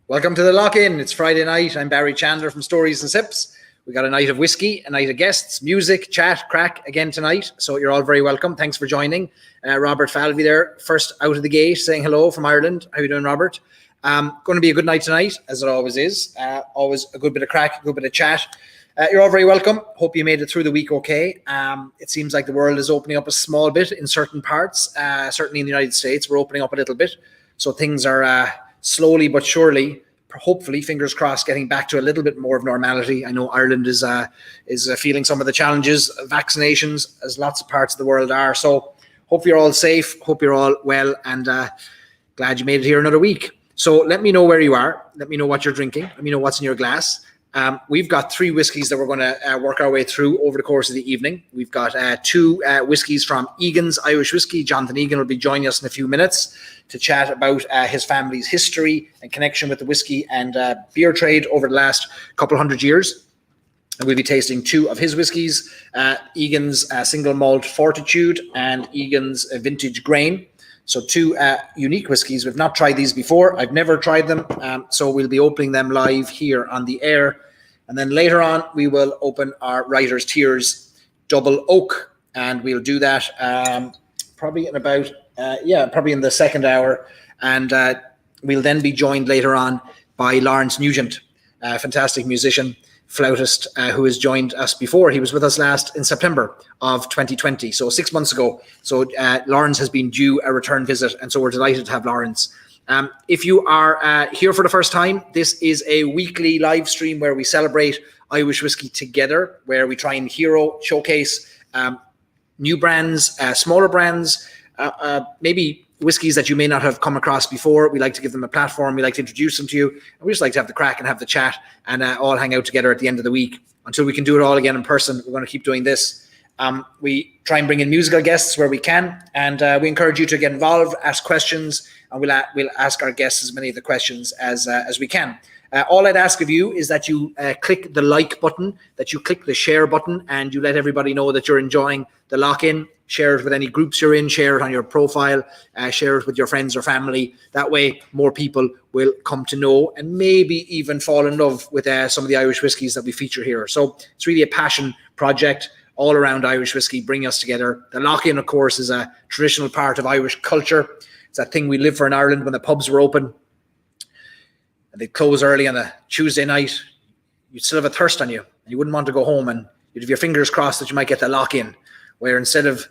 Welcome to the Lock-In. It's Friday night. I'm Barry Chandler from Stories and Sips. We got a night of whiskey, a night of guests, music, chat, crack again tonight. So you're all very welcome. Thanks for joining. Robert Falvey there, first out of the gate, saying hello from Ireland. How you doing, Robert? Going to be a good night tonight, as it always is. Always a good bit of crack, a good bit of chat. You're all very welcome. Hope you made it through the week okay. It seems like the world is opening up a small bit in certain parts. Certainly in the United States, we're opening up a little bit. So things are slowly but surely, hopefully, fingers crossed, getting back to a little bit more of normality. I know Ireland is feeling some of the challenges of vaccinations, as lots of parts of the world are. So hope you're all safe, hope you're all well, and glad you made it here another week. So let me know where you are. Let me know what you're drinking. Let me know what's in your glass. We've got 3 whiskies that we're going to work our way through over the course of the evening. We've got 2 whiskies from Egan's Irish Whiskey. Jonathan Egan will be joining us in a few minutes to chat about his family's history and connection with the whiskey and beer trade over the last couple hundred years. And we'll be tasting 2 of his whiskies, Egan's single malt Fortitude and Egan's vintage grain. So 2 unique whiskies. We've not tried these before. I've never tried them. So we'll be opening them live here on the air. And then later on, we will open our Writer's Tears Double Oak. And we'll do that probably in about, probably in the second hour. And we'll then be joined later on by Lawrence Nugent, a fantastic musician, flautist, who has joined us before. He was with us last in September of 2020, so 6 months ago. So Lawrence has been due a return visit, and so we're delighted to have Lawrence. If you are here for the first time, this is a weekly live stream where we celebrate Irish whiskey together, where we try and showcase new brands, smaller brands, maybe whiskies that you may not have come across before. We like to give them a platform. We like to introduce them to you. And we just like to have the crack and have the chat and all hang out together at the end of the week. Until we can do it all again in person, we're going to keep doing this. We try and bring in musical guests where we can. And we encourage you to get involved, ask questions, and we'll ask our guests as many of the questions as we can. All I'd ask of you is that you click the like button, that you click the share button, and you let everybody know that you're enjoying the Lock-In. Share it with any groups you're in, share it on your profile, share it with your friends or family. That way, more people will come to know and maybe even fall in love with some of the Irish whiskies that we feature here. So it's really a passion project all around Irish whiskey, bringing us together. The Lock-In, of course, is a traditional part of Irish culture. It's that thing we live for in Ireland when the pubs were open and they'd close early on a Tuesday night. You'd still have a thirst on you. You wouldn't want to go home, and you'd have your fingers crossed that you might get the Lock-In, where instead of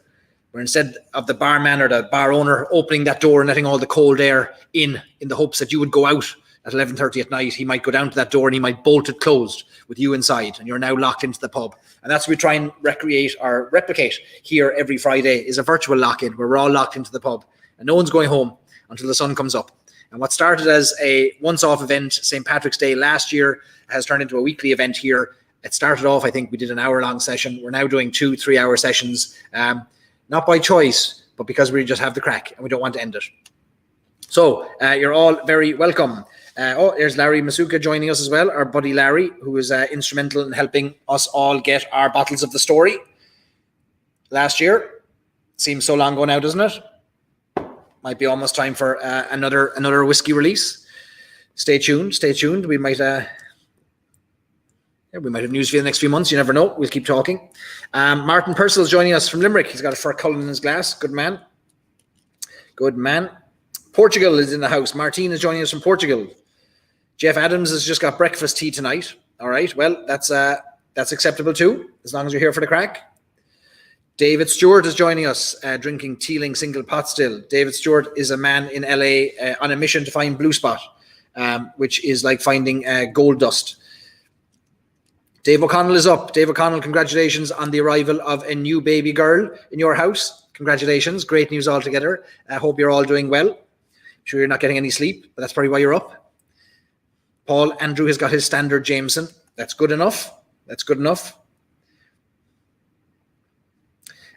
the barman or the bar owner opening that door and letting all the cold air in the hopes that you would go out at 11:30 at night, he might go down to that door and he might bolt it closed with you inside, and you're now locked into the pub. And that's what we try and replicate here every Friday, is a virtual Lock-In where we're all locked into the pub and no one's going home until the sun comes up. And what started as a once-off event, St. Patrick's Day last year, has turned into a weekly event here. It started off, I think we did an hour-long session. We're now doing 2-3-hour sessions, not by choice, but because we just have the crack and we don't want to end it. So you're all very welcome. There's Larry Masuka joining us as well, our buddy Larry, who is instrumental in helping us all get our bottles of the story last year. Seems so long ago now, doesn't it? Might be almost time for another whiskey release. Stay tuned. We might have news for you the next few months. You never know. We'll keep talking. Martin Purcell is joining us from Limerick. He's got a Furcullen in his glass. Good man. Portugal is in the house. Martine is joining us from Portugal. Jeff Adams has just got breakfast tea tonight. All right. Well, that's acceptable too, as long as you're here for the crack. David Stewart is joining us, drinking Teeling single pot still. David Stewart is a man in LA on a mission to find blue spot, which is like finding gold dust. Dave O'Connell is up. Dave O'Connell, congratulations on the arrival of a new baby girl in your house. Congratulations. Great news altogether. I hope you're all doing well. I'm sure you're not getting any sleep, but that's probably why you're up. Paul Andrew has got his standard Jameson. That's good enough.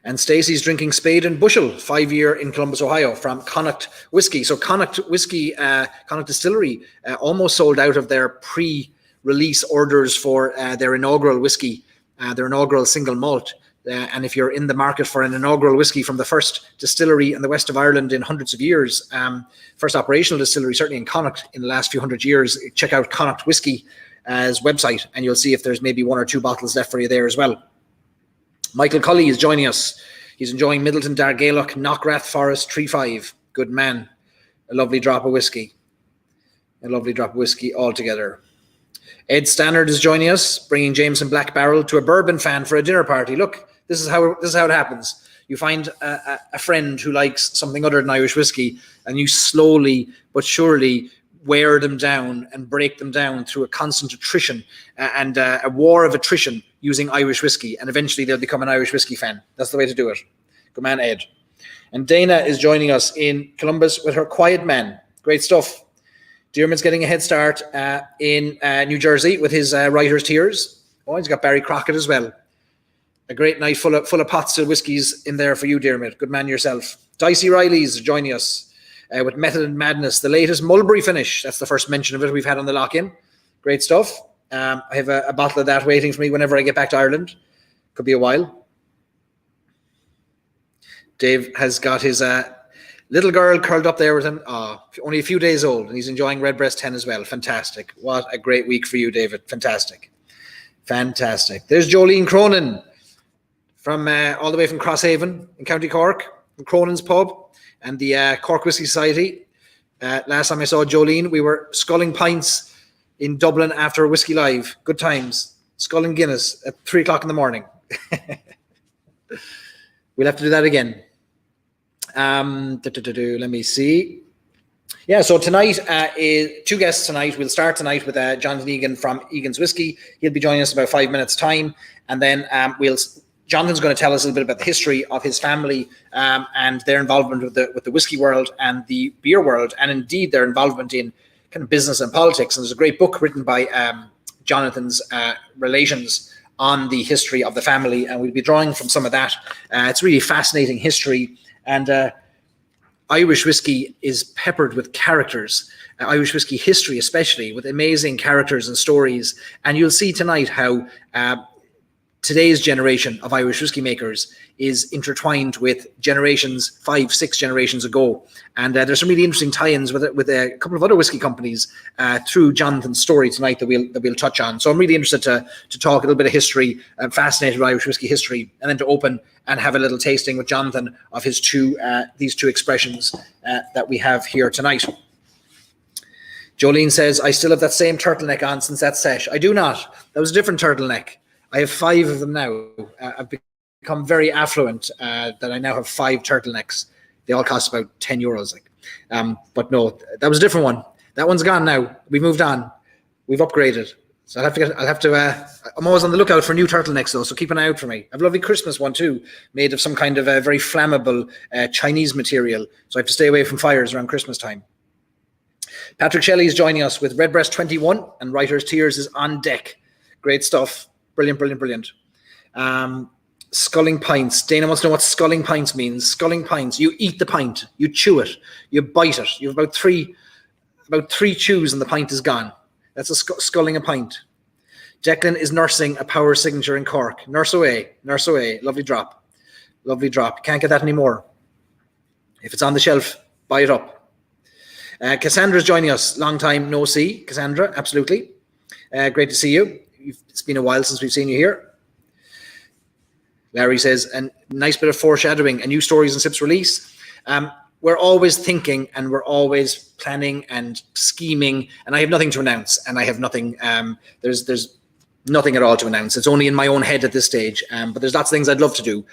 And Stacey's drinking Spade and Bushel, 5-year in Columbus, Ohio, from Connacht Whiskey. So Connacht Whiskey, Connacht Distillery, almost sold out of their pre-release orders for their inaugural whiskey, their inaugural single malt. And if you're in the market for an inaugural whiskey from the first distillery in the west of Ireland in hundreds of years, first operational distillery, certainly in Connacht in the last few hundred years, check out Connacht Whiskey's website, and you'll see if there's maybe 1 or 2 bottles left for you there as well. Michael Cully is joining us. He's enjoying Middleton Dargailloch Knockrath Forest 3-5. Good man. A lovely drop of whiskey. A lovely drop of whiskey altogether. Ed Stannard is joining us, bringing Jameson Black Barrel to a bourbon fan for a dinner party. Look, this is how it happens. You find a friend who likes something other than Irish whiskey, and you slowly but surely wear them down and break them down through a constant attrition and a war of attrition using Irish whiskey, and eventually they'll become an Irish whiskey fan. That's the way to do it. Good man, Ed. And Dana is joining us in Columbus with her Quiet Man. Great stuff. Diarmuid's getting a head start in New Jersey with his Writer's Tears. Oh, he's got Barry Crockett as well. A great night full of pot still whiskies in there for you, Diarmuid. Good man yourself. Dicey Riley's joining us with Method and Madness, the latest Mulberry finish. That's the first mention of it we've had on the lock-in. Great stuff. I have a bottle of that waiting for me whenever I get back to Ireland. Could be a while. Dave has got his little girl curled up there with him. Only a few days old, and he's enjoying Redbreast 10 as well. Fantastic. What a great week for you, David. Fantastic. Fantastic. There's Jolene Cronin from all the way from Crosshaven in County Cork, from Cronin's Pub and the Cork Whisky Society. Last time I saw Jolene, we were sculling pints in Dublin after a Whisky Live. Good times. Sculling Guinness at 3 o'clock in the morning. We'll have to do that again. Let me see. Yeah, so tonight is 2 guests tonight. We'll start tonight with Jonathan Egan from Egan's Whiskey. He'll be joining us in about 5 minutes' time. And then Jonathan's going to tell us a little bit about the history of his family and their involvement with the whiskey world and the beer world, and indeed their involvement in kind of business and politics. And there's a great book written by Jonathan's relations on the history of the family, and we'll be drawing from some of that. It's really fascinating history, and Irish whiskey is peppered with characters, Irish whiskey history especially, with amazing characters and stories. And you'll see tonight how today's generation of Irish whiskey makers is intertwined with generations, 5-6 generations ago. And there's some really interesting tie-ins with a couple of other whiskey companies through Jonathan's story tonight that we'll touch on. So I'm really interested to talk a little bit of history. I'm fascinated with Irish whiskey history, and then to open and have a little tasting with Jonathan of his these two expressions that we have here tonight. Jolene says, I still have that same turtleneck on since that sesh. I do not. That was a different turtleneck. I have 5 of them now. I've become very affluent that I now have 5 turtlenecks. They all cost about €10. But no, that was a different one. That one's gone now. We've moved on. We've upgraded. So I'm always on the lookout for new turtlenecks though, so keep an eye out for me. I have a lovely Christmas one too, made of some kind of a very flammable Chinese material. So I have to stay away from fires around Christmas time. Patrick Shelley is joining us with Redbreast 21, and Writer's Tears is on deck. Great stuff. Brilliant, brilliant, brilliant. Sculling pints. Dana wants to know what sculling pints means. Sculling pints. You eat the pint. You chew it. You bite it. You have about three chews and the pint is gone. That's sculling a pint. Declan is nursing a power signature in Cork. Nurse away. Nurse away. Lovely drop. Lovely drop. Can't get that anymore. If it's on the shelf, buy it up. Cassandra's joining us. Long time no see. Cassandra, absolutely. Great to see you. It's been a while since we've seen you here. Larry says, a nice bit of foreshadowing, a new Stories and Sips release. We're always thinking and we're always planning and scheming, and I have nothing to announce, and I have nothing, there's nothing at all to announce. It's only in my own head at this stage, but there's lots of things I'd love to do.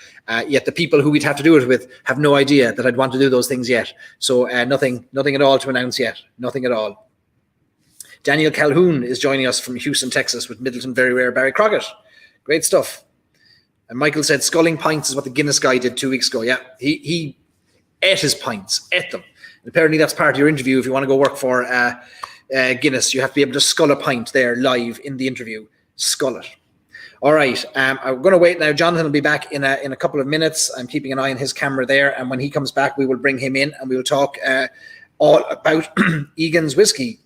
Yet the people who we'd have to do it with have no idea that I'd want to do those things yet. So nothing at all to announce yet. Nothing at all. Daniel Calhoun is joining us from Houston, Texas with Middleton Very Rare Barry Crockett. Great stuff. And Michael said sculling pints is what the Guinness guy did 2 weeks ago. Yeah, he ate his pints, ate them. And apparently that's part of your interview. If you want to go work for Guinness, you have to be able to scull a pint there live in the interview. Scull it. All right, I'm going to wait now. Jonathan will be back in a couple of minutes. I'm keeping an eye on his camera there. And when he comes back, we will bring him in and we will talk all about Egan's whiskey.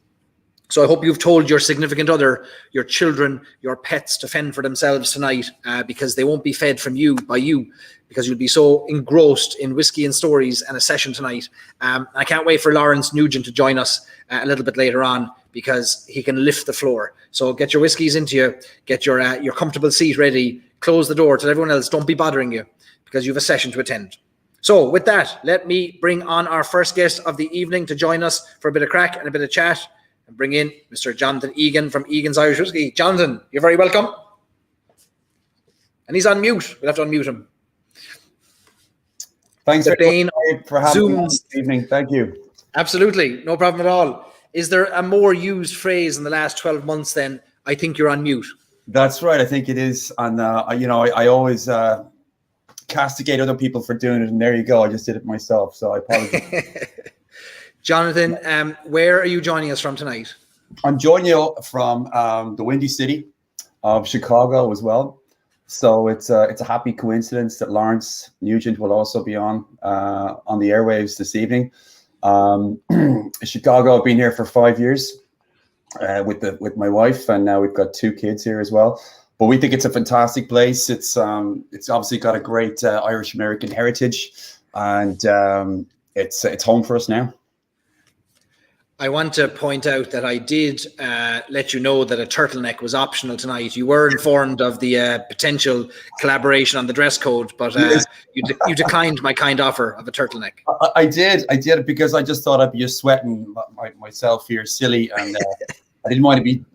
So I hope you've told your significant other, your children, your pets to fend for themselves tonight, because they won't be fed by you, because you'll be so engrossed in whiskey and stories and a session tonight. I can't wait for Lawrence Nugent to join us a little bit later on, because he can lift the floor. So get your whiskies into you, get your comfortable seat ready, close the door, tell everyone else don't be bothering you, because you have a session to attend. So with that, let me bring on our first guest of the evening to join us for a bit of crack and a bit of chat, and bring in Mr. Jonathan Egan from Egan's Irish Whiskey. Jonathan, you're very welcome. And he's on mute. We'll have to unmute him. Thanks for having me this evening. Thank you. Absolutely. No problem at all. Is there a more used phrase in the last 12 months than, I think you're on mute? That's right. I think it is. And, I always castigate other people for doing it. And there you go. I just did it myself. So I apologize. Jonathan, where are you joining us from tonight? I'm joining you from the Windy City of Chicago as well. So it's a happy coincidence that Lawrence Nugent will also be on the airwaves this evening. Chicago, I've been here for 5 years with my wife, and now we've got 2 kids here as well. But we think it's a fantastic place. It's obviously got a great Irish American heritage, and it's home for us now. I want to point out that I did let you know that a turtleneck was optional tonight. You were informed of the potential collaboration on the dress code, but you declined my kind offer of a turtleneck. I did because I just thought I'd be just sweating myself here, silly, and I didn't want to be,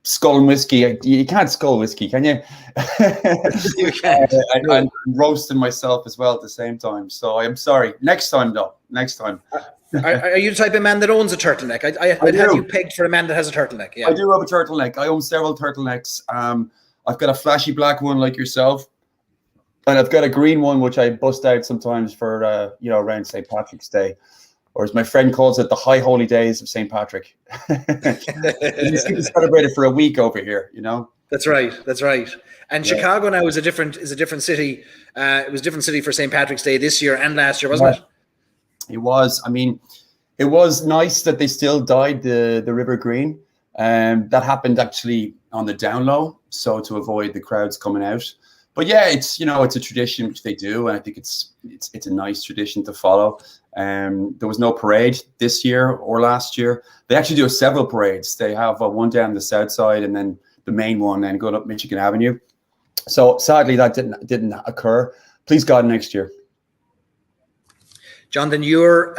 sculling whiskey. You can't scull whiskey, can you? You can't. I'm roasting myself as well at the same time. So I'm sorry. Next time, though. Next time. Are you the type of man that owns a turtleneck? I'd have you pegged for a man that has a turtleneck. Yeah. I do have a turtleneck. I own several turtlenecks. I've got a flashy black one like yourself, and I've got a green one which I bust out sometimes for around St. Patrick's Day, or as my friend calls it, the high holy days of St. Patrick. You seem to celebrate it for a week over here. That's right. And yeah. Chicago now is a different city. It was a different city for St. Patrick's Day this year and last year, wasn't it? It was. I mean, it was nice that they still dyed the river green. That happened actually on the down low, so to avoid the crowds coming out. But yeah, it's a tradition which they do, and I think it's a nice tradition to follow. There was no parade this year or last year. They actually do several parades. They have one down the south side, and then the main one, and going up Michigan Avenue. So sadly, that didn't occur. Please God, next year. Jonathan, your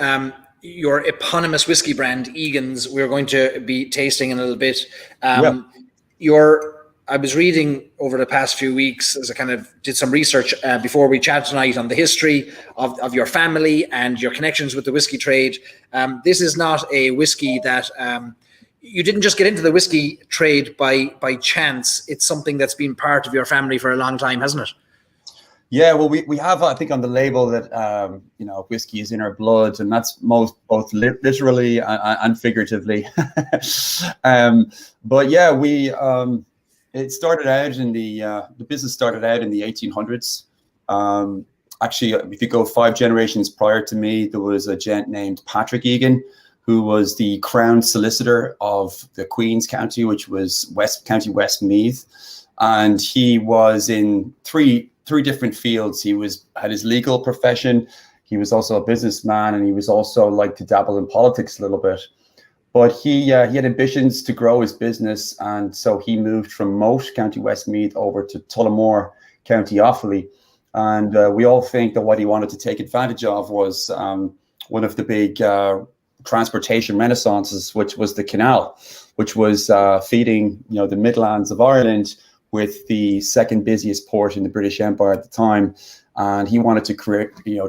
eponymous whiskey brand, Egan's, we're going to be tasting in a little bit. I was reading over the past few weeks as I kind of did some research before we chat tonight on the history of your family and your connections with the whiskey trade. This is not a whiskey that you didn't just get into the whiskey trade by chance. It's something that's been part of your family for a long time, hasn't it? Yeah, well, we have, I think, on the label that, whiskey is in our blood, and that's both literally and figuratively. But yeah, it started out in the business started out in the 1800s. Actually, if you go 5 generations prior to me, there was a gent named Patrick Egan, who was the crown solicitor of the Queen's County, which was County Westmeath. And he was in three different fields. He had his legal profession. He was also a businessman, and he was also liked to dabble in politics a little bit. But he had ambitions to grow his business, and so he moved from Moat, County Westmeath, over to Tullamore, County Offaly. And we all think that what he wanted to take advantage of was one of the big transportation renaissances, which was the canal, which was feeding the Midlands of Ireland with the second busiest port in the British Empire at the time. And he wanted to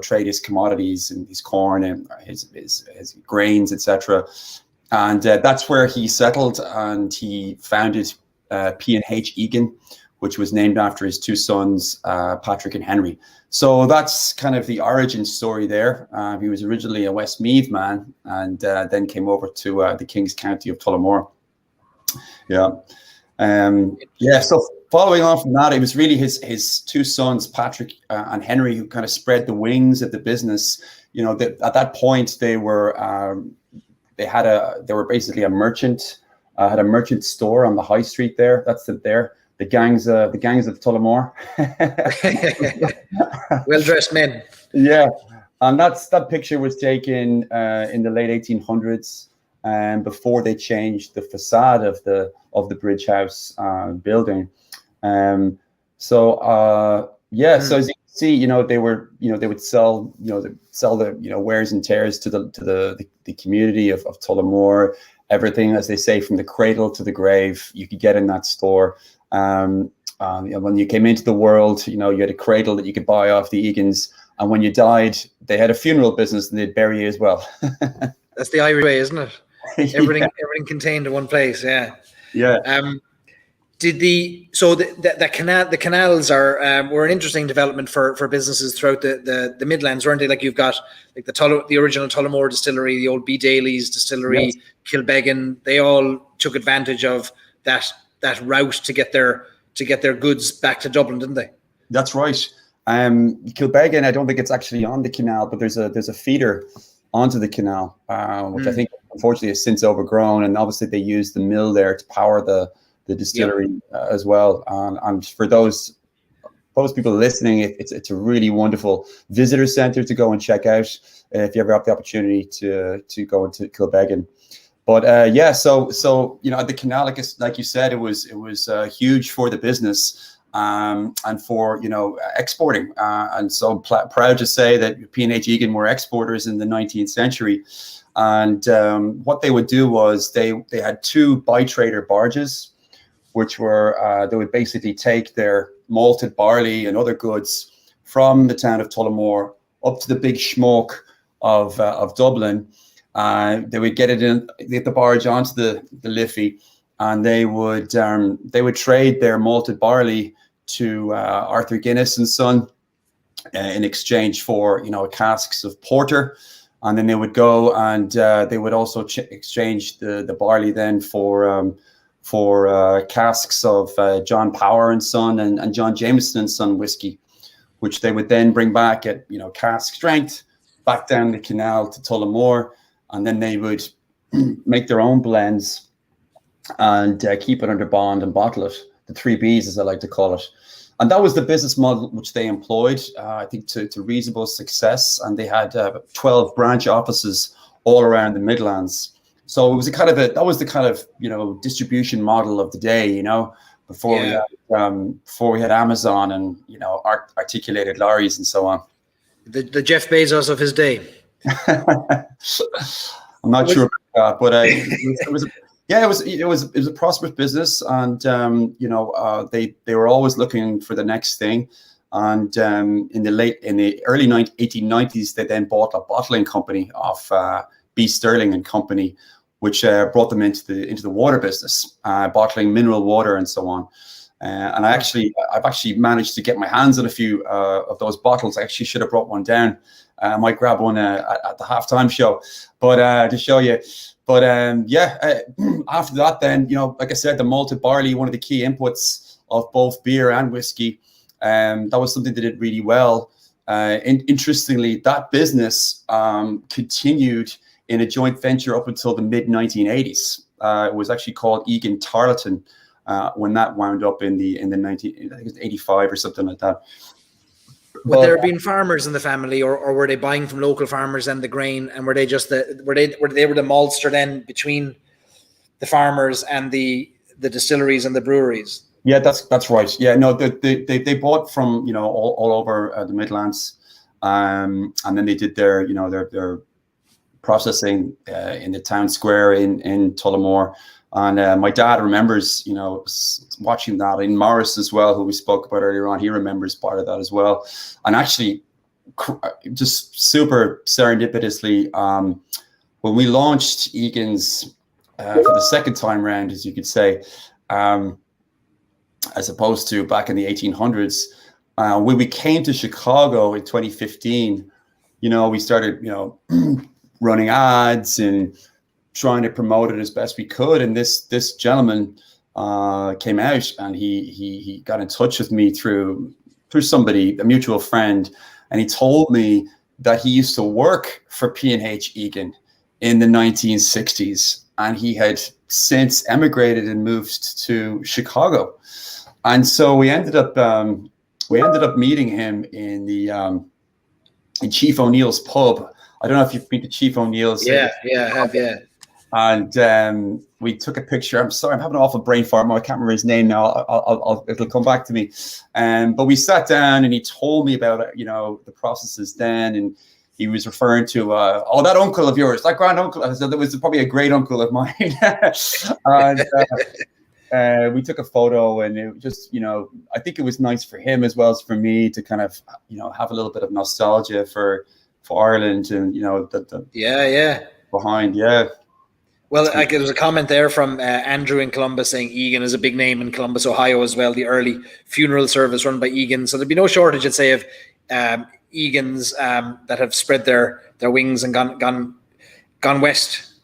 trade his commodities and his corn and his grains, etc. And that's where he settled, and he founded P&H Egan, which was named after his 2 sons, Patrick and Henry. So that's kind of the origin story there. He was originally a Westmeath man, and then came over to the King's County of Tullamore. Yeah. So following on from that, it was really his 2 sons, Patrick and Henry, who kind of spread the wings of the business. At that point, they were basically a merchant had a merchant store on the high street there. That's it there. The gangs of Tullamore. Well-dressed men. Yeah, and that picture was taken in the late 1800s, before they changed the facade of the bridge house building. So as you can see, they would sell the wares and tears to the community of Tullamore. Everything, as they say, from the cradle to the grave, you could get in that store. When you came into the world, you had a cradle that you could buy off the Egans, and when you died, they had a funeral business and they'd bury you as well. That's the Irish way, isn't it? Everything contained in one place. Yeah. Yeah. The canals were an interesting development for businesses throughout the Midlands, weren't they? Like you've got like the original Tullamore distillery, the old B. Daly's distillery, yes. Kilbeggan. They all took advantage of that route to get their goods back to Dublin, didn't they? That's right. Kilbeggan, I don't think it's actually on the canal, but there's a feeder onto the canal, which I think unfortunately has since overgrown, and obviously they use the mill there to power the distillery as well. And for those people listening, it's a really wonderful visitor center to go and check out if you ever have the opportunity to go into Kilbeggan. But so the canal, like you said, it was huge for the business and for exporting. And so proud to say that P&H Egan were exporters in the 19th century. And what they would do was they had 2 by-trader barges, which were they would basically take their malted barley and other goods from the town of Tullamore up to the big schmuck of Dublin. They would get the barge onto the Liffey, and they would trade their malted barley to Arthur Guinness and Son in exchange for casks of porter, and then they would go and they would also exchange the barley then for casks of John Power and Son and John Jameson and Son whiskey, which they would then bring back at cask strength back down the canal to Tullamore, and then they would make their own blends and keep it under bond and bottle it. The 3 Bs, as I like to call it. And that was the business model which they employed, I think, to reasonable success. And they had 12 branch offices all around the Midlands. So it was that was the kind of distribution model of the day, before we had Amazon and articulated lorries and so on. The Jeff Bezos of his day. I'm not sure about that, but it was a prosperous business, and they were always looking for the next thing. And in the early 1890s, they then bought a bottling company of B. Sterling and Company, which brought them into the water business, bottling mineral water and so on. And I've actually managed to get my hands on a few of those bottles. I actually should have brought one down. I might grab one at the halftime show, but to show you. But after that, then like I said, the malted barley, one of the key inputs of both beer and whiskey, that was something they did really well. Interestingly, that business continued in a joint venture up until the mid 1980s. It was actually called Egan Tarleton when that wound up in the 1985 or something like that. Would there have been farmers in the family, or were they buying from local farmers and the grain, and were they the maltster then between the farmers and the distilleries and the breweries? Yeah, that's right. Yeah, no, they bought from all over the Midlands, and then they did their processing in the town square in Tullamore. And my dad remembers, watching that. In Morris as well, who we spoke about earlier on, he remembers part of that as well. And actually, just super serendipitously, when we launched Egan's for the second time round, as you could say, as opposed to back in the 1800s, when we came to Chicago in 2015, we started, running ads and trying to promote it as best we could. And this gentleman came out, and he got in touch with me through somebody, a mutual friend, and he told me that he used to work for P&H Egan in the 1960s, and he had since emigrated and moved to Chicago. And so we ended up meeting him in the in Chief O'Neill's pub. I don't know if you've been to Chief O'Neill's. Yeah, I have, yeah. And we took a picture. I'm sorry, I'm having an awful brain fart. I can't remember his name now. It'll come back to me. But we sat down, and he told me about the processes then, and he was referring to that uncle of yours, that grand uncle. I said that was probably a great uncle of mine. And we took a photo, and it just I think it was nice for him as well as for me to kind of have a little bit of nostalgia for Ireland and the behind. Well, there was a comment there from Andrew in Columbus saying Egan is a big name in Columbus, Ohio as well. The early funeral service run by Egan, so there'd be no shortage, I'd say, of Egans that have spread their wings and gone west.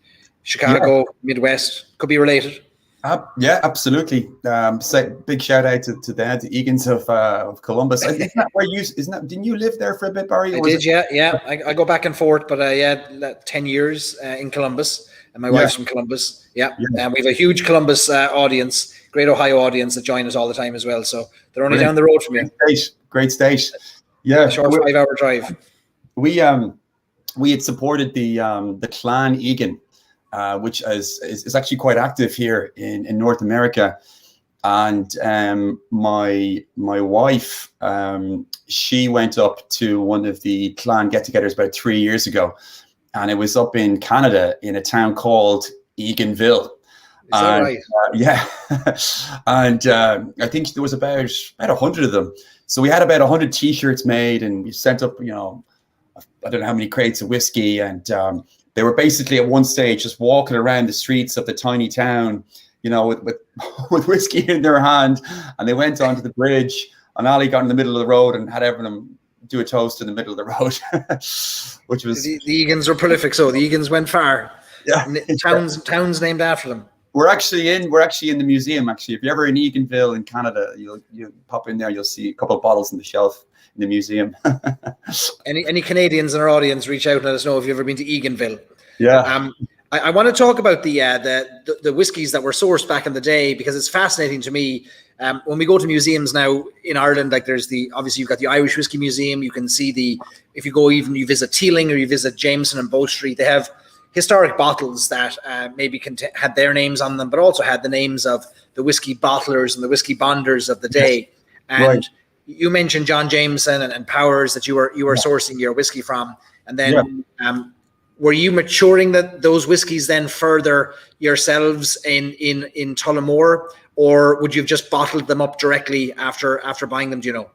Chicago, Midwest could be related. Yeah, absolutely. Big shout out to the Egans of Columbus. Isn't that where didn't you live there for a bit, Barry? I did, yeah. I go back and forth, but 10 years in Columbus, and my wife's from Columbus. Yeah. And we have a huge Columbus audience, great Ohio audience that join us all the time as well. So they're only down the road from you. Great state. Yeah, short 5-hour drive. We had supported the clan Egan. Which is actually quite active here in North America, and my wife she went up to one of the clan get-togethers about 3 years ago, and it was up in Canada in a town called Eganville. Is that right? Yeah, and I think there was about 100 of them. So we had about 100 T-shirts made, and we sent up I don't know how many crates of whiskey, and they were basically at one stage just walking around the streets of the tiny town, with whiskey in their hand. And they went onto the bridge, and Ali got in the middle of the road and had everyone do a toast in the middle of the road, which was... The Egans were prolific, so the Egans went far. Yeah. Towns named after them. We're actually in the museum, actually. If you're ever in Eganville in Canada, you pop in there, you'll see a couple of bottles on the shelf in the museum. Any Canadians in our audience, reach out and let us know if you've ever been to Eganville. Yeah. I want to talk about the whiskies that were sourced back in the day, because it's fascinating to me. When we go to museums now in Ireland, like obviously you've got the Irish Whiskey Museum. You can see if you go, even you visit Teeling or you visit Jameson and Bow Street, they have historic bottles that maybe had their names on them, but also had the names of the whiskey bottlers and the whiskey bonders of the day. And right. You mentioned John Jameson and Powers that you were sourcing your whiskey from, and then were you maturing those whiskies then further yourselves in Tullamore, or would you have just bottled them up directly after buying them? Do you know?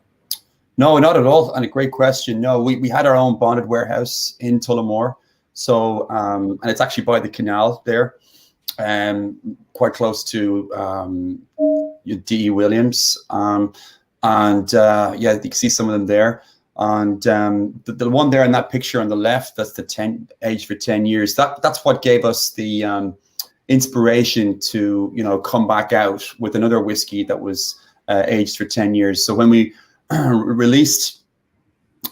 No, not at all. And a great question. No, we had our own bonded warehouse in Tullamore. So, and it's actually by the canal there, quite close to D.E. Williams. And you can see some of them there. And the one there in that picture on the left, that's the aged for 10 years. That's what gave us the inspiration to come back out with another whiskey that was aged for 10 years. So when we released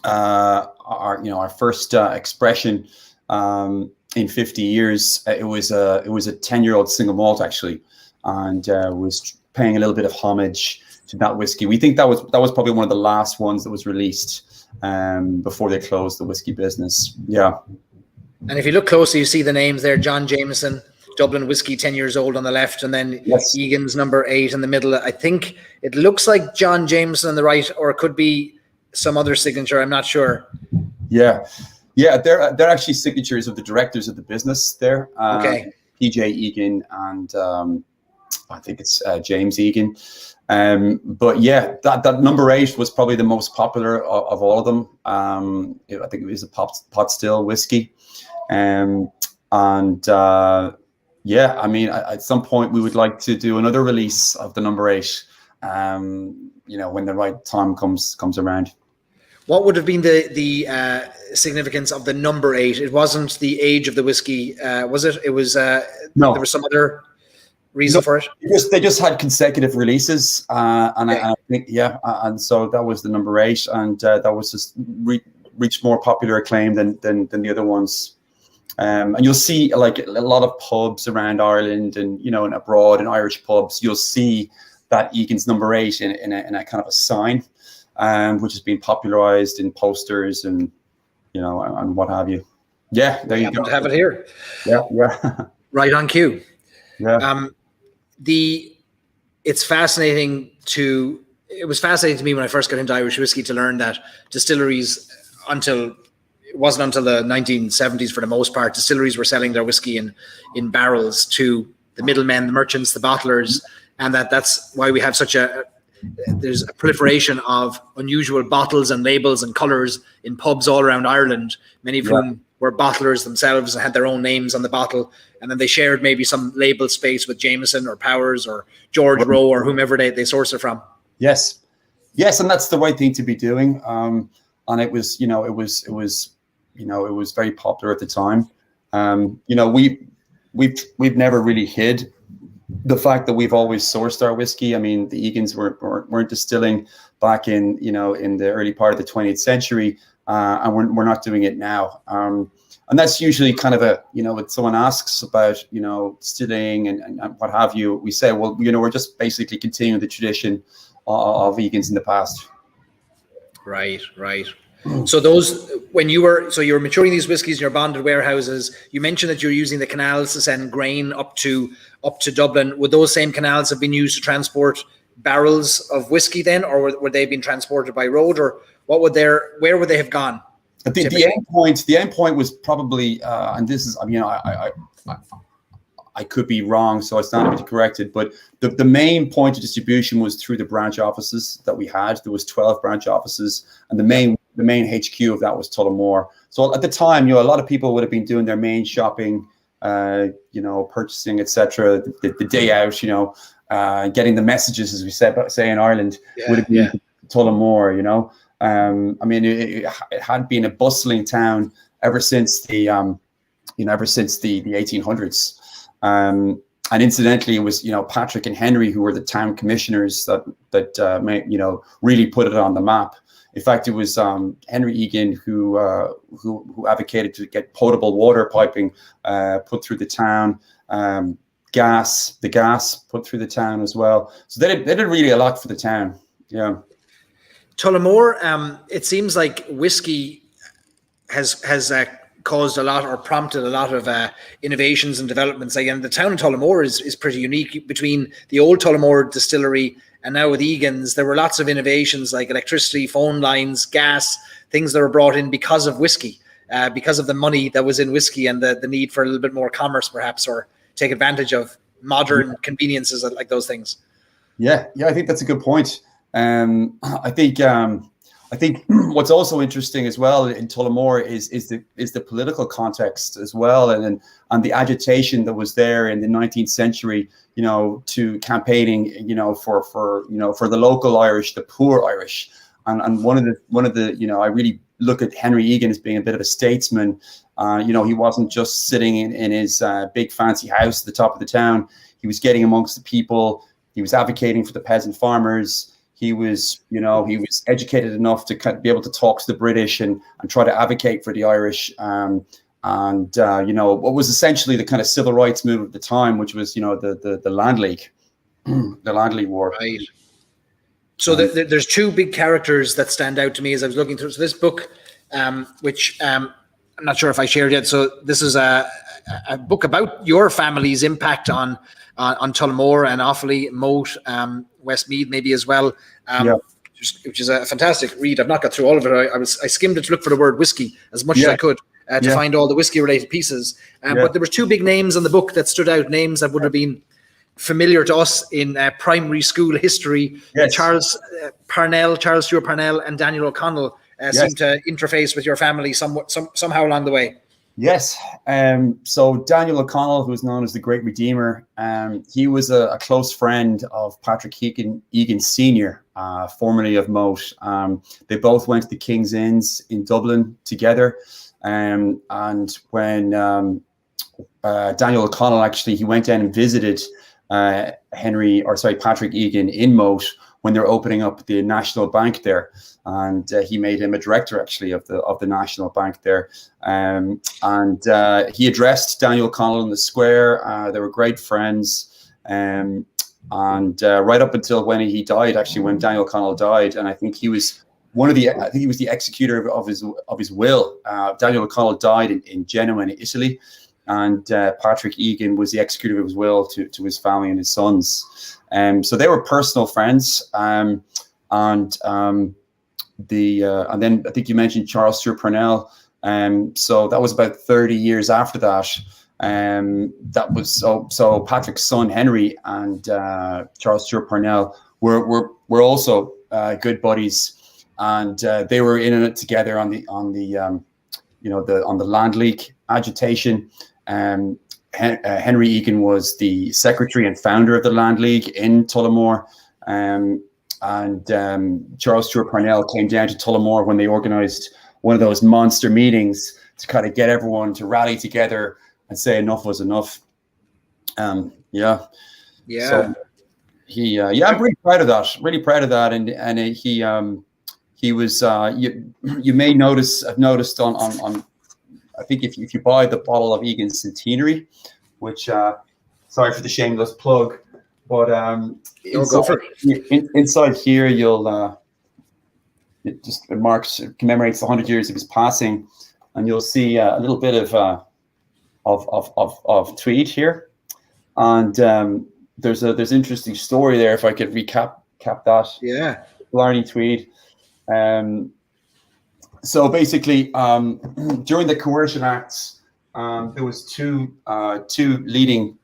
our first expression in 50 years, it was a 10-year-old single malt actually, and was paying a little bit of homage to that whiskey. We think that was probably one of the last ones that was released before they closed the whiskey business. Yeah. And if you look closely, you see the names there: John Jameson, Dublin whiskey, 10 years old on the left, and then Egan's number 8 in the middle. I think it looks like John Jameson on the right, or it could be some other signature. I'm not sure. Yeah, they're actually signatures of the directors of the business there. Okay. PJ Egan and I think it's James Egan. But yeah, that number 8 was probably the most popular of all of them. I think it was a pot still whiskey. Yeah, I mean, at some point we would like to do another release of the number 8, when the right time comes around. What would have been the significance of the number 8? It wasn't the age of the whiskey, was it? It was no. There was some other reason for it. They just had consecutive releases, I think and so that was the number 8, and that was just reached more popular acclaim than the other ones. And you'll see like a lot of pubs around Ireland and, and abroad in Irish pubs, you'll see that Egan's number 8 in a kind of a sign, which has been popularized in posters and, and what have you. Yeah, there you go. To have it here. Yeah, yeah. Right on cue. Yeah. It was fascinating to me when I first got into Irish whiskey to learn that distilleries, it wasn't until the 1970s for the most part, distilleries were selling their whiskey in barrels to the middlemen, the merchants, the bottlers, and that's why we have there's a proliferation of unusual bottles and labels and colours in pubs all around Ireland, many of whom were bottlers themselves and had their own names on the bottle, and then they shared maybe some label space with Jameson or Powers or George Rowe or whomever they source it from. Yes, and that's the right thing to be doing. And it was, it was very popular at the time. We've never really hid the fact that we've always sourced our whiskey. I mean, the Egans weren't distilling back in the early part of the 20th century, and we're not doing it now. And that's usually kind of when someone asks about, distilling and what have you, we say, well, we're just basically continuing the tradition of Egans in the past. Right. So when you were maturing these whiskies in your bonded warehouses, you mentioned that you were using the canals to send grain up to Dublin. Would those same canals have been used to transport barrels of whiskey then, or would they have been transported by road, or where would they have gone? The end point was probably, and this is, I could be wrong, so I stand to be corrected, but the main point of distribution was through the branch offices that we had. There was 12 branch offices, and the main HQ of that was Tullamore. So at the time, a lot of people would have been doing their main shopping, purchasing, etc. The day out, getting the messages, as we say in Ireland, would have been Tullamore. It had been a bustling town ever since the 1800s. And incidentally, it was Patrick and Henry who were the town commissioners that really put it on the map. In fact, it was Henry Egan who advocated to get potable water piping put through the town, gas put through the town as well. So they did really a lot for the town. Yeah. Tullamore, it seems like whiskey has caused a lot or prompted a lot of innovations and developments. Again, the town of Tullamore is pretty unique. Between the old Tullamore distillery and now with Egan's, there were lots of innovations like electricity, phone lines, gas, things that were brought in because of whiskey, because of the money that was in whiskey and the need for a little bit more commerce perhaps, or take advantage of modern conveniences like those things. Yeah, I think that's a good point. I think what's also interesting as well in Tullamore is the political context as well, and the agitation that was there in the 19th century, to campaigning, for the local Irish, the poor Irish, and one of the I really look at Henry Egan as being a bit of a statesman. He wasn't just sitting in his big fancy house at the top of the town. He was getting amongst the people. He was advocating for the peasant farmers. He was educated enough to kind of be able to talk to the British and try to advocate for the Irish, and what was essentially the kind of civil rights movement at the time, which was the Land League, the Land League War. Right. So there's two big characters that stand out to me as I was looking through this book, which I'm not sure if I shared yet. So this is a book about your family's impact on Tullamore and Offaly, Moat, Westmeath maybe as well, which is a fantastic read. I've not got through all of it. I skimmed it to look for the word whiskey as much as I could to find all the whiskey related pieces. But there were two big names in the book that stood out, names that would have been familiar to us in primary school history. Charles Stewart Parnell and Daniel O'Connell seem to interface with your family somehow along the way. Yes. So Daniel O'Connell, who was known as the Great Redeemer, he was a close friend of Patrick Egan Sr., formerly of Moat. They both went to the King's Inns in Dublin together. And when Daniel O'Connell he went down and visited Patrick Egan in Moat when they're opening up the National Bank there, and he made him a director actually of the National Bank there. And he addressed Daniel Connell in the square. They were great friends, and right up until when he died, actually, when Daniel Connell died, and I think he was the executor of his will. Daniel O'Connell died in Genoa, in Italy, and Patrick Egan was the executor of his will to his family and his sons. So they were personal friends. And then I think you mentioned Charles Stewart Parnell. So that was about 30 years after that. That was so Patrick's son Henry and Charles Stewart Parnell were also good buddies. And they were in it together on the land league agitation. Henry Egan was the secretary and founder of the Land League in Tullamore, and Charles Stewart Parnell came down to Tullamore when they organised one of those monster meetings to kind of get everyone to rally together and say enough was enough. So I'm really proud of that. And he was, you may have noticed on I think if you buy the bottle of Egan's Centenary, which, sorry for the shameless plug, but inside here, it commemorates the 100 years of his passing, and you'll see a little bit of tweed here. And there's an interesting story there, if I could recap that. Yeah. Blarney tweed. So basically, during the Coercion Acts, there was two leading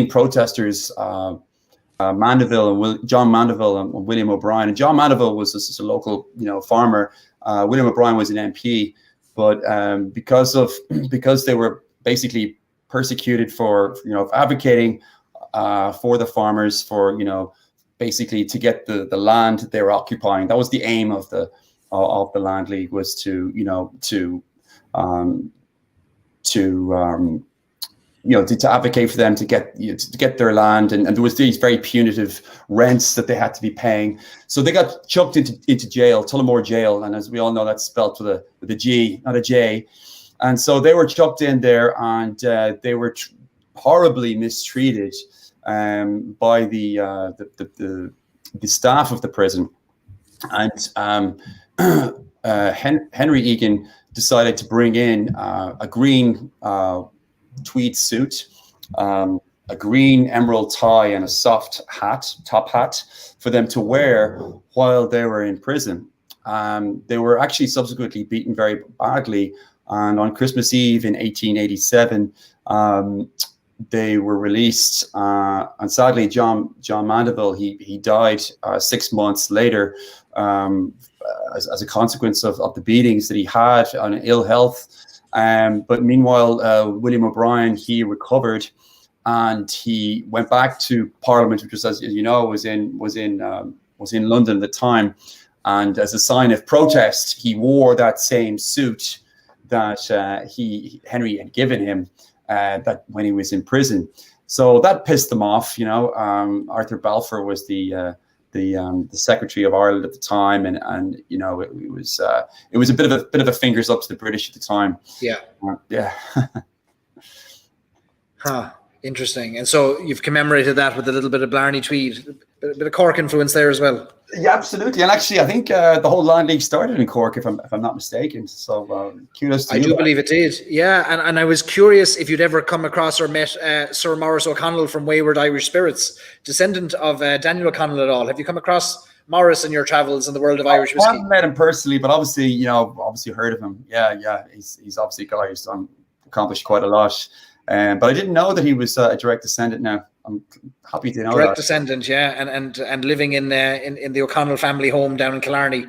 protesters, Mandeville and John Mandeville and William O'Brien. And John Mandeville was just a local, farmer. William O'Brien was an MP, but because they were basically persecuted for advocating for the farmers, for basically to get the land that they were occupying. That was the aim of the Land League, was to advocate for them to get their land, and there was these very punitive rents that they had to be paying. So they got chucked into jail, Tullamore jail, and as we all know, that's spelled with a G, not a J. And so they were chucked in there, and they were horribly mistreated by the staff of the prison. And Henry Egan decided to bring in a green tweed suit, a green emerald tie, and a soft top hat for them to wear while they were in prison. They were actually subsequently beaten very badly, and on Christmas Eve in 1887, they were released. And sadly, John Mandeville, he died 6 months later as a consequence of the beatings that he had on ill health. But meanwhile, William O'Brien, he recovered, and he went back to Parliament, which was, as you know, was in London at the time. And as a sign of protest, he wore that same suit that Henry had given him that when he was in prison. So that pissed them off. Arthur Balfour was the Secretary of Ireland at the time, and it was a bit of a fingers up to the British at the time. Yeah. Yeah. Huh. Interesting. And so you've commemorated that with a little bit of Blarney tweed, a bit of Cork influence there as well. Yeah, absolutely. And actually, I think the whole Land League started in Cork, if I'm not mistaken. So kudos to you. I do believe it did. Yeah, and I was curious if you'd ever come across or met Sir Maurice O'Connell from Wayward Irish Spirits, descendant of Daniel O'Connell at all. Have you come across Maurice in your travels in the world of Irish whiskey? I haven't met him personally, but obviously heard of him. Yeah. He's obviously a guy who's accomplished quite a lot. But I didn't know that he was a direct descendant. Now I'm happy to know direct that. Descendant, yeah, and living in the O'Connell family home down in Killarney.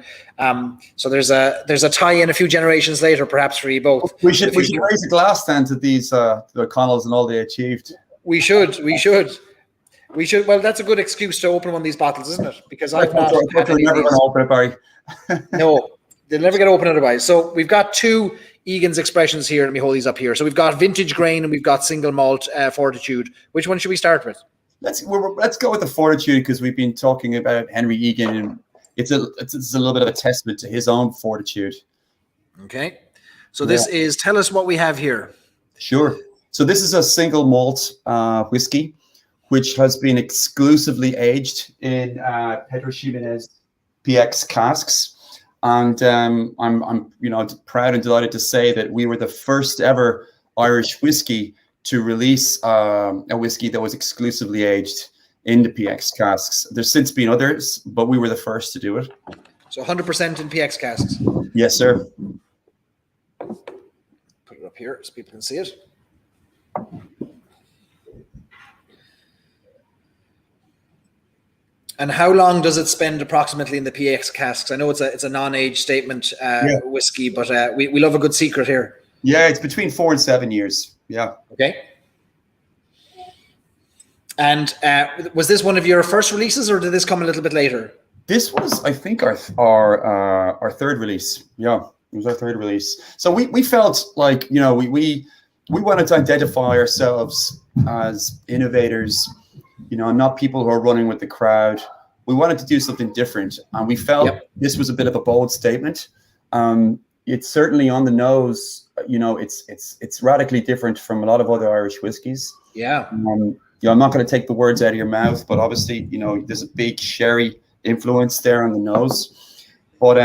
So there's a tie in a few generations later, perhaps for you both. We should raise a glass then to these the O'Connells and all they achieved. We should. Well, that's a good excuse to open one of these bottles, isn't it? Because I've not had any of these. Open it, Barry. No, they'll never get open otherwise. So we've got two Egan's expressions here. Let me hold these up here. So we've got vintage grain and we've got single malt Fortitude. Which one should we start with? let's go with the Fortitude, because we've been talking about Henry Egan, and it's a little bit of a testament to his own fortitude. Okay. So this is, tell us what we have here. Sure. So this is a single malt whiskey, which has been exclusively aged in Pedro Ximénez PX casks. And I'm proud and delighted to say that we were the first ever Irish whiskey to release a whiskey that was exclusively aged in the PX casks. There's since been others, but we were the first to do it. So 100% in PX casks. Yes, sir. Put it up here so people can see it. And how long does it spend approximately in the PX casks? I know it's a non-age statement whiskey, but we love a good secret here. Yeah, it's between 4 and 7 years. Yeah. Okay. And was this one of your first releases, or did this come a little bit later? This was, I think, our third release. Yeah, it was our third release. So we felt like, we wanted to identify ourselves as innovators, not people who are running with the crowd. We wanted to do something different, and we felt this was a bit of a bold statement. It's certainly on the nose. It's radically different from a lot of other Irish whiskies. Yeah. I'm not going to take the words out of your mouth, but obviously, there's a big sherry influence there on the nose. But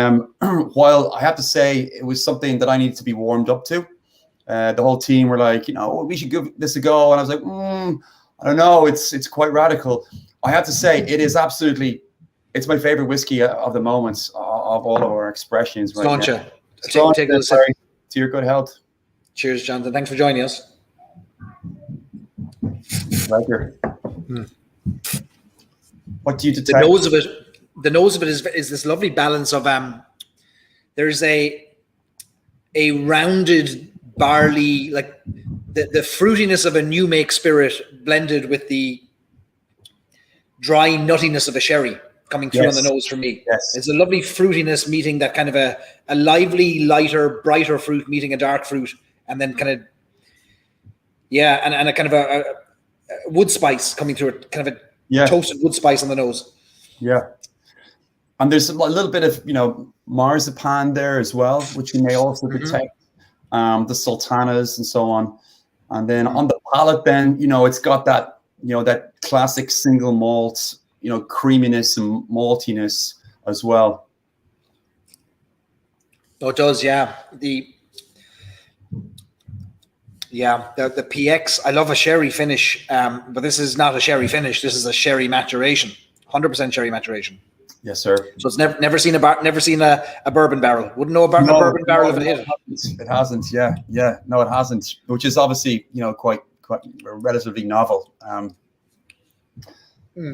while I have to say it was something that I needed to be warmed up to, the whole team were like, we should give this a go. And I was like, I don't know, it's quite radical. I have to say it's my favorite whiskey of the moment of all of our expressions. Right now. Take a sip. To your good health. Cheers, Jonathan. Thanks for joining us. Pleasure. What do you detect? The nose of it is this lovely balance of there's a rounded barley, like the fruitiness of a new make spirit blended with the dry nuttiness of a sherry coming through on the nose for me. Yes. It's a lovely fruitiness meeting that kind of a lively, lighter, brighter fruit meeting a dark fruit, and then kind of and a kind of a wood spice coming through it, kind of a toasted wood spice on the nose. Yeah. And there's a little bit of, marzipan there as well, which you may also detect, the sultanas and so on. And then on the palate, then, it's got that, that classic single malt, creaminess and maltiness as well. Oh, it does, yeah. The PX, I love a sherry finish, but this is not a sherry finish. This is a sherry maturation, 100% sherry maturation. Yes, sir. So it's never seen a bourbon barrel. Wouldn't know a bourbon barrel if it hit it. It hasn't. Yeah. No, it hasn't. Which is obviously quite relatively novel.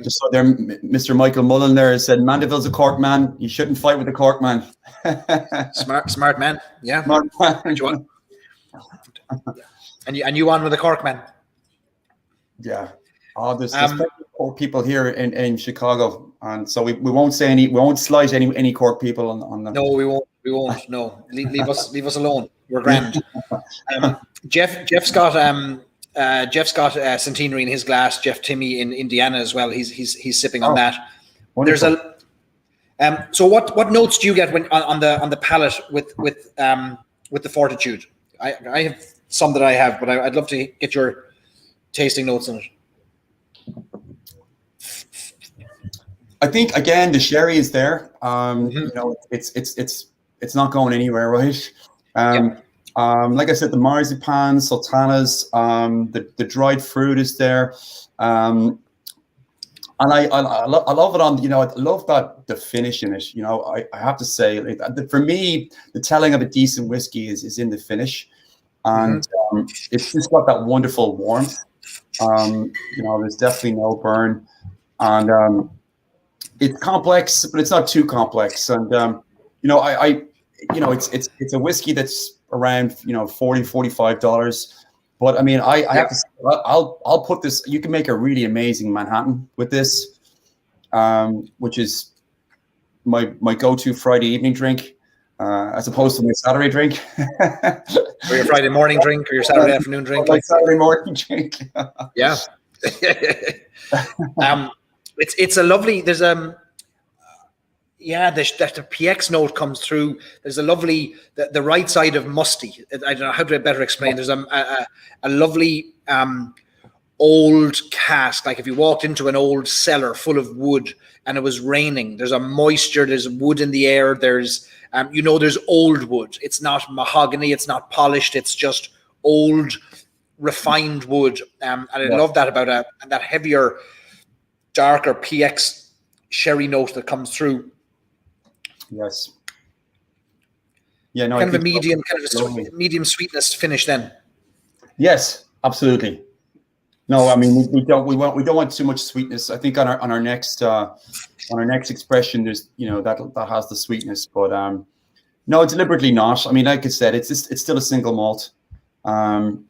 Just saw there, Mr. Michael Mullen there said, Mandeville's a Cork man. You shouldn't fight with a Cork man. Smart man. Yeah. Smart man. And you on with a Cork man. Yeah. Oh, there's Cork people here in Chicago, and so we won't say we won't slight any Cork people on the. No, we won't. No, leave us alone. We're grand. Jeff's got centenary in his glass. Jeff Timmy in Indiana as well. He's sipping on that. Wonderful. There's so what notes do you get when on the palate with the Fortitude? I have some that I have, but I'd love to get your tasting notes on it. I think again the sherry is there. It's not going anywhere, right? Like I said, the marzipan, sultanas, the dried fruit is there, and I love it on. I love that the finish in it. I have to say, for me, the telling of a decent whiskey is in the finish, and it's just got that wonderful warmth. There's definitely no burn, and it's complex, but it's not too complex. And it's a whiskey that's around $40-$45. But I mean, I have to say, I'll put this. You can make a really amazing Manhattan with this, which is my go-to Friday evening drink, as opposed to my Saturday drink. Or your Friday morning drink, or your Saturday afternoon drink. My Saturday morning drink. Yeah. It's a lovely. There's yeah, the PX note comes through. There's a lovely the right side of musty. I don't know how to better explain. There's a lovely old cask. Like if you walked into an old cellar full of wood and it was raining, there's a moisture. There's wood in the air. There's there's old wood. It's not mahogany. It's not polished. It's just old, refined wood. And I love that about that heavier, darker PX sherry note that comes through. Yes. Yeah, no, kind of a medium medium sweetness finish then. Yes, absolutely. No, I mean we don't want too much sweetness. I think on our next expression there's that has the sweetness, but no, deliberately not. I mean, like I said, it's still a single malt. I'm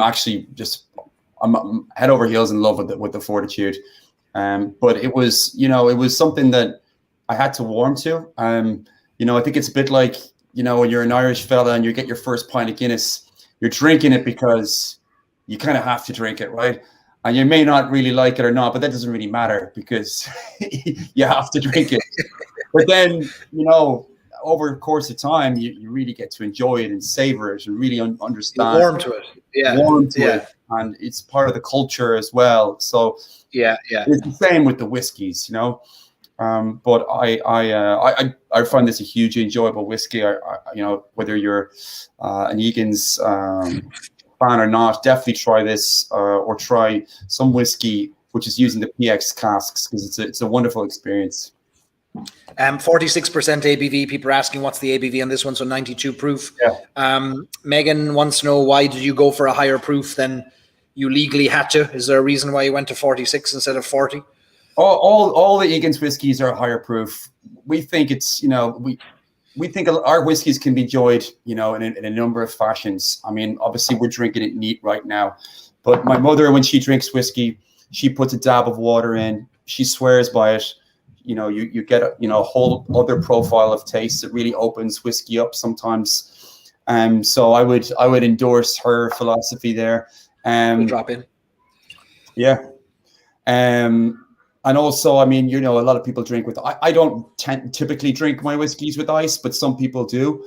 actually I'm head over heels in love with the Fortitude. But it was something that I had to warm to. I think it's a bit like, when you're an Irish fella and you get your first pint of Guinness, you're drinking it because you kind of have to drink it, right? And you may not really like it or not, but that doesn't really matter because you have to drink it. But then, over the course of time, you really get to enjoy it and savor it and really understand. Warm to it. Yeah. Warm to it. And it's part of the culture as well. So yeah. It's the same with the whiskeys, But I find this a hugely enjoyable whiskey. Whether you're an Egan's fan or not, definitely try this or try some whiskey which is using the PX casks because it's a wonderful experience. 46% ABV. People are asking what's the ABV on this one, so 92 proof. Yeah. Megan wants to know, why did you go for a higher proof than you legally had to? Is there a reason why you went to 46 instead of 40? All the Egan's whiskies are higher proof. We think it's we think our whiskies can be enjoyed in a number of fashions. I mean, obviously we're drinking it neat right now, but my mother, when she drinks whiskey, she puts a dab of water in. She swears by it. You get a whole other profile of taste that really opens whiskey up sometimes. So I would endorse her philosophy there. We'll drop in. Yeah. And also, I mean, a lot of people drink with, I don't typically drink my whiskeys with ice, but some people do.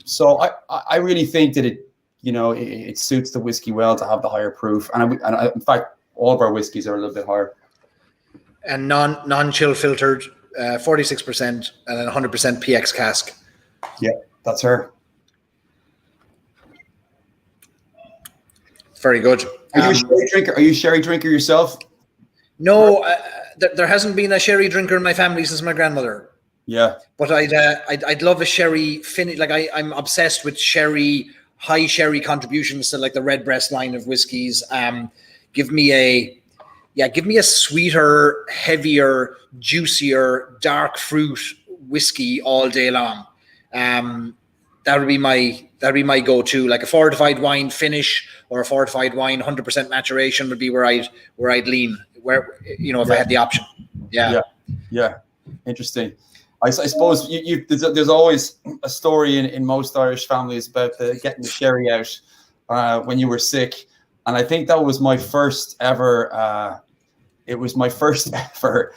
So I really think that it suits the whiskey well to have the higher proof. And in fact, all of our whiskeys are a little bit higher. And non-chill filtered, 46%, and then 100% PX cask. Yeah, that's her. Very good. Are you a sherry drinker? Are you a sherry drinker yourself? No, there hasn't been a sherry drinker in my family since my grandmother. Yeah. But I'd love a sherry finish. Like I'm obsessed with sherry, high sherry contributions to like the Redbreast line of whiskies. Give me a sweeter, heavier, juicier, dark fruit whiskey all day long. That would be my go-to. Like a fortified wine finish or a fortified wine 100% maturation would be where I'd lean. If I had the option. Yeah. Interesting. I suppose there's always a story in most Irish families about getting the sherry out when you were sick. And I think that was my first ever. It was my first ever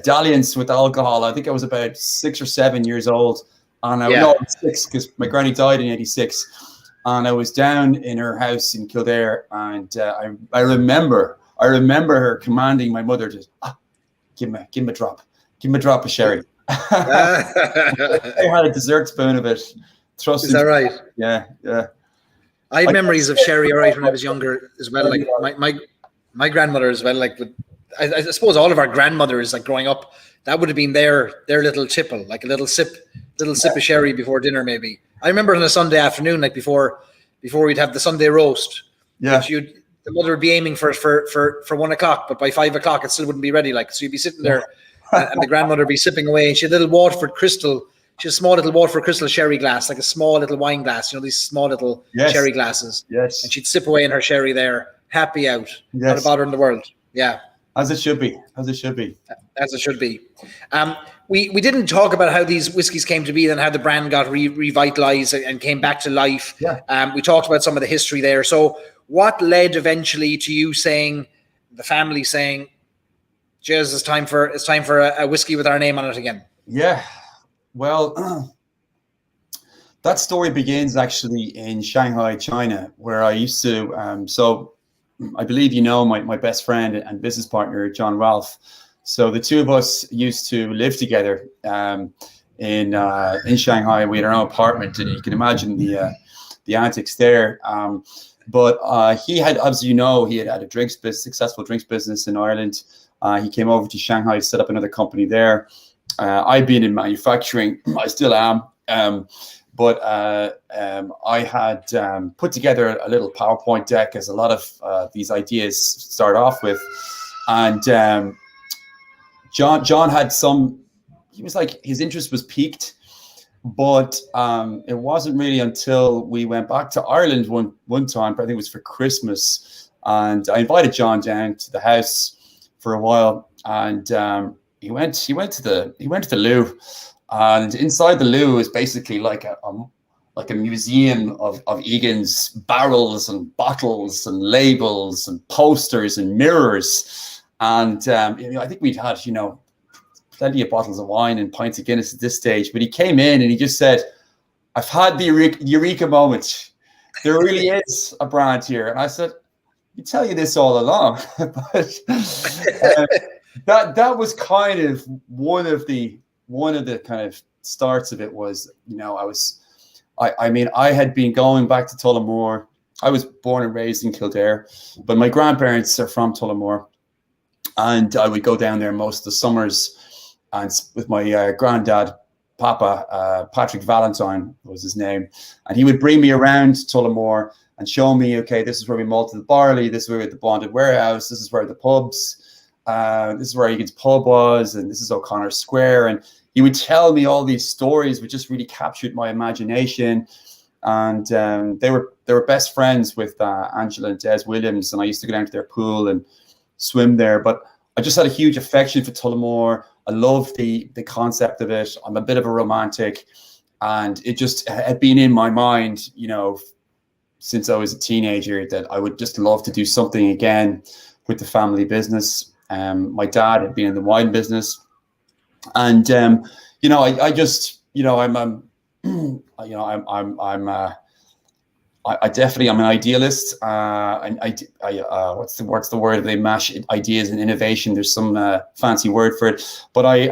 dalliance with alcohol. I think I was about 6 or 7 years old, and I was 6 because my granny died in '86, and I was down in her house in Kildare, and I remember her commanding my mother to give me a drop of sherry. I had a dessert spoon of it. Is that right? Yeah. I have memories of sherry, all right, when I was younger as well. Like my grandmother as well. Like, I suppose all of our grandmothers, like growing up, that would have been their little tipple, like a little sip of sherry before dinner, maybe. I remember on a Sunday afternoon, like before we'd have the Sunday roast. Yeah. The mother would be aiming for 1 o'clock, but by 5 o'clock it still wouldn't be ready. Like, so you'd be sitting there, and the grandmother would be sipping away, and she had a little Waterford Crystal. She had a small little Waterford Crystal sherry glass, like a small little wine glass, these small little sherry glasses. Yes. And she'd sip away in her sherry there, happy out, not a bother in the world. Yeah. As it should be. As it should be. We didn't talk about how these whiskies came to be and how the brand got revitalized and came back to life. Yeah. We talked about some of the history there. So what led eventually to you saying, the family saying, "Jez, it's time for a whiskey with our name on it again"? Yeah, well, that story begins actually in Shanghai, China, where I used to. So I believe you know my best friend and business partner, John Ralph. So the two of us used to live together in Shanghai. We had our own apartment, and you can imagine the antics there. But he had, as you know, he had a successful drinks business in Ireland. He came over to Shanghai to set up another company there. I've been in manufacturing. I still am. But I had put together a little PowerPoint deck, as a lot of these ideas start off with. And John had he was like, his interest was piqued. But it wasn't really until we went back to Ireland one time, I think it was for Christmas. And I invited John down to the house for a while. And he went to the loo. And inside the loo is basically like a museum of Egan's barrels and bottles and labels and posters and mirrors. And I think we'd had plenty of bottles of wine and pints of Guinness at this stage. But he came in and he just said, "I've had the eureka moment. There really is a brand here." And I said, "I tell you this all along." But that was kind of one of the kind of starts of it. Was I had been going back to Tullamore. I was born and raised in Kildare, but my grandparents are from Tullamore, and I would go down there most of the summers, and with my granddad, Papa, Patrick Valentine was his name, and he would bring me around Tullamore and show me, okay, this is where we malted the barley, this is where we had the bonded warehouse, this is where the pubs, this is where Egan's pub was, and this is O'Connor Square. And he would tell me all these stories, which just really captured my imagination. And they were best friends with Angela and Des Williams, and I used to go down to their pool and swim there. But I just had a huge affection for Tullamore. I love the concept of it. I'm a bit of a romantic, and it just had been in my mind, since I was a teenager, that I would just love to do something again with the family business. My dad had been in the wine business, and I just I definitely am an idealist. And what's the word? They mash ideas and innovation. There's some fancy word for it, but I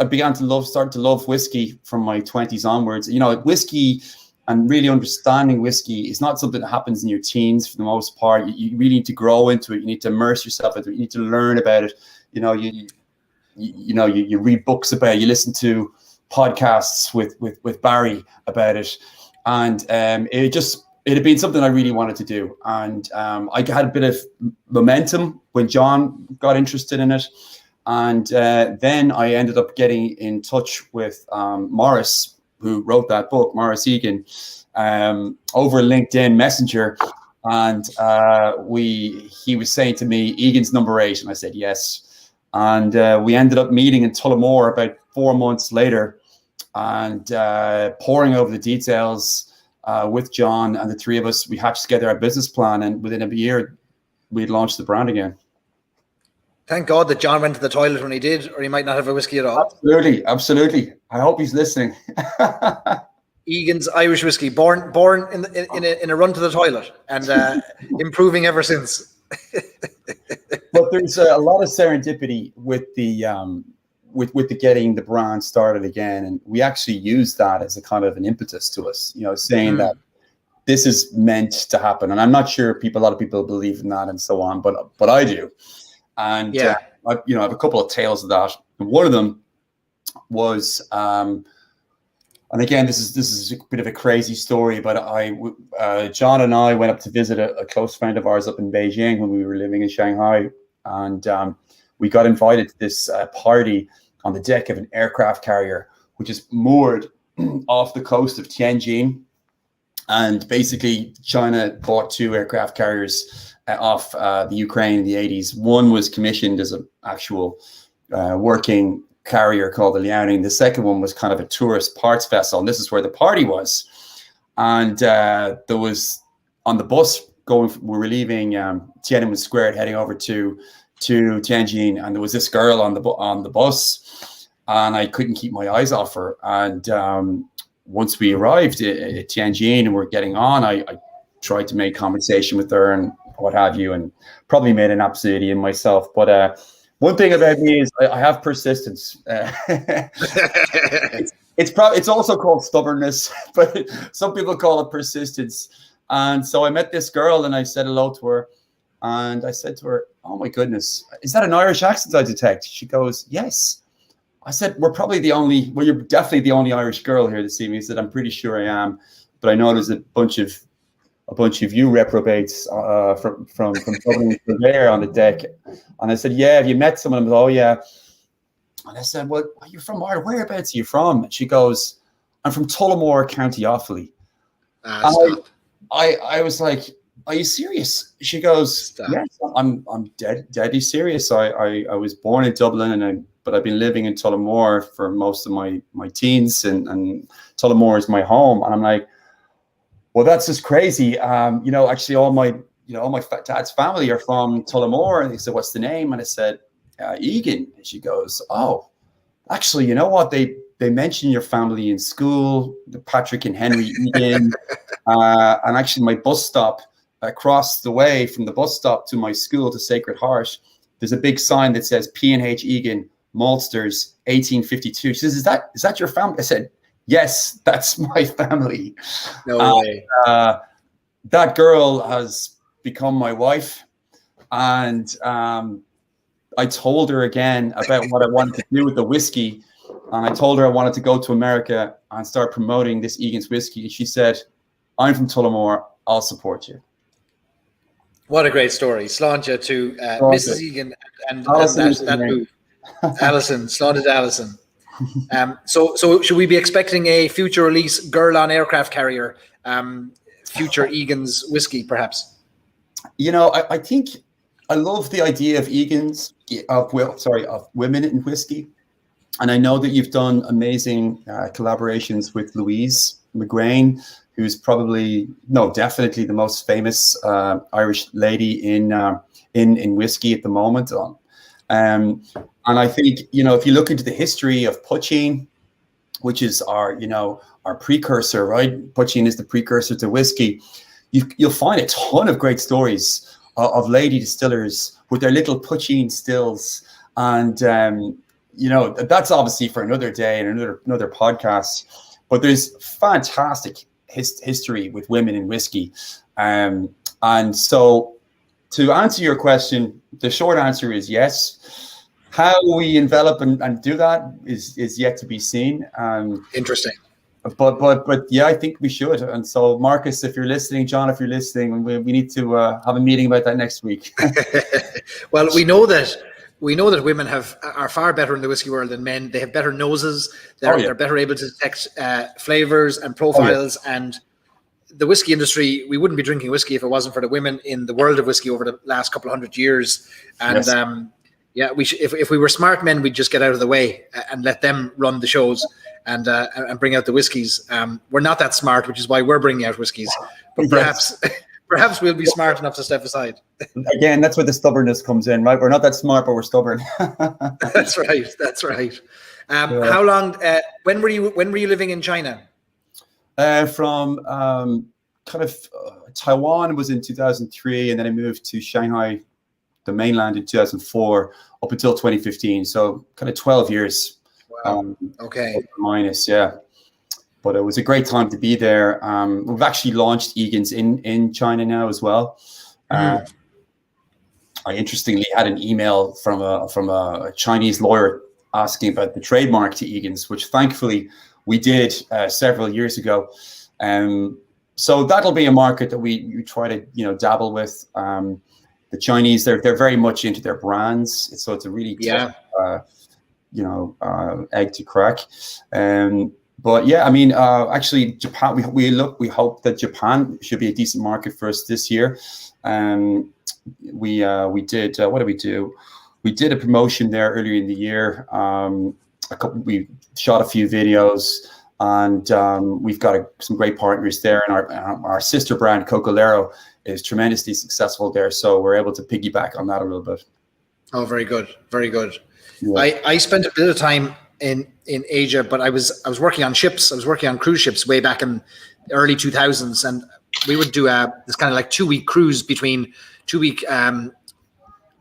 began to start to love whiskey from my 20s onwards. Whiskey and really understanding whiskey is not something that happens in your teens for the most part. You really need to grow into it. You need to immerse yourself into it. You need to learn about it. You read books about it. You listen to podcasts with Barry about it. And it had been something I really wanted to do. And I had a bit of momentum when John got interested in it. And then I ended up getting in touch with Morris, who wrote that book, Morris Egan, over LinkedIn Messenger. And he was saying to me, "Egan's number 8." And I said, yes. And we ended up meeting in Tullamore about 4 months later, and pouring over the details with John, and the three of us, we hatched together our business plan, and within a year, we'd launched the brand again. Thank God that John went to the toilet when he did, or he might not have a whiskey at all. Absolutely. I hope he's listening. Egan's Irish whiskey, born in a run to the toilet, and improving ever since. But there's a lot of serendipity with the getting the brand started again, and we actually use that as a kind of an impetus to us, saying that this is meant to happen. And I'm not sure a lot of people believe in that and so on, but I do. And I have a couple of tales of that. And one of them was, and again, this is a bit of a crazy story, but John and I went up to visit a close friend of ours up in Beijing when we were living in Shanghai, and we got invited to this party on the deck of an aircraft carrier, which is moored off the coast of Tianjin. And basically, China bought 2 aircraft carriers off the Ukraine in the 80s. One was commissioned as an actual working carrier called the Liaoning. The second one was kind of a tourist parts vessel, and this is where the party was. And there was on the bus we were leaving Tiananmen Square, heading over to Tianjin, and there was this girl on the bus, and I couldn't keep my eyes off her. And once we arrived at Tianjin and we're getting on, I tried to make conversation with her and what have you, and probably made an absolute idiot of myself. But one thing about me is I have persistence. It's also called stubbornness, but some people call it persistence. And so I met this girl and I said hello to her, and I said to her, "Oh my goodness, is that an Irish accent I detect?" She goes, "Yes." I said, "You're definitely the only Irish girl here this evening." He said, "I'm pretty sure I am, but I know there's a bunch of you reprobates from Dublin there on the deck." And I said, "Yeah, have you met some of them?" "Oh yeah." And I said, "Well, are you from Ireland? Whereabouts are you from?" And she goes, "I'm from Tullamore, County Offaly." I was like, "Are you serious?" She goes, "Yes, I'm deadly serious. I was born in Dublin, but I've been living in Tullamore for most of my teens, and Tullamore is my home." And I'm like, "Well, that's just crazy. Actually, all my dad's family are from Tullamore." And they said, "What's the name?" And I said, "Egan." And she goes, "Oh, actually, you know what? They mentioned your family in school, Patrick and Henry Egan." And actually, my bus stop across the way from the bus stop to my school, to Sacred Heart, there's a big sign that says P&H Egan, Maltsters, 1852. She says, "Is that your family?" I said, "Yes, that's my family." No way. That girl has become my wife, and I told her again about what I wanted to do with the whiskey, and I told her I wanted to go to America and start promoting this Egan's whiskey. She said, "I'm from Tullamore, I'll support you." What a great story. Sláinte to Mrs. Egan and that move. Alison, sláinte to Alison. So should we be expecting a future release, Girl on Aircraft Carrier, future Egan's whiskey, perhaps? I think I love the idea of Egan's, of women in whiskey. And I know that you've done amazing collaborations with Louise McGrain, who's definitely the most famous Irish lady in whiskey at the moment. And I think, if you look into the history of Poitín, which is our precursor, right? Poitín is the precursor to whiskey. You'll find a ton of great stories of lady distillers with their little Poitín stills. And, that's obviously for another day and another podcast. But there's fantastic history with women in whiskey. And so to answer your question, the short answer is yes. How we envelop and do that is yet to be seen. Interesting. But yeah, I think we should. And so, Marcus, if you're listening, John, if you're listening, we need to have a meeting about that next week. Well, we know that women are far better in the whiskey world than men. They have better noses. They're better able to detect flavors and profiles. And the whiskey industry, we wouldn't be drinking whiskey if it wasn't for the women in the world of whiskey over the last couple of 100 years. And yes. If we were smart men, we'd just get out of the way and let them run the shows and bring out the whiskeys. We're not that smart, which is why we're bringing out whiskeys. But perhaps we'll be smart enough to step aside. Again, that's where the stubbornness comes in, right? We're not that smart, but we're stubborn. That's right. How long? When were you living in China? From Taiwan was in 2003, and then I moved to Shanghai, the mainland, in 2004 up until 2015. So kind of 12 years. Wow. Okay. Minus, yeah. But it was a great time to be there. We've actually launched Egan's in China now as well. I interestingly had an email from a Chinese lawyer asking about the trademark to Egan's, which thankfully we did several years ago. So that'll be a market that we try to dabble with. The Chinese, they're very much into their brands, so it's a really tough, egg to crack. But yeah, I mean, actually, Japan. We hope that Japan should be a decent market for us this year. We did. What did we do? We did a promotion there earlier in the year. We shot a few videos, and we've got some great partners there. And our sister brand Cocalero is tremendously successful there, so we're able to piggyback on that a little bit. Oh, very good, very good. Yeah. I spent a bit of time in Asia, but I was working on ships. I was working on cruise ships way back in the early 2000s, and we would do this kind of like 2-week cruise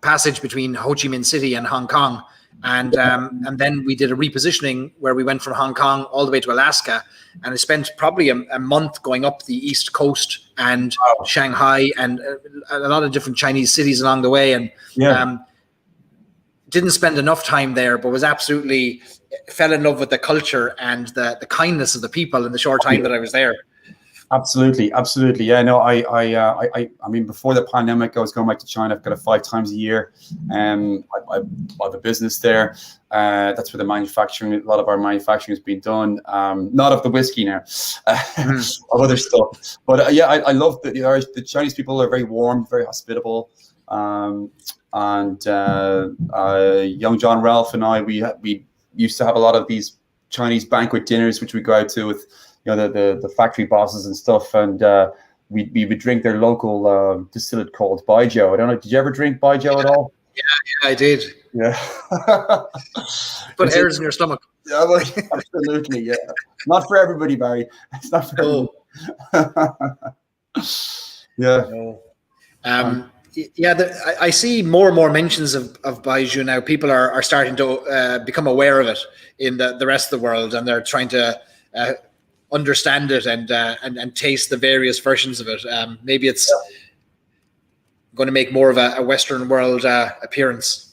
passage between Ho Chi Minh City and Hong Kong, and then we did a repositioning where we went from Hong Kong all the way to Alaska, and I spent probably a month going up the East Coast and Shanghai and a lot of different Chinese cities along the way, and didn't spend enough time there, but fell in love with the culture and the kindness of the people in the short time that I was there. Absolutely. Yeah, no, I mean, before the pandemic, I was going back to China. I've got it 5 times a year. I have a business there. That's where a lot of our manufacturing has been done. Not of the whiskey now, of other stuff. But I love that the Chinese people are very warm, very hospitable. And young John Ralph and I, we used to have a lot of these Chinese banquet dinners, which we go out to with the factory bosses and stuff, and we would drink their local distillate called Baijiu. I don't know, did you ever drink Baijiu at all? Yeah, I did. Yeah. Put hairs in your stomach. Yeah, well, absolutely. Yeah, not for everybody, Barry. It's not for everybody. Yeah. I see more and more mentions of Baijiu now. People are starting to become aware of it in the rest of the world, and they're trying to understand it and taste the various versions of it. Maybe it's going to make more of a Western world appearance.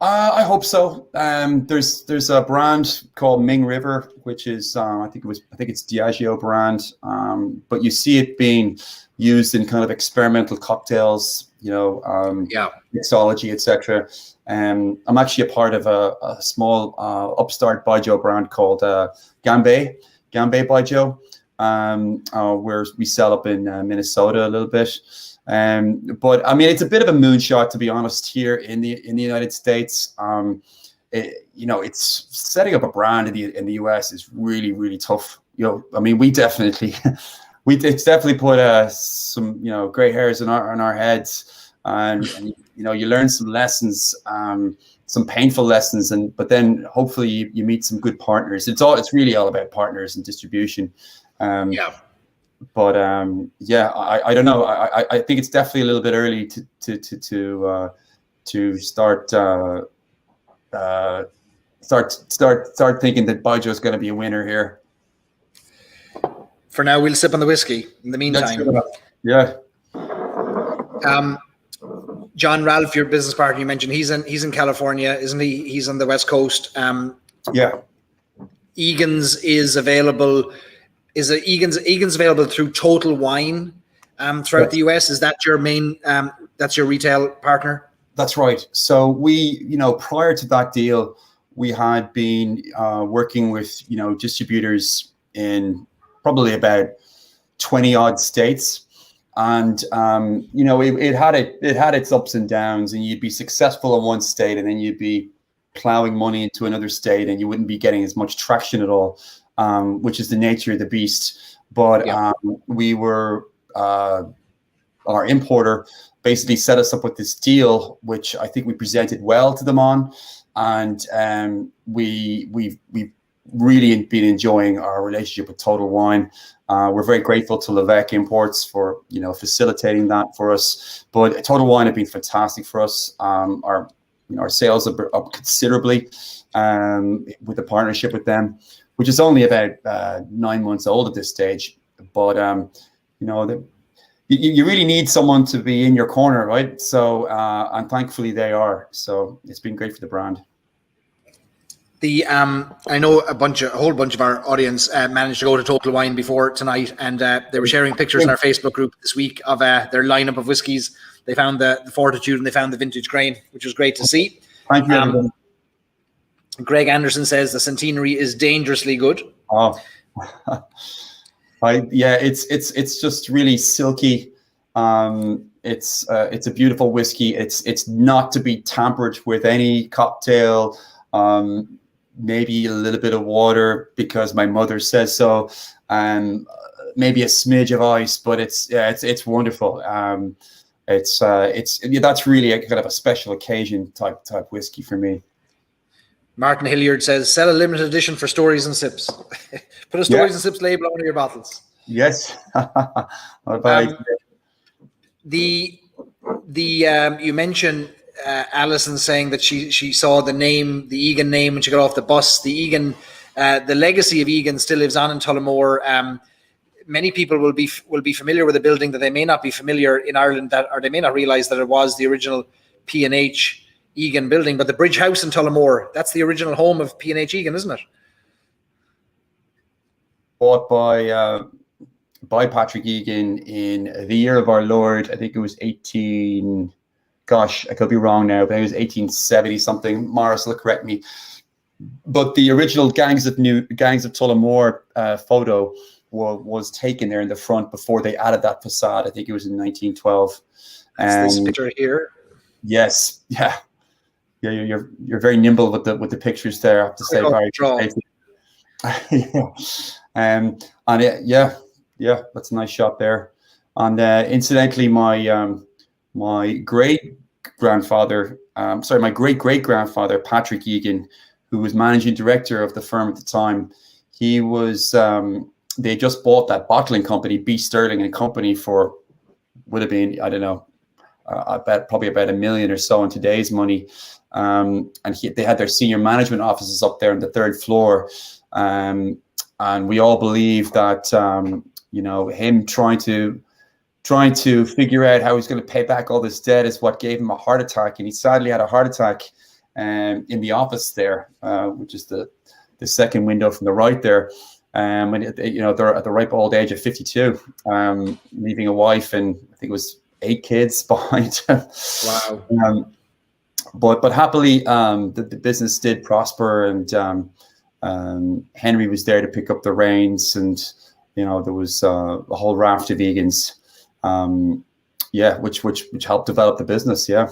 I hope so. There's a brand called Ming River, which is I think it's Diageo brand, but you see it being used in kind of experimental cocktails, mixology, etc. I'm actually a part of a small upstart Baijiu brand called Ganbei Baijiu, where we sell up in Minnesota a little bit. But I mean, it's a bit of a moonshot, to be honest, here in the United States. It's setting up a brand in the US is really, really tough. I mean, it's definitely put some gray hairs on our heads, and you learn some lessons, some painful lessons, but then hopefully you meet some good partners. It's really all about partners and distribution. But I don't know. I think it's definitely a little bit early to start thinking that Baijiu is going to be a winner here. For now, we'll sip on the whiskey. In the meantime, yeah. John Ralph, your business partner, you mentioned he's in California, isn't he? He's on the West Coast. Egan's is available. Egan's available through Total Wine throughout the US? Is that your main? That's your retail partner? That's right. So we, prior to that deal, we had been working with distributors in probably about 20 odd states, and it had its ups and downs, and you'd be successful in one state, and then you'd be plowing money into another state, and you wouldn't be getting as much traction at all. Which is the nature of the beast. But we were, our importer basically set us up with this deal, which I think we presented well to them on. And we've really been enjoying our relationship with Total Wine. We're very grateful to Levesque Imports for, facilitating that for us. But Total Wine have been fantastic for us. Our sales are up considerably with the partnership with them, which is only about 9 months old at this stage. But, you really need someone to be in your corner, right? So, and thankfully they are. So it's been great for the brand. I know a whole bunch of our audience managed to go to Total Wine before tonight, and they were sharing pictures in our Facebook group this week of their lineup of whiskies. They found the Fortitude and they found the Vintage Grain, which was great to see. Thank you, everybody. Greg Anderson says the Centenary is dangerously good. Oh, it's just really silky. It's a beautiful whiskey. It's not to be tampered with any cocktail. maybe a little bit of water because my mother says so, and maybe a smidge of ice, but it's wonderful. That's really a kind of a special occasion type whiskey for me. Martin Hilliard says, sell a limited edition for Stories and Sips. Put a Stories and Sips label on one of your bottles. Yes. You mentioned Alison saying that she saw the name, the Egan name, when she got off the bus. The Egan, the legacy of Egan still lives on in Tullamore. Many people will be familiar with a building that they may not be familiar in Ireland, or they may not realise that it was the original P&H Egan building. But the Bridge House in Tullamore, that's the original home of P&H Egan, isn't it? Bought by Patrick Egan in the year of our Lord. I think it was I could be wrong now, but it was 1870 something. Morris will correct me. But the original Gangs of Tullamore photo was taken there in the front before they added that facade. I think it was in 1912. That's this picture here. Yes, yeah. You're very nimble with the pictures there, I have to say, Barry. Yeah, that's a nice shot there. And incidentally, my great grandfather, my great grandfather, Patrick Egan, who was managing director of the firm at the time, he was. They just bought that bottling company, B. Sterling and Company, for would have been, I don't know, I bet probably about $1 million or so in today's money. And they had their senior management offices up there on the 3rd floor. And we all believe that, him trying to figure out how he's going to pay back all this debt is what gave him a heart attack. And he sadly had a heart attack in the office there, which is the second window from the right there. When they're at the ripe old age of 52, leaving a wife and I think it was 8 kids behind. Wow. But happily, the business did prosper, and Henry was there to pick up the reins, and there was a whole raft of Egans, which helped develop the business. Yeah.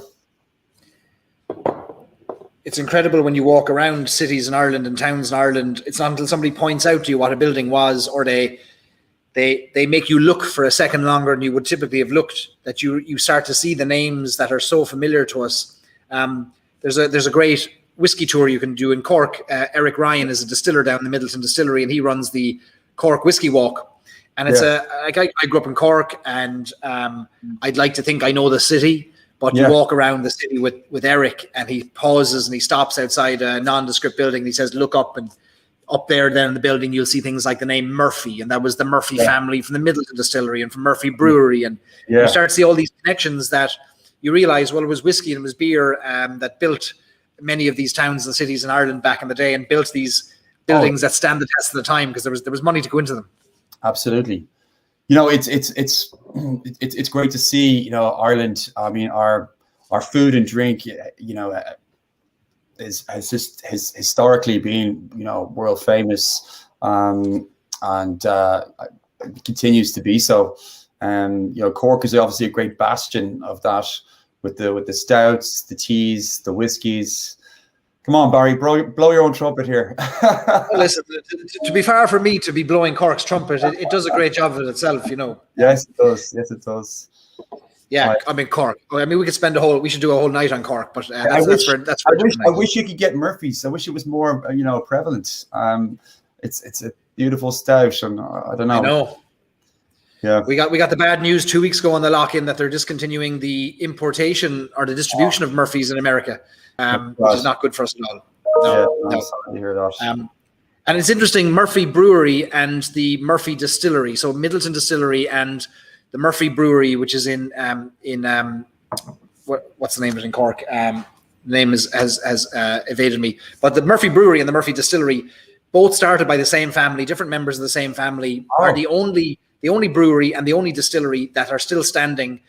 It's incredible when you walk around cities in Ireland and towns in Ireland. It's not until somebody points out to you what a building was, or they make you look for a second longer than you would typically have looked, that you start to see the names that are so familiar to us. There's a great whiskey tour you can do in Cork. Eric Ryan is a distiller down in the Middleton Distillery, and he runs the Cork Whiskey Walk. And it's I grew up in Cork, and I'd like to think I know the city. But you walk around the city with Eric, and he pauses and he stops outside a nondescript building. And he says, look up, and up there then in the building, you'll see things like the name Murphy. And that was the Murphy family from the Middleton Distillery and from Murphy Brewery. And you start to see all these connections that you realize, well, it was whiskey and it was beer that built many of these towns and cities in Ireland back in the day, and built these buildings that stand the test of the time because there was money to go into them. Absolutely. It's great to see, Ireland. I mean, our food and drink, has historically been, world famous, and continues to be so. Cork is obviously a great bastion of that, with the stouts, the teas, the whiskies. Come on, Barry, blow your own trumpet here. Listen, to be far from me to be blowing Cork's trumpet, it does a great job of it itself, Yes, it does. Yes, it does. Yeah, right. I mean, Cork. I mean, we should do a whole night on Cork, but I wish you could get Murphy's. I wish it was more, prevalent. It's a beautiful stout, and I don't know. I know. Yeah, we got the bad news 2 weeks ago on the lock-in that they're discontinuing the importation or the distribution of Murphy's in America. Which is not good for us at all. No. Sorry to hear that. And it's interesting, Murphy Brewery and the Murphy Distillery. So Middleton Distillery and the Murphy Brewery, which is in what's the name of it in Cork? The name has evaded me. But the Murphy Brewery and the Murphy Distillery, both started by the same family, different members of the same family, are the only brewery and the only distillery that are still standing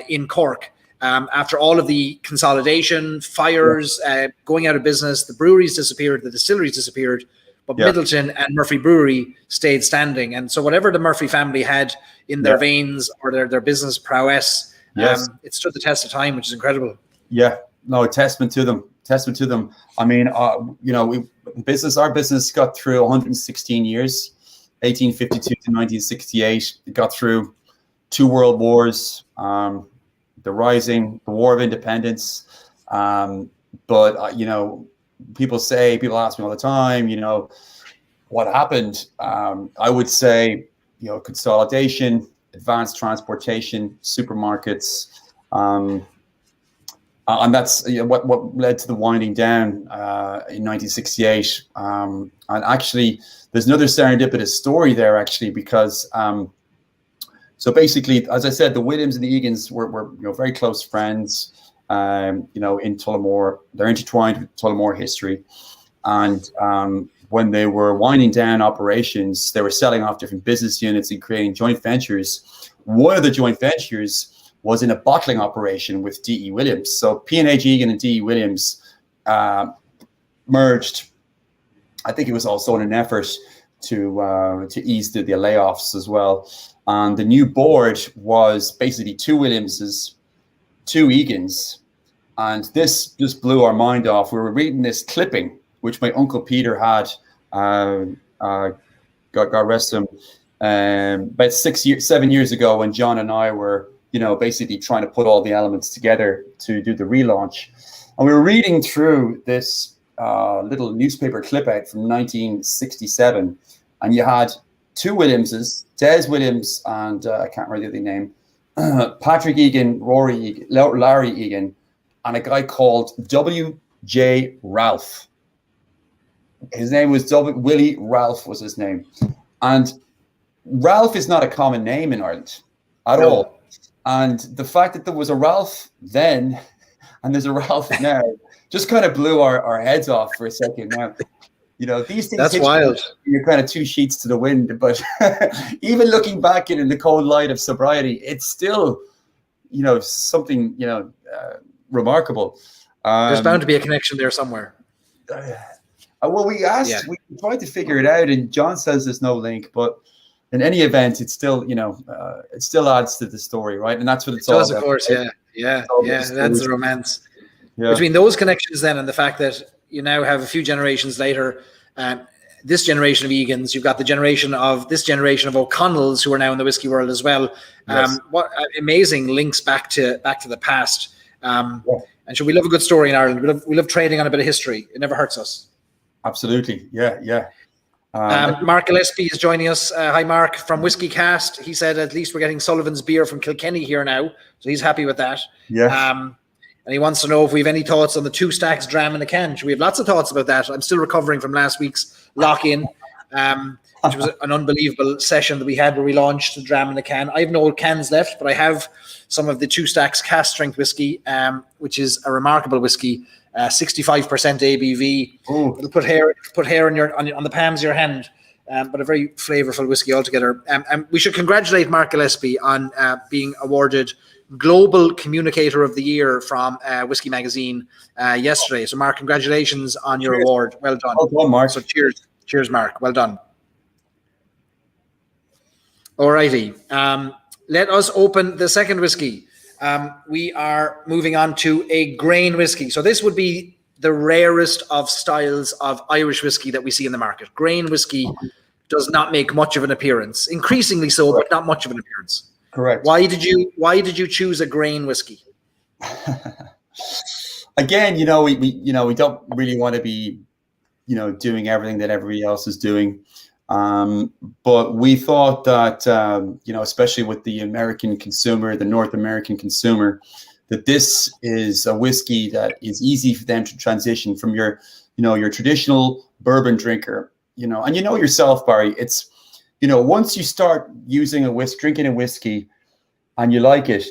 in Cork. After all of the consolidation, fires, going out of business, the breweries disappeared, the distilleries disappeared, but Middleton and Murphy Brewery stayed standing. And so whatever the Murphy family had in their veins or their business prowess, it stood the test of time, which is incredible. Yeah, no, a testament to them. testament to them. I mean, our business got through 116 years, 1852 to 1968. It got through 2 world wars, the War of Independence. But people ask me all the time, what happened? I would say, consolidation, advanced transportation, supermarkets, and that's what led to the winding down in 1968. And actually, there's another serendipitous story there, actually, because so basically, as I said, the Williams and the Egans were very close friends. In Tullamore, they're intertwined with Tullamore history, and when they were winding down operations, they were selling off different business units and creating joint ventures. One of the joint ventures was in a bottling operation with D.E. Williams. So P&H Egan and D.E. Williams merged. I think it was also in an effort to ease the layoffs as well. And the new board was basically 2 Williamses, 2 Egans. And this just blew our mind off. We were reading this clipping, which my uncle Peter had, God rest him, about 7 years ago, when John and I were, basically trying to put all the elements together to do the relaunch. And we were reading through this little newspaper clip out from 1967, and you had 2 Williamses, Des Williams and I can't remember the other name, Patrick Egan, Larry Egan, and a guy called W.J. Ralph. His name was Willie Ralph was his name. And Ralph is not a common name in Ireland at all. And the fact that there was a Ralph then and there's a Ralph now just kind of blew our heads off for a second. Now, these things. That's wild. You're kind of 2 sheets to the wind. But even looking back in the cold light of sobriety, it's still, something, remarkable. There's bound to be a connection there somewhere. Well, we asked, we tried to figure it out, and John says there's no link, but in any event, it's still, it still adds to the story, right? And that's what it's all about. Of course, yeah. That's the romance. Yeah. Between those connections then and the fact that you now have a few generations later, this generation of Egans, you've got this generation of O'Connells who are now in the whiskey world as well. Yes. What amazing links back to the past. And so we love a good story in Ireland. We love trading on a bit of history. It never hurts us. Absolutely. Yeah. Mark Gillespie is joining us. Hi, Mark, from Whiskey Cast. He said at least we're getting Sullivan's beer from Kilkenny here now, so he's happy with that. Yeah. And he wants to know if we have any thoughts on the 2 Stacks dram in the can. We have lots of thoughts about that. I'm still recovering from last week's lock-in, which was an unbelievable session that we had where we launched the dram in the can. I have no cans left, but I have some of the 2 Stacks cast strength whiskey, which is a remarkable whiskey. 65% ABV. It'll put hair on the palms of your hand, but a very flavorful whiskey altogether. And we should congratulate Mark Gillespie on being awarded Global Communicator of the Year from Whiskey Magazine yesterday. So, Mark, congratulations on your award. Well done. Well done, Mark. So, cheers, Mark. Well done. All righty. Let us open the second whiskey. We are moving on to a grain whiskey. So this would be the rarest of styles of Irish whiskey that we see in the market. Grain whiskey does not make much of an appearance, increasingly so, but not much of an appearance. Correct. Why did you choose a grain whiskey? Again, we don't really want to be, doing everything that everybody else is doing. But we thought that, especially with the American consumer, the North American consumer, that this is a whiskey that is easy for them to transition from your traditional bourbon drinker, and yourself, Barry, it's, once you start drinking a whiskey and you like it,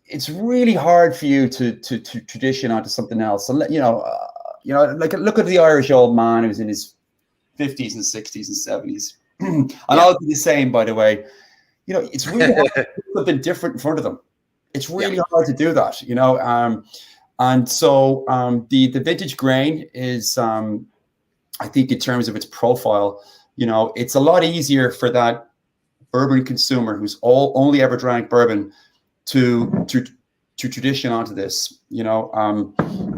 it's really hard for you to transition onto something else. And, like look at the Irish old man who's in his 50s and 60s and 70s. And I'll do the same, by the way. It's really hard to put something different in front of them. It's really hard to do that, and so the vintage grain is, I think, in terms of its profile, it's a lot easier for that bourbon consumer who's only ever drank bourbon to tradition onto this. You know,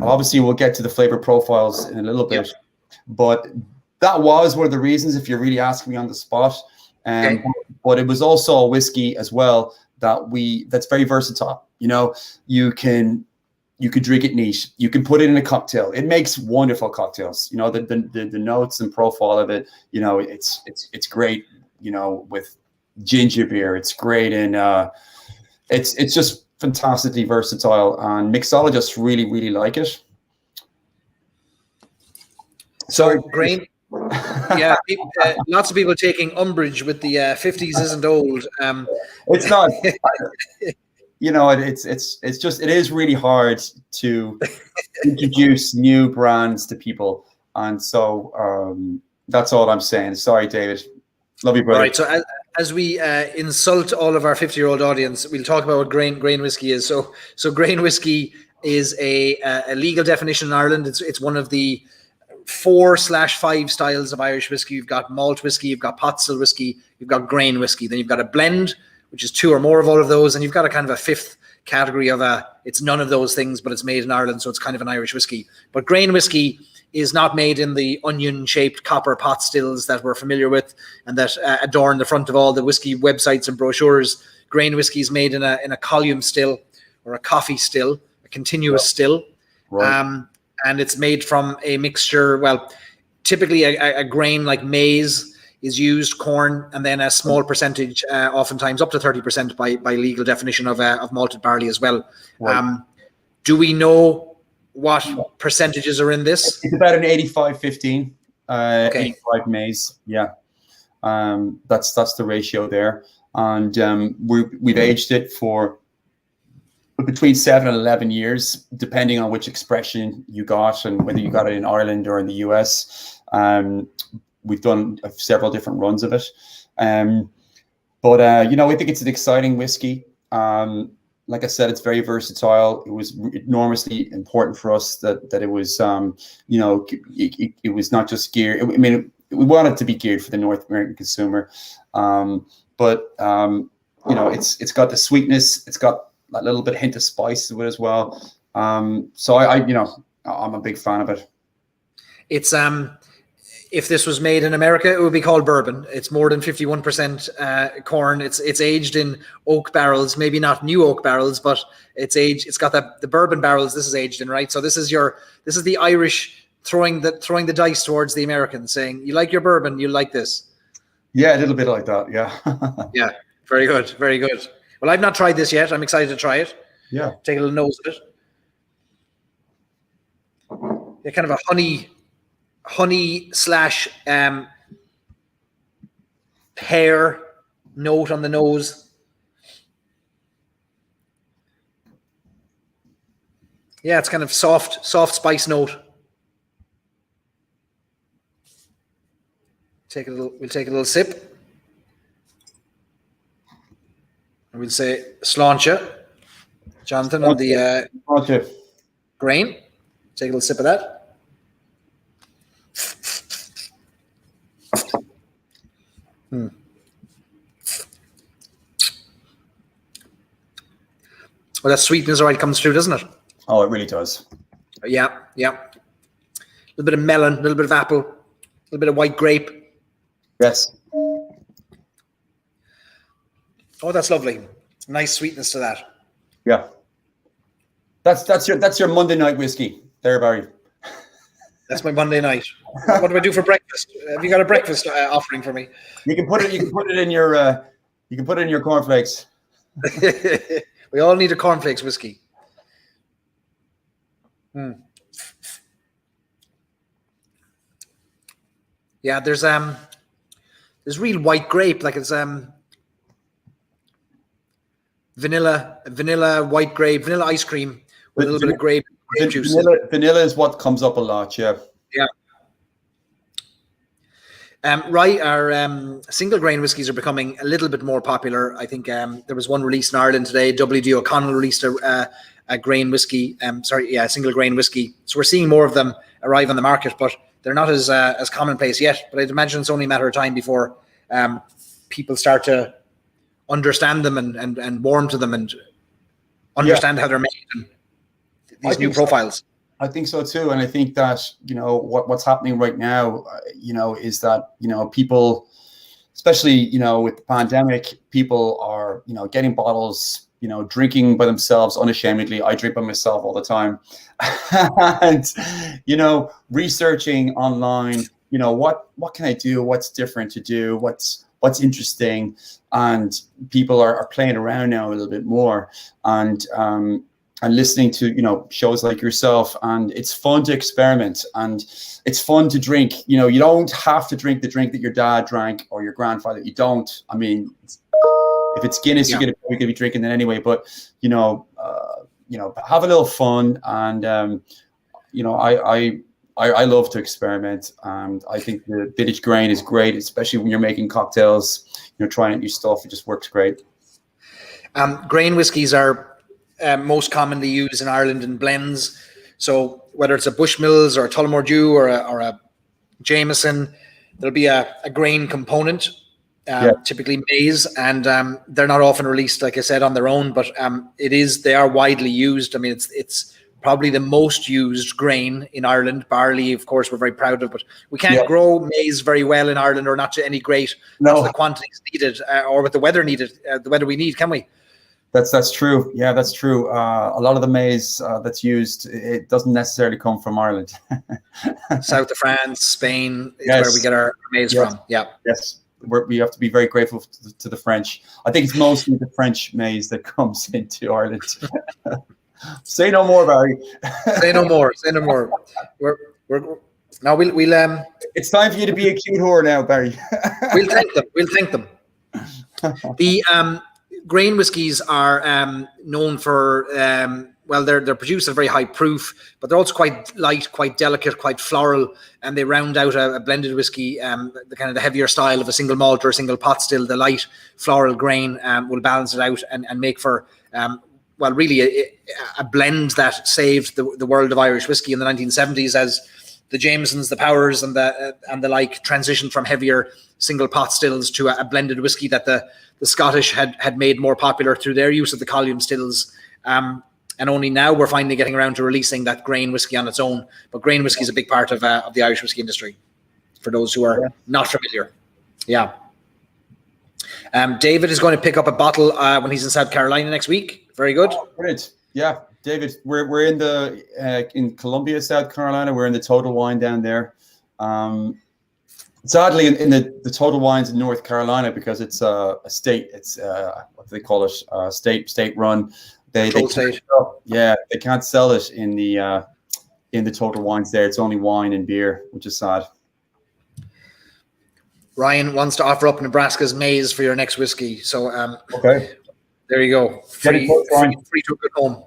obviously we'll get to the flavor profiles in a little bit, but that was one of the reasons, if you're really asking me on the spot. But it was also a whiskey as well that's very versatile. You know, you can drink it neat. You can put it in a cocktail. It makes wonderful cocktails. You know, the notes and profile of it, you know, it's great, you know, with ginger beer. It's great. And it's just fantastically versatile, and mixologists really, really like it. So grain. Yeah, lots of people taking umbrage with the 50s isn't old. It's not. You know, it's just, it is really hard to introduce new brands to people, and so that's all I'm saying. Sorry, David. Love you, brother. All right. So as we insult all of our 50-year-old audience, we'll talk about what grain whiskey is. So grain whiskey is a legal definition in Ireland. It's one of the 4/5 styles of Irish whiskey. You've got malt whiskey, you've got pot still whiskey, you've got grain whiskey. Then you've got a blend, which is 2 or more of all of those, and you've got a kind of a 5th category of it's none of those things, but it's made in Ireland, so it's kind of an Irish whiskey. But grain whiskey is not made in the onion-shaped copper pot stills that we're familiar with and that adorn the front of all the whiskey websites and brochures. Grain whiskey is made in a column still, or a coffee still, a continuous still. Right. And it's made from a mixture, well, typically a grain like maize is used, corn, and then a small percentage, oftentimes up to 30% by legal definition of malted barley as well. Right. Do we know what percentages are in this? It's about an 85-15, 85 maize. Yeah. That's the ratio there. And we've aged it for between 7 and 11 years, depending on which expression you got and whether you got it in Ireland or in the US. We've done several different runs of it. But you know, I think it's an exciting whiskey. Like I said, it's very versatile. It was enormously important for us that it was, you know, it was not just geared. I mean, we wanted to be geared for the North American consumer. But you know, it's got the sweetness. It's got a little bit hint of spice to it as well. So I you know, I'm a big fan of it. It's if this was made in America, it would be called bourbon. It's more than 51% corn. It's aged in oak barrels, maybe not new oak barrels, but it's aged. It's got the bourbon barrels. This is aged in, right? So this is the Irish throwing the dice towards the Americans, saying, "You like your bourbon, you like this." Yeah, a little bit like that. Yeah. Yeah. Very good. Very good. Well, I've not tried this yet. I'm excited to try it. Yeah. Take a little nose of it. Yeah, kind of a honey slash pear note on the nose. Yeah, it's kind of soft spice note. We'll take a little sip. And we'll say sláinte, Jonathan, on the grain. Take a little sip of that. Well, that sweetness oil comes through, doesn't it? Oh, it really does. Yeah, yeah. A little bit of melon, a little bit of apple, a little bit of white grape. Yes. Oh, that's lovely. Nice sweetness to that. Yeah. That's your Monday night whiskey there, Barry. That's my Monday night. What do I do for breakfast? Have you got a breakfast offering for me? You can put it in your cornflakes. We all need a cornflakes whiskey. Yeah, there's real white grape, like it's vanilla white grape, vanilla ice cream with a little bit of grape juice. Vanilla is what comes up a lot, yeah. Yeah. Right, our single grain whiskies are becoming a little bit more popular. I think there was one released in Ireland today. W.D. O'Connell released a grain whiskey. A single grain whiskey. So we're seeing more of them arrive on the market, but they're not as commonplace yet. But I'd imagine it's only a matter of time before people start to understand them and warm to them and understand how they're made and these new profiles. I think so too, and I think that what's happening right now, is that people, especially with the pandemic, people are getting bottles, drinking by themselves unashamedly. I drink by myself all the time, and researching online. What can I do? What's different to do? What's interesting? And people are playing around now a little bit more, and listening to shows like yourself, and it's fun to experiment, and it's fun to drink. You don't have to drink the drink that your dad drank or your grandfather. You don't. I mean, if it's Guinness, you're gonna be drinking it anyway. But have a little fun, and I love to experiment, and I think the vintage grain is great, especially when you're making cocktails. Trying out new stuff, it just works great. Grain whiskies are most commonly used in Ireland in blends. So whether it's a Bushmills or a Tullamore Dew or a Jameson, there'll be a grain component, typically maize, and they're not often released, like I said, on their own, but they are widely used. I mean, it's probably the most used grain in Ireland. Barley, of course, we're very proud of, but we can't grow maize very well in Ireland, or not to any great the quantities needed, or with the weather needed, the weather we need, can we? That's true. Yeah, that's true. A lot of the maize that's used, it doesn't necessarily come from Ireland. South of France, Spain is where we get our maize from. Yeah. Yes. We have to be very grateful to the French. I think it's mostly the French maize that comes into Ireland. Say no more, Barry. Say no more. Say no more. We'll It's time for you to be a cute whore now, Barry. We'll thank them. The grain whiskies are known for they're produced at very high proof, but they're also quite light, quite delicate, quite floral, and they round out a blended whiskey, the kind of the heavier style of a single malt or a single pot still. The light floral grain will balance it out and make for really a blend that saved the world of Irish whiskey in the 1970s, as the Jamesons, the Powers, and the like transitioned from heavier single pot stills to a blended whiskey that the Scottish had made more popular through their use of the column stills. And only now we're finally getting around to releasing that grain whiskey on its own. But grain whiskey is a big part of the Irish whiskey industry, for those who are not familiar. Yeah. David is going to pick up a bottle when he's in South Carolina next week. Very good. Oh, great. Yeah, David, we're in Columbia, South Carolina. We're in the Total Wine down there. Sadly, in the Total Wines in North Carolina, because it's a state. It's what do they call it? State run. They can't sell it in the Total Wines there. It's only wine and beer, which is sad. Ryan wants to offer up Nebraska's maize for your next whiskey. So okay, there you go. Free to a good home.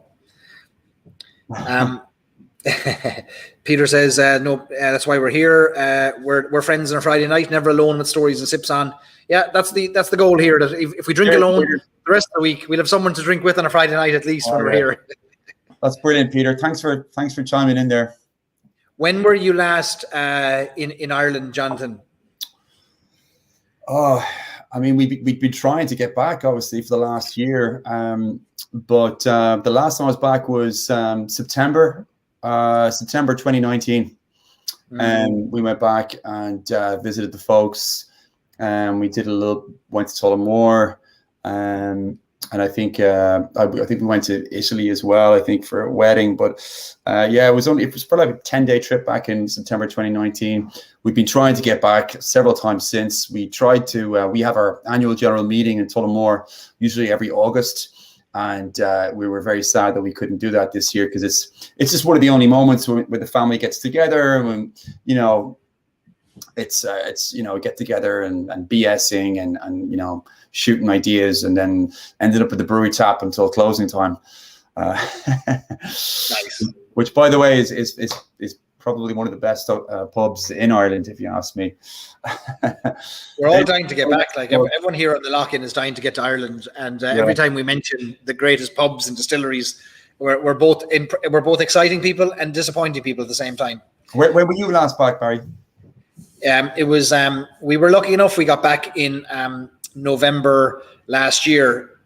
Peter says, no, that's why we're here. We're friends on a Friday night, never alone with stories and sips on. Yeah, that's the goal here. That if we drink alone the rest of the week, we'll have someone to drink with on a Friday night at least when we're here. That's brilliant, Peter. Thanks for chiming in there. When were you last in Ireland, Jonathan? Oh, I mean, we've been trying to get back, obviously, for the last year. But the last time I was back was September 2019. And we went back and visited the folks. We did went to Tullamore. And I think we went to Italy as well, I think, for a wedding. But it was probably like a 10-day trip back in September 2019. We've been trying to get back several times since. We tried to, we have our annual general meeting in Tullamore, usually every August. And we were very sad that we couldn't do that this year, because it's just one of the only moments where the family gets together, and it's get together and BSing and shooting ideas, and then ended up at the brewery tap until closing time. Nice. Which, by the way, is probably one of the best pubs in Ireland, if you ask me. We're all dying to get back. Like everyone here on the lock-in is dying to get to Ireland, and every time we mention the greatest pubs and distilleries, we're both exciting people and disappointing people at the same time. When were you last back, Barry? It was we were lucky enough. We got back in November last year.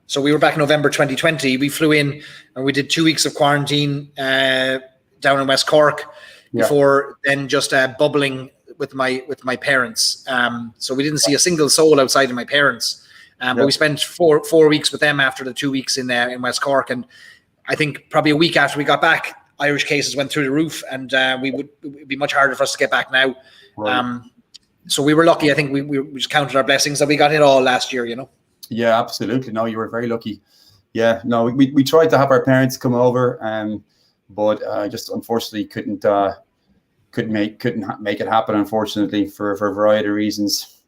So we were back in November 2020. We flew in and we did 2 weeks of quarantine down in West Cork before then just bubbling with my parents. So we didn't see a single soul outside of my parents. But we spent four weeks with them after the 2 weeks in West Cork. And I think probably a week after we got back, Irish cases went through the roof, and it would be much harder for us to get back now. Right. So we were lucky. I think we just counted our blessings that we got it all last year, Yeah, absolutely. No, you were very lucky. Yeah, no, we tried to have our parents come over, but just unfortunately couldn't make it happen, unfortunately, for a variety of reasons.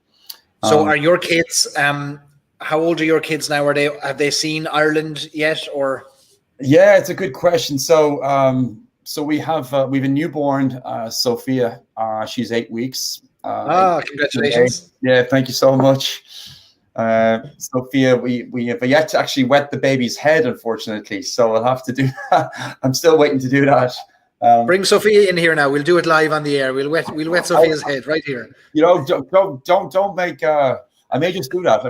So are your kids, how old are your kids now? Have they seen Ireland yet, or? Yeah, it's a good question. So we have a newborn, Sophia. She's 8 weeks. Congratulations! Yeah, thank you so much, Sophia. We have yet to actually wet the baby's head, unfortunately. So I'll have to do that. I'm still waiting to do that. Bring Sophia in here now. We'll do it live on the air. We'll wet Sophia's head right here. Don't make. I may just do that.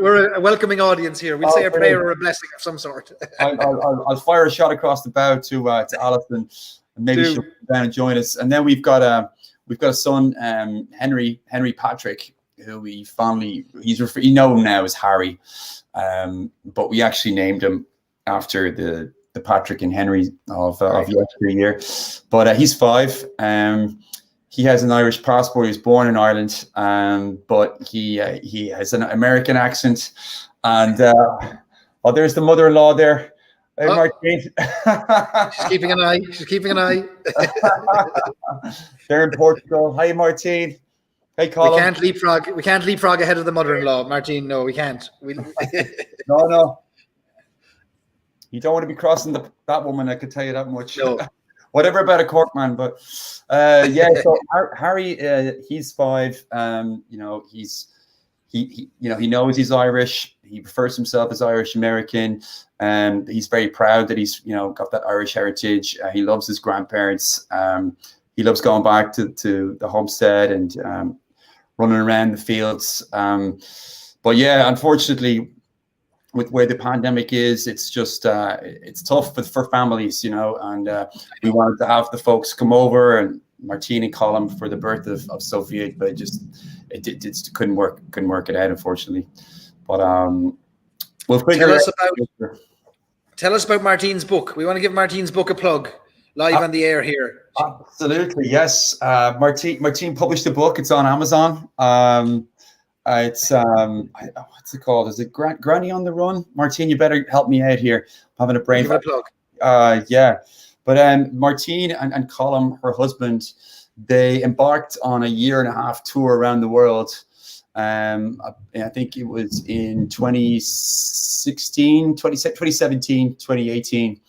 We're a welcoming audience here. We'll say a prayer or a blessing of some sort. I'll fire a shot across the bow to Alison, and maybe she'll come down and join us. And then we've got a son, Henry Patrick, who we fondly you know him now as Harry, but we actually named him after the Patrick and Henry of yesteryear. But he's 5. He has an Irish passport. He was born in Ireland, but he has an American accent. And there's the mother-in-law there. Hey, Martine. She's keeping an eye. They're in Portugal. Hi, Martine. Hey, Colin. We can't leapfrog ahead of the mother-in-law, Martine. No, we can't. No. You don't want to be crossing that woman. I can tell you that much. No. Whatever about a Cork man, but so Harry, he's 5. He knows he's Irish. He prefers himself as Irish American. He's very proud that he's got that Irish heritage. He loves his grandparents. He loves going back to the homestead and running around the fields. But yeah, unfortunately, with where the pandemic is, it's just it's tough for families, and we wanted to have the folks come over, and Martine and Colin for the birth of Sophia, but it couldn't work it out, unfortunately. But we'll figure it out. Tell us about Martine's book. We want to give Martine's book a plug live on the air here. Absolutely, yes. Martine published a book. It's on Amazon. It's what's it called? Is it Granny on the Run? Martine, you better help me out here. I'm having a brain fog. Yeah. But Martine and Colin, her husband, they embarked on a 1.5-year tour around the world. I think it was in 2017, 2018.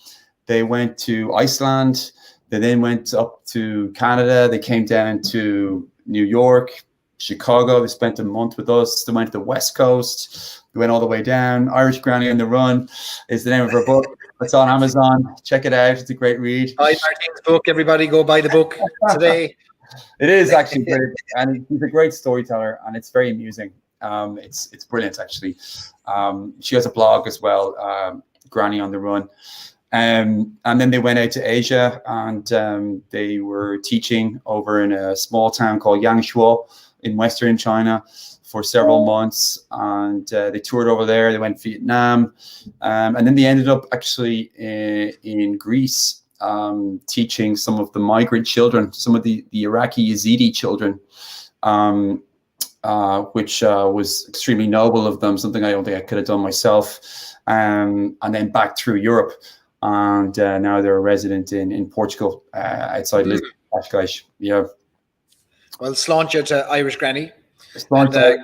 They went to Iceland. They then went up to Canada. They came down to New York, Chicago. They spent a month with us. They went to the West Coast. They went all the way down. Irish Granny on the Run is the name of her book. It's on Amazon. Check it out. It's a great read. Buy Martine's book. Everybody go buy the book today. It is actually great. And he's a great storyteller, and it's very amusing. It's brilliant, actually. She has a blog as well, Granny on the Run. And then they went out to Asia, and they were teaching over in a small town called Yangshuo in Western China for several months, and they toured over there. They went to Vietnam, and then they ended up actually in Greece, teaching some of the migrant children, some of the Iraqi Yazidi children, which was extremely noble of them, something I don't think I could have done myself, and then back through Europe, and now they're a resident in Portugal, outside Lisbon. Yeah. Well, sláinte to Irish Granny. Hopefully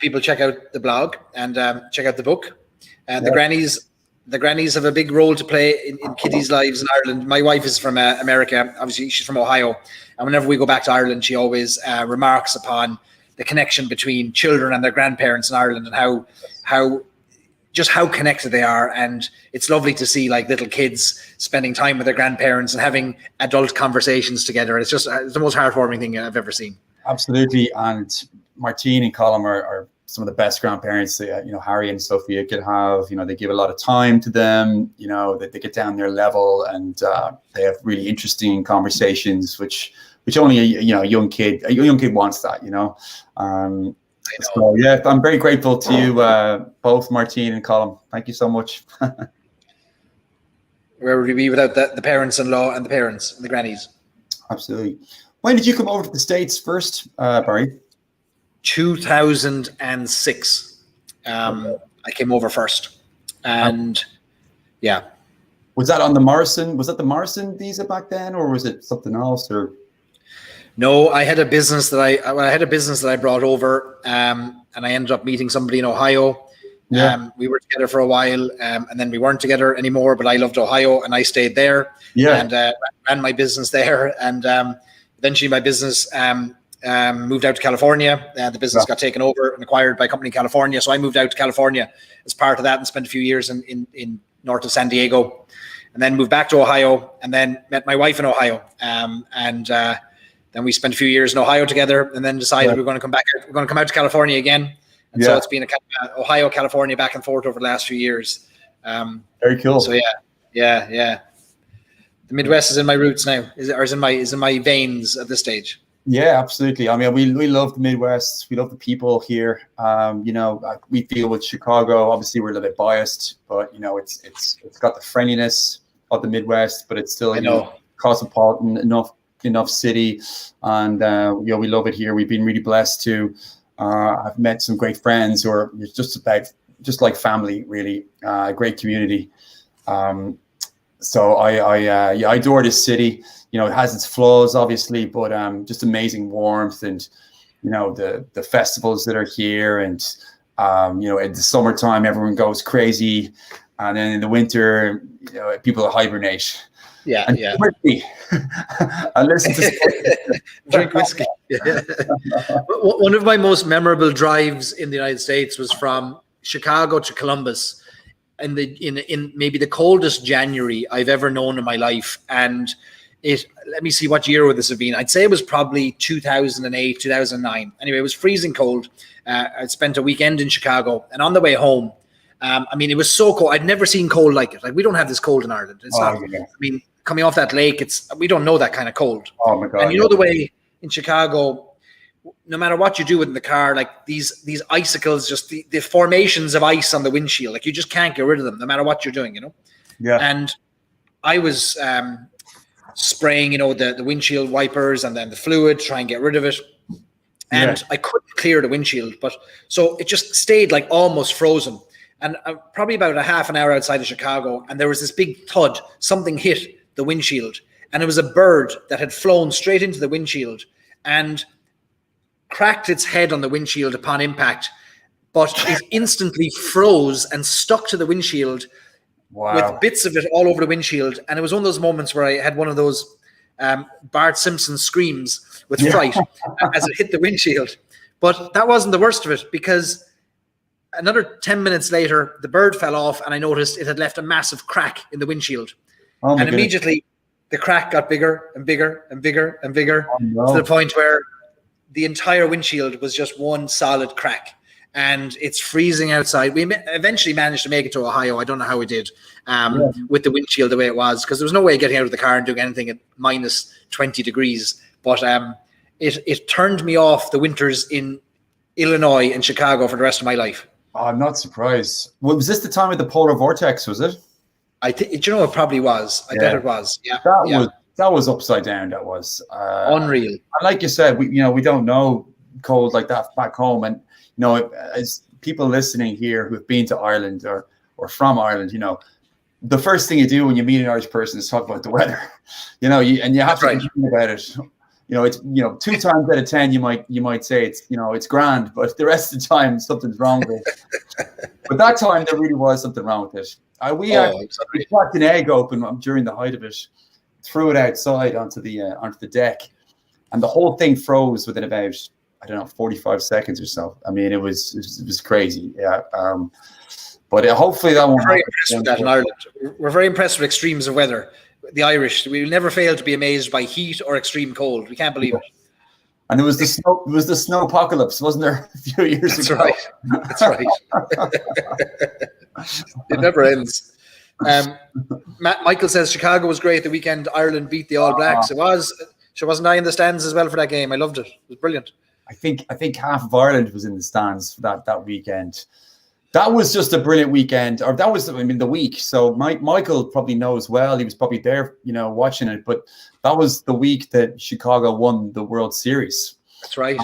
people check out the blog and check out the book. And the grannies have a big role to play in kiddies' lives in Ireland. My wife is from America. Obviously, she's from Ohio. And whenever we go back to Ireland, she always remarks upon the connection between children and their grandparents in Ireland, and how connected they are. And it's lovely to see like little kids spending time with their grandparents and having adult conversations together. It's the most heartwarming thing I've ever seen. Absolutely. And Martine and Colin are some of the best grandparents that, Harry and Sophia could have. They give a lot of time to them, they get down their level, and they have really interesting conversations, which only a young kid wants that, So yeah, I'm very grateful to you both, Martine and Colin. Thank you so much. Where would we be without the parents-in-law and the parents and the grannies? Absolutely. When did you come over to the States first, Barry? 2006. I came over first, and yeah. Was that on the Morrison? Was that the Morrison visa back then, or was it something else? Or no, I had a business that I brought over, and I ended up meeting somebody in Ohio. Yeah. We were together for a while, and then we weren't together anymore. But I loved Ohio, and I stayed there. Yeah. And ran my business there, and eventually my business moved out to California. The business got taken over and acquired by a company in California. So I moved out to California as part of that and spent a few years in north of San Diego, and then moved back to Ohio, and then met my wife in Ohio. Then we spent a few years in Ohio together, and then decided we're going to come back. We're going to come out to California again. And so it's been a Ohio, California back and forth over the last few years. Very cool. So yeah. The Midwest is in my roots now. Is in my veins at this stage. Yeah, absolutely. I mean, we love the Midwest. We love the people here. We feel with Chicago, obviously we're a little bit biased, but it's got the friendliness of the Midwest, but it's still cosmopolitan enough city, and we love it here. We've been really blessed to. I've met some great friends who are just like family, really. A great community. So I adore this city. It has its flaws, obviously, but just amazing warmth, and the festivals that are here, and in the summertime everyone goes crazy, and then in the winter people hibernate. Yeah. I listen to drink whiskey. One of my most memorable drives in the United States was from Chicago to Columbus in maybe the coldest January I've ever known in my life. And let me see, what year would this have been? I'd say it was probably 2008, 2009. Anyway, it was freezing cold. I spent a weekend in Chicago, and on the way home, it was so cold. I'd never seen cold like it. Like, we don't have this cold in Ireland. It's not. Yeah. Coming off that lake, we don't know that kind of cold. Oh my God! And the way in Chicago, no matter what you do in the car, like these icicles, just the formations of ice on the windshield, like you just can't get rid of them, no matter what you're doing. Yeah. And I was spraying, the windshield wipers and then the fluid, try and get rid of it. And I couldn't clear the windshield, so it just stayed like almost frozen. And probably about a half an hour outside of Chicago, and there was this big thud. Something hit the windshield, and it was a bird that had flown straight into the windshield and cracked its head on the windshield upon impact, but it instantly froze and stuck to the windshield. Wow. With bits of it all over the windshield. And it was one of those moments where I had one of those Bart Simpson screams with fright as it hit the windshield. But that wasn't the worst of it, because another 10 minutes later, the bird fell off, and I noticed it had left a massive crack in the windshield. Oh, and immediately the crack got bigger and bigger and bigger and bigger, to the point where the entire windshield was just one solid crack. And it's freezing outside. We eventually managed to make it to Ohio. I don't know how we did with the windshield the way it was, because there was no way of getting out of the car and doing anything at minus 20 degrees. But it turned me off the winters in Illinois and Chicago for the rest of my life. Oh, I'm not surprised. Well, was this the time of the polar vortex, was it? I think, it probably was. I bet it was. Yeah. That was upside down. That was unreal. And like you said, we don't know cold like that back home. And as people listening here who have been to Ireland or from Ireland, the first thing you do when you meet an Irish person is talk about the weather. And you have to think about it. It's 2 times out of 10 you might say it's grand, but the rest of the time something's wrong with it. But that time there really was something wrong with it. We cracked an egg open during the height of it, threw it outside onto the deck, and the whole thing froze within about 45 seconds or so. I mean, it was crazy. Yeah. But hopefully that won't. We're very impressed with that in Ireland. We're very impressed with extremes of weather. The Irish, we will never fail to be amazed by heat or extreme cold. We can't believe it. And there was the snow. There was the snow apocalypse, wasn't there, a few years That's ago? right. That's right. It never ends. Michael says Chicago was great the weekend. Ireland beat the All Blacks. It was. So wasn't I in the stands as well for that game? I loved it. It was brilliant. I think half of Ireland was in the stands for that weekend. That was just a brilliant weekend, or that was, I mean, the week. So Michael probably knows well. He was probably there, watching it. But that was the week that Chicago won the World Series. That's right.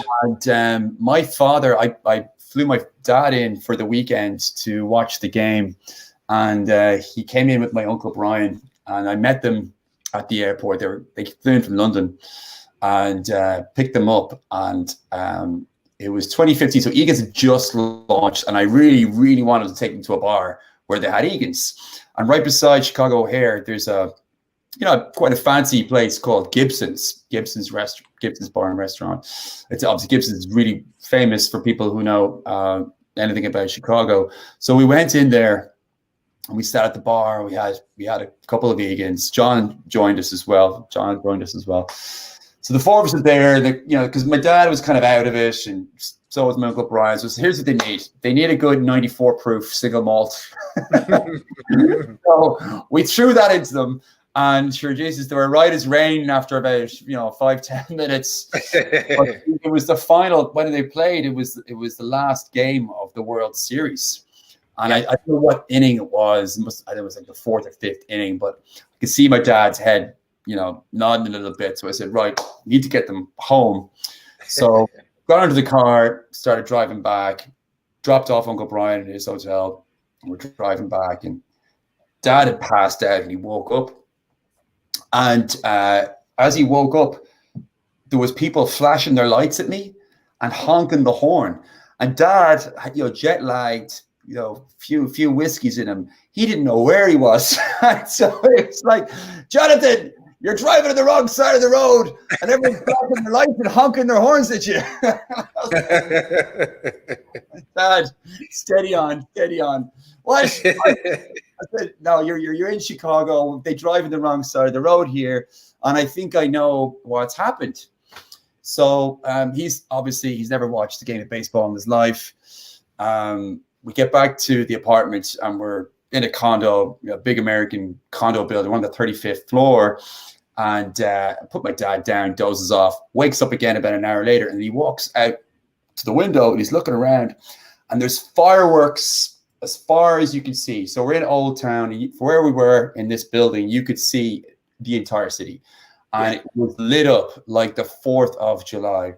And my father, I flew my dad in for the weekend to watch the game, and he came in with my uncle Brian, and I met them at the airport. They flew in from London, and picked them up, and it was 2015, so Egan's had just launched, and I really, really wanted to take them to a bar where they had Egan's. And right beside Chicago O'Hare, there's quite a fancy place called Gibson's Bar and Restaurant. It's obviously Gibson's is really famous for people who know anything about Chicago. So we went in there, and we sat at the bar. We had a couple of Egan's. John joined us as well. So the four of us are there, because my dad was kind of out of it, and so was my uncle Brian. So here's what they need. They need a good 94 proof single malt. So we threw that into them, and sure, Jesus, they were right as rain after about 5-10 minutes. But it was the final, when they played, it was the last game of the World Series. And I don't know what inning it was. I think it was like the fourth or fifth inning, but I could see my dad's head nodding a little bit. So I said, right, need to get them home. So got into the car, started driving back, dropped off Uncle Brian at his hotel. And we're driving back, and Dad had passed out, and he woke up. And as he woke up, there was people flashing their lights at me and honking the horn. And Dad, jet lagged, few whiskeys in him. He didn't know where he was. So it's like, Jonathan, you're driving on the wrong side of the road, and everyone's flashing their lights and honking their horns at you. Dad, steady on. What? I said, no, you're in Chicago. They drive on the wrong side of the road here, and I think I know what's happened. So he's never watched a game of baseball in his life. We get back to the apartment, and we're in a condo, a big American condo building on the 35th floor. And I put my dad down, dozes off, wakes up again about an hour later, and he walks out to the window, and he's looking around, and there's fireworks as far as you can see. So we're in Old Town, and where we were in this building, you could see the entire city. And it was lit up like the 4th of July.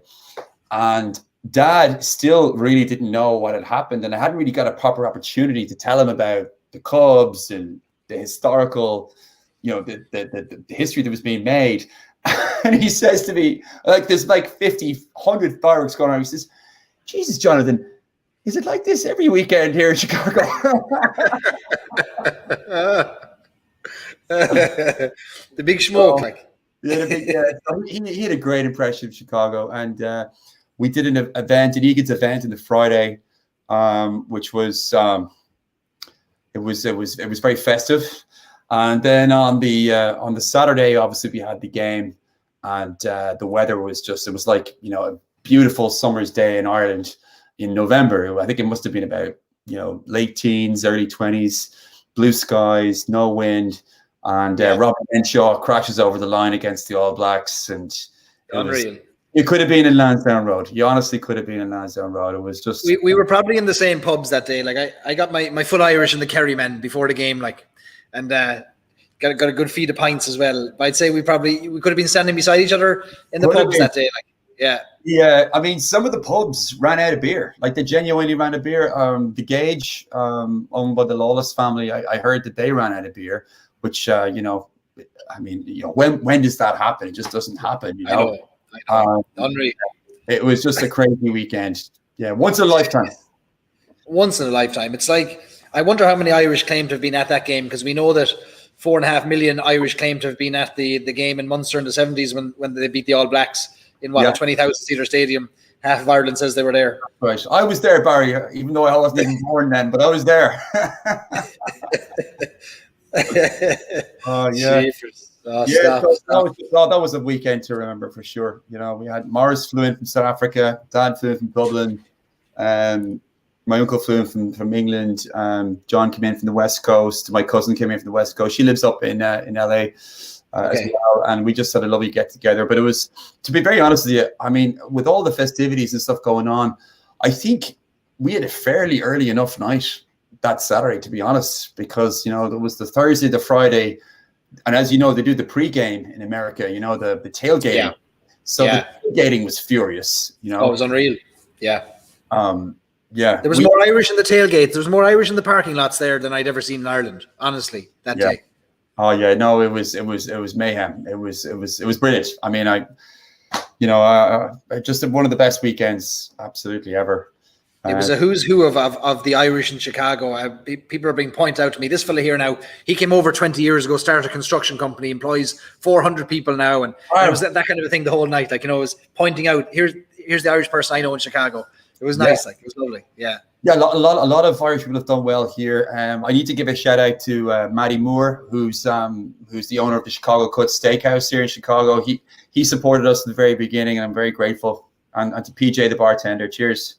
And Dad still really didn't know what had happened, and I hadn't really got a proper opportunity to tell him about the Cubs and the historical, the history that was being made. And he says to me, like, there's like 50, 100 fireworks going on. He says, Jesus, Jonathan, is it like this every weekend here in Chicago? The big smoke, he had a great impression of Chicago, and we did an Egan's event on the Friday, which was it was very festive, and then on the Saturday, obviously we had the game, and the weather was it was like a beautiful summer's day in Ireland in November. I think it must have been about late teens, early 20s, blue skies, no wind. And Robert Henshaw crashes over the line against the All Blacks, and it could have been in Lansdowne Road. You honestly could have been in Lansdowne Road. It was just we were probably in the same pubs that day. Like I got my full Irish in the Kerryman before the game, and got a good feed of pints as well. But I'd say we could have been standing beside each other in the pubs that day. Yeah. I mean, some of the pubs ran out of beer. Like, they genuinely ran out of beer. The Gage, owned by the Lawless family, I heard that they ran out of beer. Which I mean, when does that happen? It just doesn't happen. I know. Unreal. It was just a crazy weekend. Yeah, once in a lifetime. Once in a lifetime. It's like, I wonder how many Irish claim to have been at that game, because we know that 4.5 million Irish claim to have been at the game in Munster in the 70s when they beat the All Blacks in a 20,000 seater stadium. Half of Ireland says they were there. Right. I was there, Barry, even though I wasn't even born then, but I was there. Oh yeah. Oh, Yeah, stop. that was a weekend to remember for sure. You know, we had Morris flew in from South Africa, Dad flew in from Dublin, my uncle flew in from England, John came in from the West Coast, my cousin came in from the West Coast. She lives up in LA as well, and we just had a lovely get together. But it was, to be very honest with you, I mean, with all the festivities and stuff going on, I think we had a fairly early enough night that Saturday, to be honest, because, you know, there was the Thursday, the Friday. And as you know, they do the pre-game in America, you know, the tailgating. Yeah. So the tailgating was furious, you know. Oh, it was unreal. Yeah. Yeah. There was more Irish in the tailgate. There was more Irish in the parking lots there than I'd ever seen in Ireland, honestly, that day. Oh yeah, no, it was mayhem. It was brilliant. I mean, just one of the best weekends absolutely ever. It was a who's who of the Irish in Chicago. People are being pointed out to me. This fella here now, he came over 20 years ago, started a construction company, employs 400 people now. And it was that kind of a thing the whole night. Like, you know, it was pointing out, here's the Irish person I know in Chicago. It was nice. Like, it was lovely. Yeah. Yeah, a lot of Irish people have done well here. I need to give a shout out to Matty Moore, who's the owner of the Chicago Cut Steakhouse here in Chicago. He supported us at the very beginning, and I'm very grateful. And to PJ, the bartender. Cheers.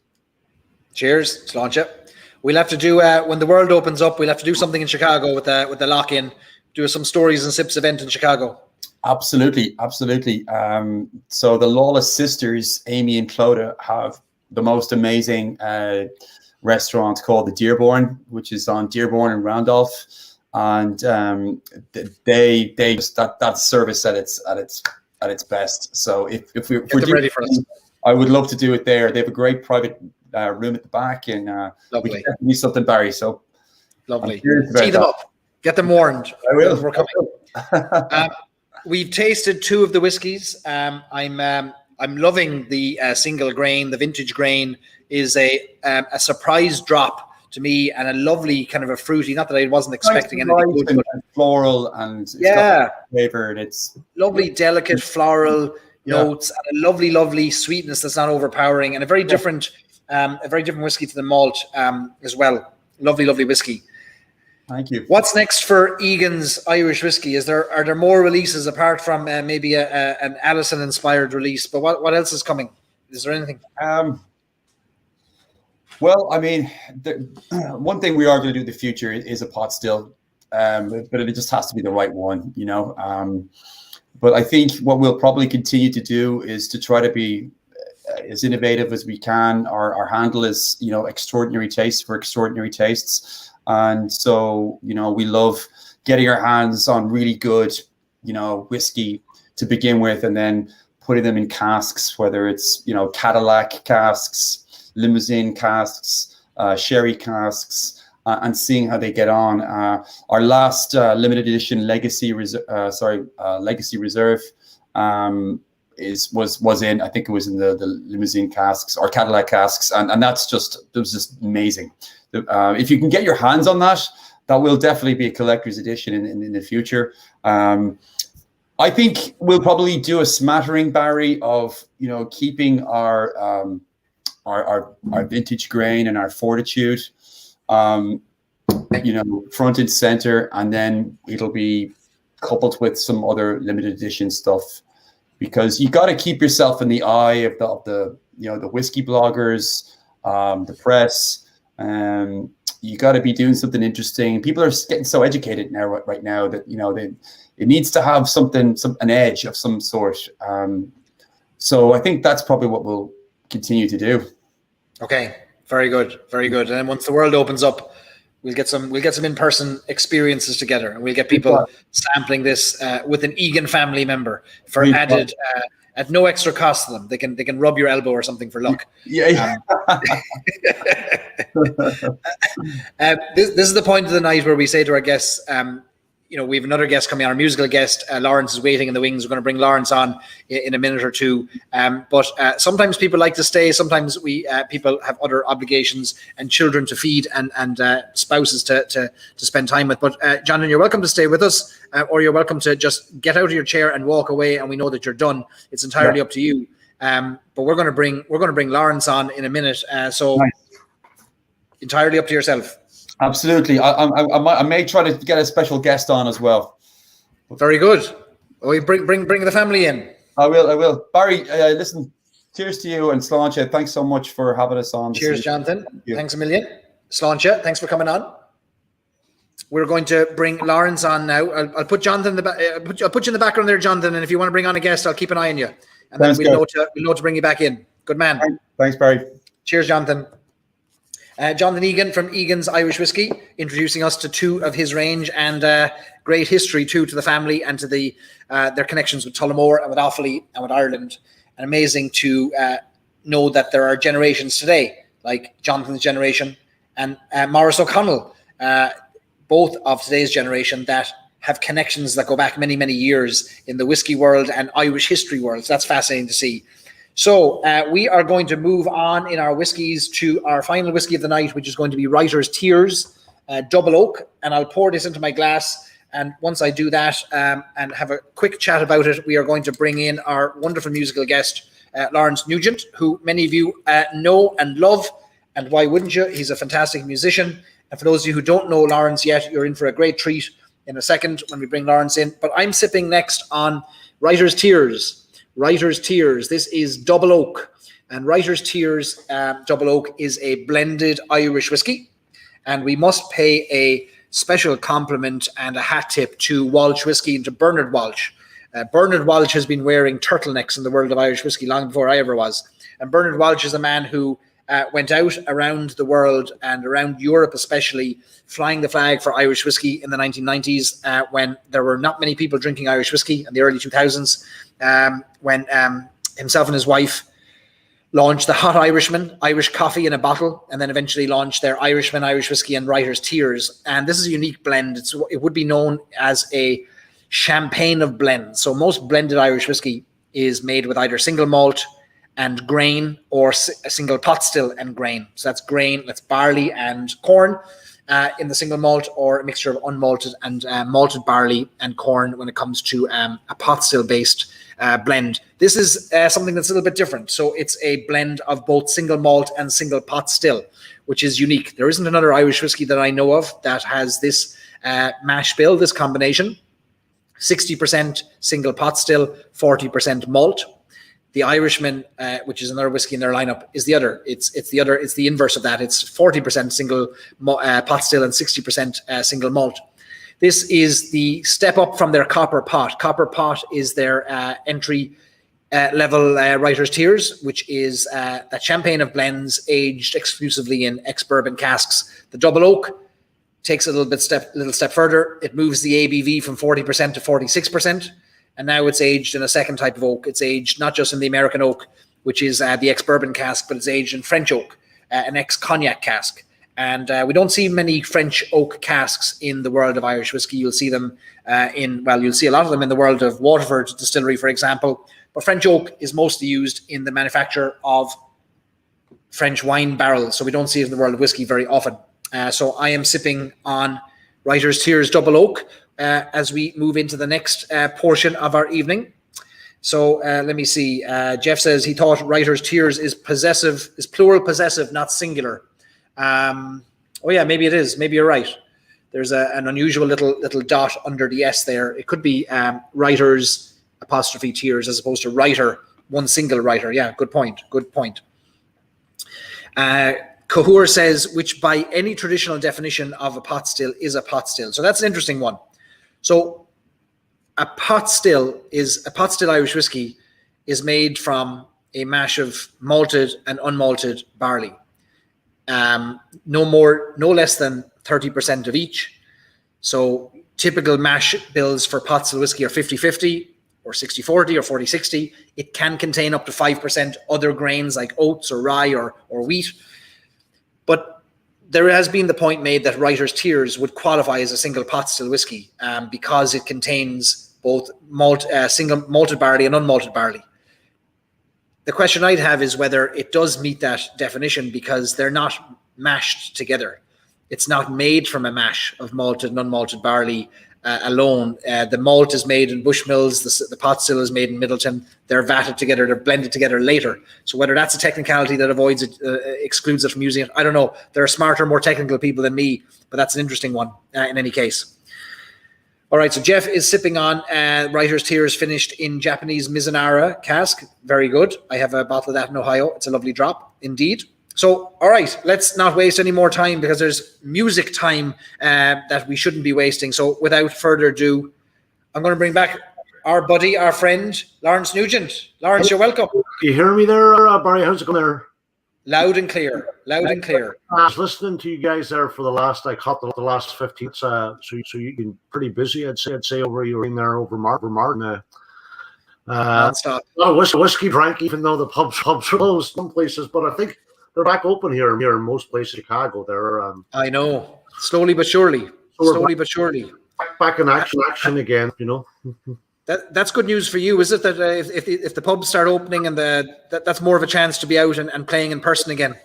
Cheers, Sláinte. We'll have to do when the world opens up. We'll have to do something in Chicago with the lock-in. Do some stories and sips event in Chicago. Absolutely. So the Lawless Sisters, Amy and Clodagh, have the most amazing restaurant called the Dearborn, which is on Dearborn and Randolph, and they just that service at its best. So if we're ready for us, I would love to do it there. They have a great private room at the back, and we can do something, Barry. So lovely. Tee them up, get them warmed. I will. We're coming. We've tasted two of the whiskies. I'm loving the single grain. The vintage grain is a surprise drop to me, and a lovely kind of a fruity. Not that I wasn't expecting anything good, but floral and flavor. And it's lovely, delicate floral notes, and a lovely sweetness that's not overpowering, and a very different whiskey to the malt as well. Lovely whiskey. Thank you. What's next for Egan's Irish whiskey? Are there more releases apart from maybe an Allison inspired release? But what else is coming? Is there anything? Well, I mean, one thing we are going to do in the future is a pot still, but it just has to be the right one, you know. But I think what we'll probably continue to do is to try to be as innovative as we can. Our handle is, you know, extraordinary taste for extraordinary tastes. And so, you know, we love getting our hands on really good, you know, whiskey to begin with, and then putting them in casks, whether it's, you know, Cadillac casks, limousine casks, sherry casks, and seeing how they get on. Our last limited edition Legacy Reserve was in, I think it was in the limousine casks or Cadillac casks, and it was just amazing. If you can get your hands on that, that will definitely be a collector's edition in the future. I think we'll probably do a smattering, Barry, of, you know, keeping our vintage grain and our Fortitude, you know, front and center, and then it'll be coupled with some other limited edition stuff, because you got to keep yourself in the eye of the you know, the whiskey bloggers, the press. You got to be doing something interesting. People are getting so educated right now that, you know, it needs to have an edge of some sort. So I think that's probably what we'll continue to do. Okay, very good. And then once the world opens up, we'll get some in-person experiences together, and we'll get people sampling this with an Egan family member for added. At no extra cost to them. They can rub your elbow or something for luck. Yeah. This is the point of the night where we say to our guests, you know, we have another guest coming on, our musical guest. Lawrence is waiting in the wings. We're going to bring Lawrence on in a minute or two. But sometimes people like to stay. Sometimes people have other obligations and children to feed and spouses to spend time with. But John, you're welcome to stay with us, or you're welcome to just get out of your chair and walk away. And we know that you're done. It's entirely up to you. But we're going to bring Lawrence on in a minute. So nice. Entirely up to yourself. Absolutely. I may try to get a special guest on as well. Very good. Oh, you bring the family in. I will. Barry, listen, cheers to you and Sláinte. Thanks so much for having us on. Cheers, Jonathan. Thanks a million. Sláinte, thanks for coming on. We're going to bring Lawrence on now. I'll put Jonathan in I'll put you in the background there, Jonathan. And if you want to bring on a guest, I'll keep an eye on you, and then we'll know to bring you back in. Good man. Thanks, Barry. Cheers, Jonathan. Jonathan Egan from Egan's Irish Whiskey, introducing us to two of his range, and great history too to the family and to their connections with Tullamore and with Offaly and with Ireland. And amazing to know that there are generations today, like Jonathan's generation and Maurice O'Connell, both of today's generation, that have connections that go back many, many years in the whiskey world and Irish history world. So that's fascinating to see. So we are going to move on in our whiskies to our final whiskey of the night, which is going to be Writer's Tears, Double Oak. And I'll pour this into my glass. And once I do that and have a quick chat about it, we are going to bring in our wonderful musical guest, Lawrence Nugent, who many of you know and love. And why wouldn't you? He's a fantastic musician. And for those of you who don't know Lawrence yet, you're in for a great treat in a second when we bring Lawrence in. But I'm sipping next on Writer's Tears. Writer's Tears. This is Double Oak. And Writer's Tears Double Oak is a blended Irish whiskey. And we must pay a special compliment and a hat tip to Walsh Whiskey and to Bernard Walsh. Bernard Walsh has been wearing turtlenecks in the world of Irish whiskey long before I ever was. And Bernard Walsh is a man who went out around the world and around Europe especially, flying the flag for Irish whiskey in the 1990s when there were not many people drinking Irish whiskey in the early 2000s, when himself and his wife launched the Hot Irishman, Irish coffee in a bottle, and then eventually launched their Irishman, Irish whiskey and Writer's Tears. And this is a unique blend. It would be known as a champagne of blends. So most blended Irish whiskey is made with either single malt and grain or a single pot still and grain. So that's grain, that's barley and corn in the single malt, or a mixture of unmalted and malted barley and corn when it comes to a pot still based blend. This is something that's a little bit different. So it's a blend of both single malt and single pot still, which is unique. There isn't another Irish whiskey that I know of that has this mash bill, this combination. 60% single pot still, 40% malt. The Irishman, which is another whiskey in their lineup, is the other. It's the inverse of that. It's 40% single pot still and 60% single malt. This is the step up from their Copper Pot. Copper Pot is their entry level Writer's Tears, which is that champagne of blends aged exclusively in ex-bourbon casks. The Double Oak takes a little step further. It moves the ABV from 40% to 46%. And now it's aged in a second type of oak. It's aged not just in the American oak, which is the ex-bourbon cask, but it's aged in French oak, an ex-cognac cask. And we don't see many French oak casks in the world of Irish whiskey. You'll see them you'll see a lot of them in the world of Waterford Distillery, for example. But French oak is mostly used in the manufacture of French wine barrels. So we don't see it in the world of whiskey very often. So I am sipping on Writer's Tears Double Oak as we move into the next portion of our evening. So let me see. Jeff says he thought Writer's Tears is plural possessive, not singular. Oh yeah, maybe it is. Maybe you're right. There's an unusual little dot under the S there. It could be Writer's apostrophe Tears as opposed to writer, one single writer. Yeah, good point. Good point. Cahur says, which by any traditional definition of a pot still is a pot still. So that's an interesting one. So a pot still Irish whiskey is made from a mash of malted and unmalted barley. No less than 30% of each. So typical mash bills for pot still whiskey are 50-50 or 60-40 or 40-60. It can contain up to 5% other grains like oats or rye or wheat. But there has been the point made that Writer's Tears would qualify as a single pot still whiskey because it contains both single malted barley and unmalted barley. The question I'd have is whether it does meet that definition because they're not mashed together. It's not made from a mash of malted and unmalted barley alone. The malt is made in Bushmills, the pot still is made in Middleton. They're vatted together, they're blended together later. So whether that's a technicality that avoids it, excludes it from using it, I don't know. There are smarter, more technical people than me, but that's an interesting one in any case. All right, so Jeff is sipping on Writer's Tears finished in Japanese Mizunara cask. Very good. I have a bottle of that in Ohio. It's a lovely drop, indeed. So, all right, let's not waste any more time because there's music time that we shouldn't be wasting. So without further ado, I'm going to bring back our buddy, our friend, Lawrence Nugent. Lawrence, you're welcome. You hear me there, Barry? How's it going there? Loud and clear. Loud and clear. I was listening to you guys there for the last, I caught the last 15. So you've been pretty busy, I'd say over you were in there over Martin. Non-stop. A lot of whiskey drank, even though the pubs were closed some places, but I think they're back open here in most places in Chicago. They're I know. Slowly but surely. Slowly but surely. Back in action again, you know. That's good news for you, is it? That if the pubs start opening and that's more of a chance to be out and playing in person again.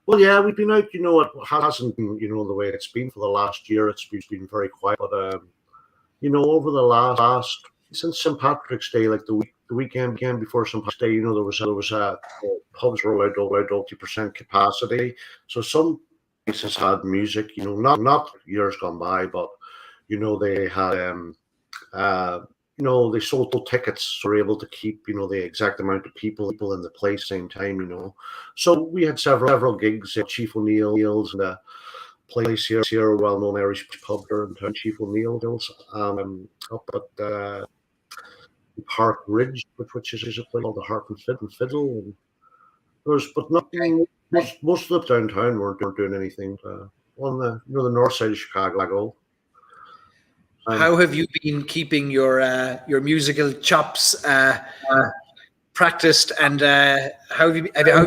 Well, yeah, we've been out. You know, it hasn't been, you know, the way it's been for the last year. It's been very quiet. But you know, over the last since St. Patrick's Day, like the weekend before St. Patrick's Day, you know, there was pubs were allowed 80% capacity. So some places had music. You know, not years gone by, but you know, they had you know, they sold tickets, so were able to keep, you know, the exact amount of people in the place same time, you know. So we had several gigs at Chief O'Neill's and a place here, a well-known Irish pub there in town, Chief O'Neill's, up at Park Ridge, which is a place called the Harp and Fiddle. And but nothing. Most of the downtown weren't doing anything. On the north side of Chicago. How have you been keeping your musical chops practiced, and how have you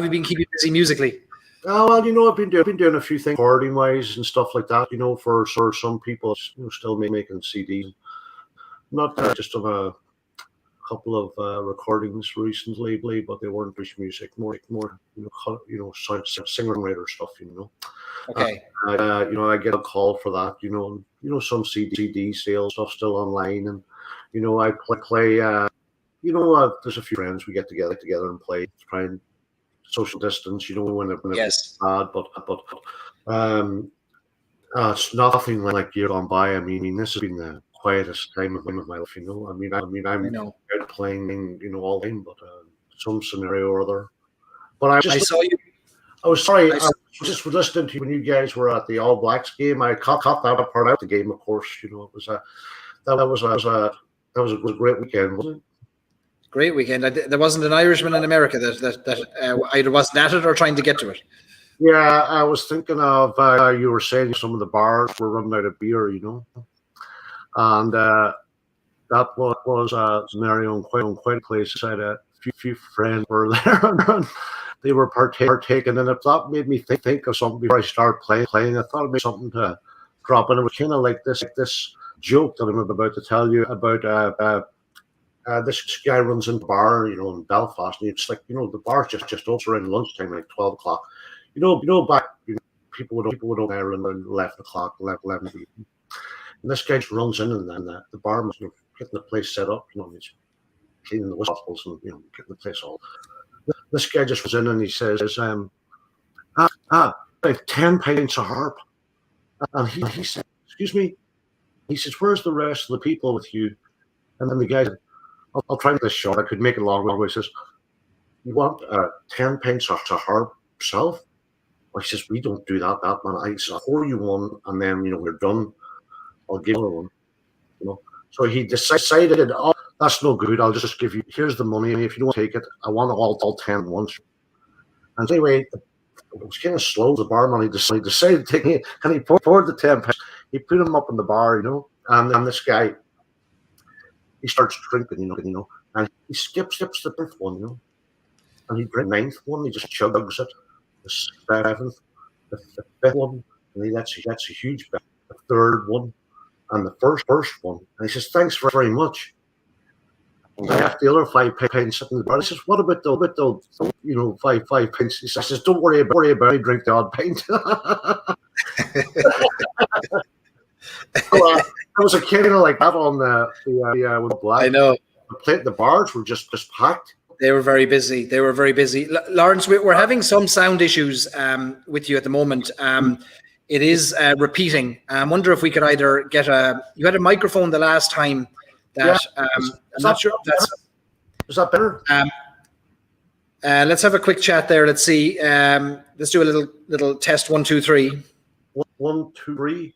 been keeping busy musically? Oh, well, you know, I've been doing a few things recording wise and stuff like that. You know, for some people, you know, still making CDs. Not just of a couple of recordings recently, but they weren't British music, more you know, singer-writer stuff. You know. Okay. You know, I get a call for that. You know, some CD sales stuff still online, and you know, I play. You know, there's a few friends we get together and play, try and social distance. You know, when it's bad, but it's nothing like year gone by. I mean, this has been the quietest time of my life. You know, I'm out playing, you know, all in, but some scenario or other. But I saw you. I was sorry. I just listening to you when you guys were at the All Blacks game. I cut that part out the game, of course. You know, it was that was a great weekend, wasn't it? Great weekend. There wasn't an Irishman in America that either wasn't at it or trying to get to it. Yeah, I was thinking of you were saying some of the bars were running out of beer, you know, and that was scenario in quite a place. I had a few friends were there. And they were partaking, and if that made me think of something before I started playing, I thought it'd be something to drop in. It was kind of like this joke that I'm about to tell you about. This guy runs into a bar, you know, in Belfast, and it's like, you know, the bar's just open around lunchtime, like 12 o'clock. You know, back, you know, people would open Ireland around 11 o'clock, 11. And this guy just runs in, and then the barman, you know, getting the place set up, you know, he's cleaning the whistles and, you know, getting the place all. This guy just was in and he says, I have 10 pints of harp. And he said, excuse me? He says, where's the rest of the people with you? And then the guy said, I'll try this short. I could make it longer. He says, you want 10 pints of harp yourself? Well, he says, we don't do that, man. I'll pour you one, and then, you know, we're done. I'll give you another one. You know? So he decided, oh, that's no good. I'll just give you, here's the money, and if you don't take it, I want all 10 once. And anyway, it was kind of slow. The barman, he decided to take it, and he poured the 10 pints. He put them up in the bar, you know, and this guy, he starts drinking, you know, and he skips the 5th one, you know, and he drinks the 9th one. He just chugs it. The 7th, the 5th one, and that's a huge bet. The 3rd one, and the first one, and he says, "Thanks very much." And I have the other 5 pints sitting in the bar. He says, "What about the you know, 5 pints?" He says, "Don't worry about it. Drink the odd pint." So, there was a kind of like that on with the Black. I know. The bars were just packed. They were very busy. Lawrence, we're having some sound issues with you at the moment. It is repeating. I wonder if we could either get you had a microphone the last time that, I'm not sure if that's. Is that better? Let's have a quick chat there. Let's see. Let's do a little test. 1, 2, 3. 1, 2, 3.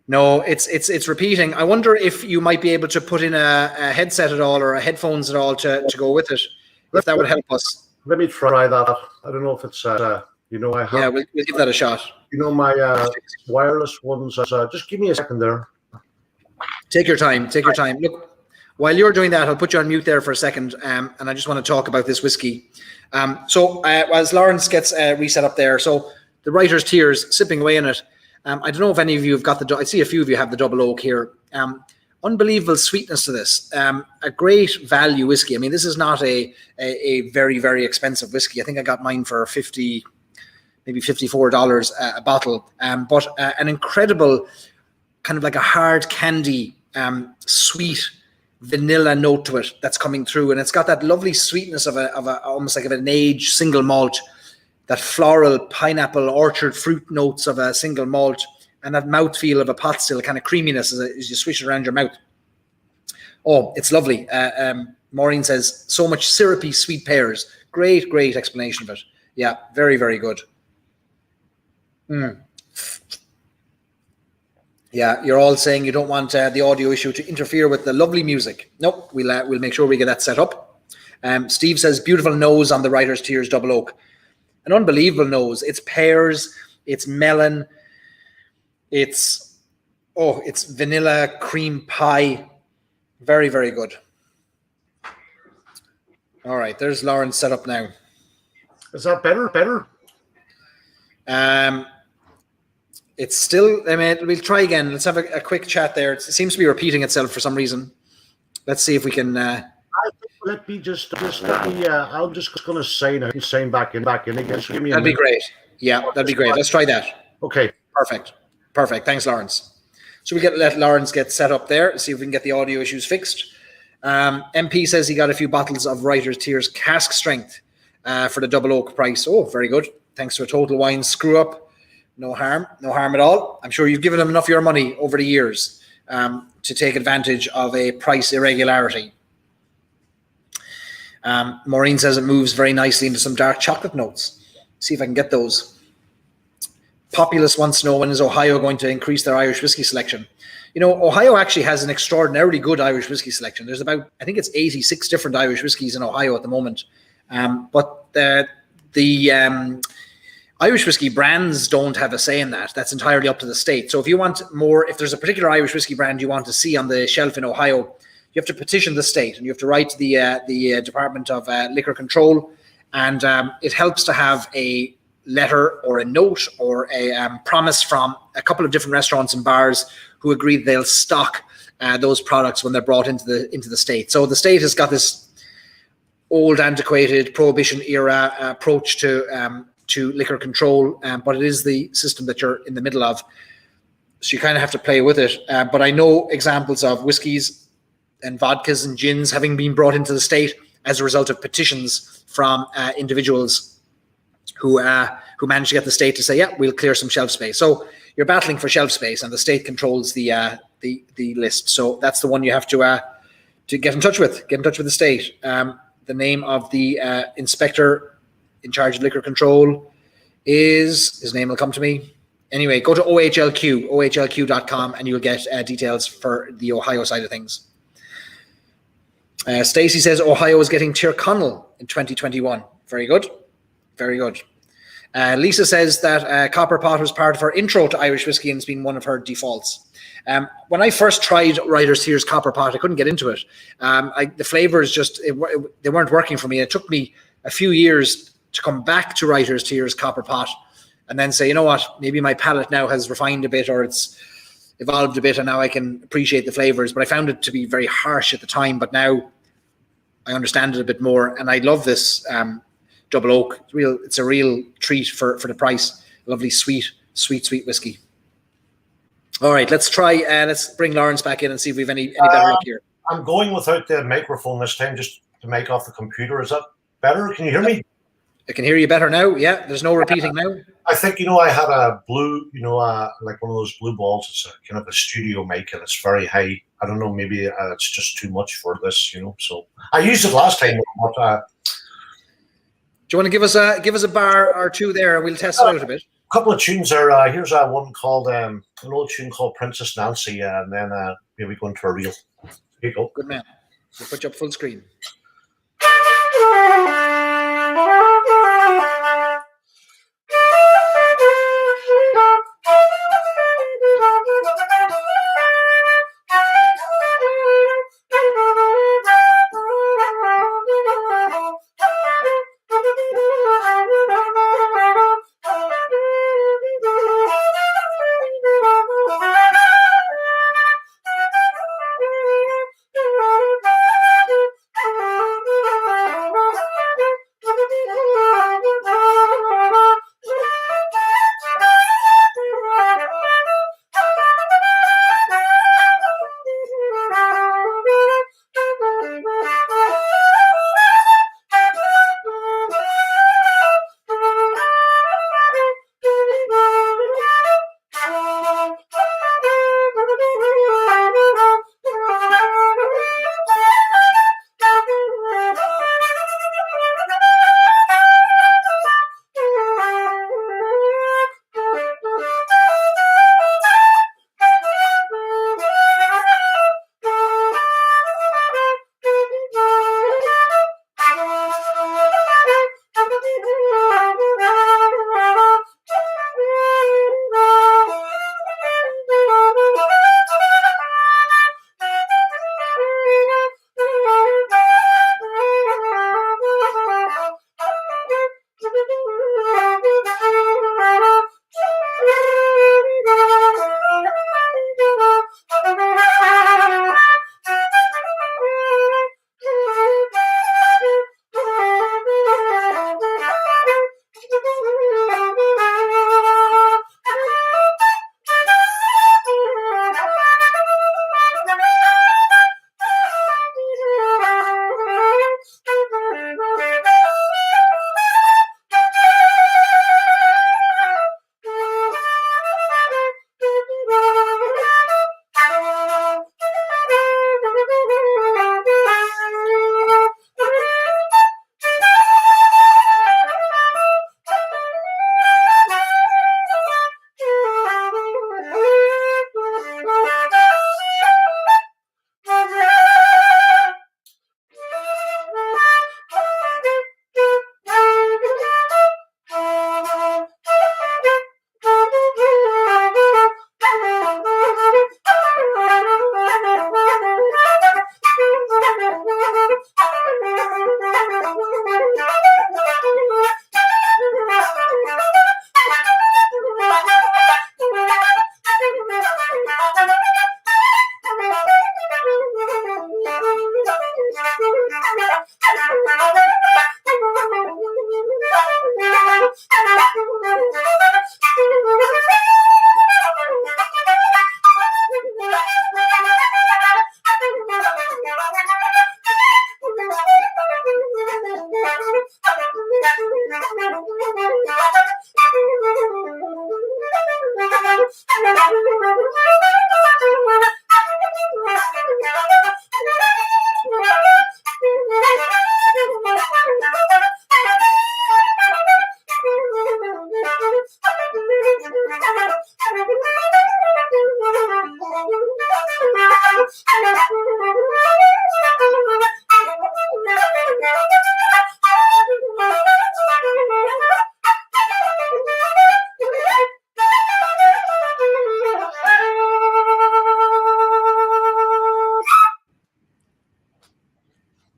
No, it's repeating. I wonder if you might be able to put in a headset at all or a headphones at all to go with it. If that would help us. Let me try that. I don't know if it's I have. Yeah, we'll give that a shot. My wireless ones. Just give me a second there. Take your time. Take your time. Look. While you're doing that, I'll put you on mute there for a second, and I just want to talk about this whiskey. So as Lawrence gets reset up there, so the Writer's Tears, sipping away in it. I don't know if any of you have got I see a few of you have the double oak here. Unbelievable sweetness to this. A great value whiskey. I mean, this is not a very, very expensive whiskey. I think I got mine for maybe $54 a bottle. But an incredible kind of like a hard candy, sweet vanilla note to it that's coming through, and it's got that lovely sweetness of almost like of an aged single malt, that floral pineapple orchard fruit notes of a single malt, and that mouthfeel of a pot still kind of creaminess as you swish it around your mouth. Oh, it's lovely. Maureen says so much syrupy sweet pears. Great explanation of it. Yeah, very, very good. Yeah, you're all saying you don't want the audio issue to interfere with the lovely music. Nope, we'll make sure we get that set up. Steve says beautiful nose on the Writer's Tears Double Oak. An unbelievable nose. It's pears, it's melon, it's vanilla cream pie. Very, very good. All right, there's Lauren set up now. Is that better? It's still, we'll try again. Let's have a quick chat there. It seems to be repeating itself for some reason. Let's see if we can. Let me just let me. I'm just going to say now. Saying back in again. Just give me that'd be great. Yeah, that'd be great. Let's try that. Okay. Perfect. Thanks, Lawrence. So we let Lawrence get set up there. See if we can get the audio issues fixed. MP says he got a few bottles of Writer's Tears cask strength for the double oak price. Oh, very good. Thanks to a Total Wine screw up. No harm at all. I'm sure you've given them enough of your money over the years to take advantage of a price irregularity. Maureen says it moves very nicely into some dark chocolate notes. See if I can get those. Populous wants to know, when is Ohio going to increase their Irish whiskey selection? Ohio actually has an extraordinarily good Irish whiskey selection. There's about, I think it's 86 different Irish whiskeys in Ohio at the moment. But the Irish whiskey brands don't have a say in that. That's entirely up to the state. So if you want more, if there's a particular Irish whiskey brand you want to see on the shelf in Ohio, you have to petition the state and you have to write to the Department of Liquor Control. And it helps to have a letter or a note or a promise from a couple of different restaurants and bars who agree they'll stock those products when they're brought into the state. So the state has got this old, antiquated prohibition era approach to liquor control, but it is the system that you're in the middle of. So you kind of have to play with it. But I know examples of whiskies and vodkas and gins having been brought into the state as a result of petitions from individuals who managed to get the state to say, yeah, we'll clear some shelf space. So you're battling for shelf space, and the state controls the list. So that's the one you have to get in touch with. Get in touch with the state. The name of the inspector in charge of liquor control his name will come to me. Anyway, go to ohlq.com, and you'll get details for the Ohio side of things. Stacey says Ohio is getting Tyrconnell in 2021. Very good. Very good. Lisa says that Copper Pot was part of her intro to Irish whiskey and it's been one of her defaults. When I first tried Writer's Tears Copper Pot, I couldn't get into it. The flavors they weren't working for me. It took me a few years to come back to Writer's Tears Copper Pot and then say, you know what, maybe my palate now has refined a bit or it's evolved a bit and now I can appreciate the flavors. But I found it to be very harsh at the time, but now I understand it a bit more. And I love this double oak. It's a real treat for the price. Lovely, sweet whiskey. All right, let's try. Let's bring Lawrence back in and see if we have any better luck here. I'm going without the microphone this time, just to make off the computer. Is that better? Can you hear me? I can hear you better now. Yeah, there's no repeating now. I think, I had a blue, like one of those blue balls. It's a kind of a studio mic, and it's very high. I don't know, maybe it's just too much for this, So I used it last time, but do you want to give us a bar or two there, and we'll test it out a bit? A couple of tunes there. Here's one called an old tune called Princess Nancy, and then maybe go into a reel. Here you go. Good man. We'll put you up full screen.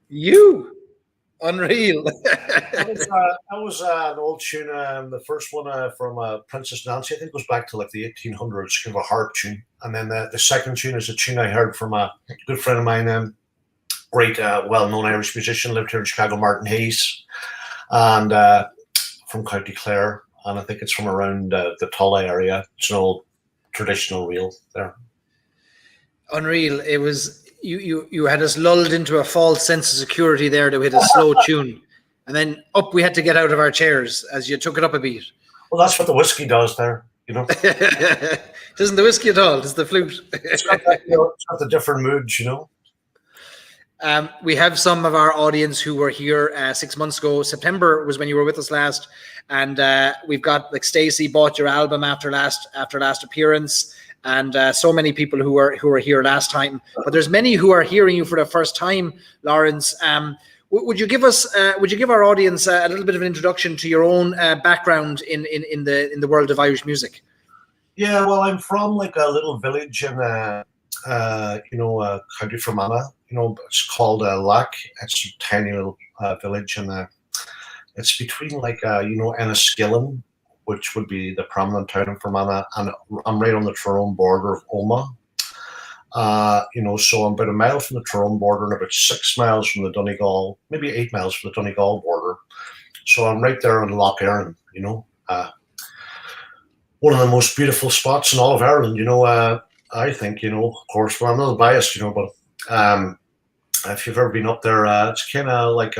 You unreal. That was an old tune. The first one from Princess Nancy, I think, goes back to like the 1800s, kind of a harp tune. And then the second tune is a tune I heard from a good friend of mine, great, well-known Irish musician, lived here in Chicago, Martin Hayes, and from County Clare. And I think it's from around the Tulla area. It's an old traditional reel there. Unreal. It was you had us lulled into a false sense of security there to hit a slow tune. And then up we had to get out of our chairs as you took it up a beat. Well, that's what the whiskey does there, you know. It isn't the whiskey at all, it's the flute. It's got that, you know, it's got the different moods, you know. We have some of our audience who were here 6 months ago. September was when you were with us last, and we've got like Stacey bought your album after last appearance, and so many people who were here last time. But there's many who are hearing you for the first time, Lawrence. Would you give our audience a little bit of an introduction to your own background in the world of Irish music? Yeah, well, I'm from like a little village in County Fermanagh. You know, it's called Lack. It's a tiny little village, and it's between like Enniskillen, which would be the prominent town in Fermanagh, and I'm right on the Tyrone border of Omagh. So I'm about a mile from the Tyrone border and about 6 miles from the Donegal, maybe 8 miles from the Donegal border. So I'm right there on Lough Erne, you know. One of the most beautiful spots in all of Ireland, you know. I think, you know, of course, well, I'm not biased, you know, but if you've ever been up there, it's kind of like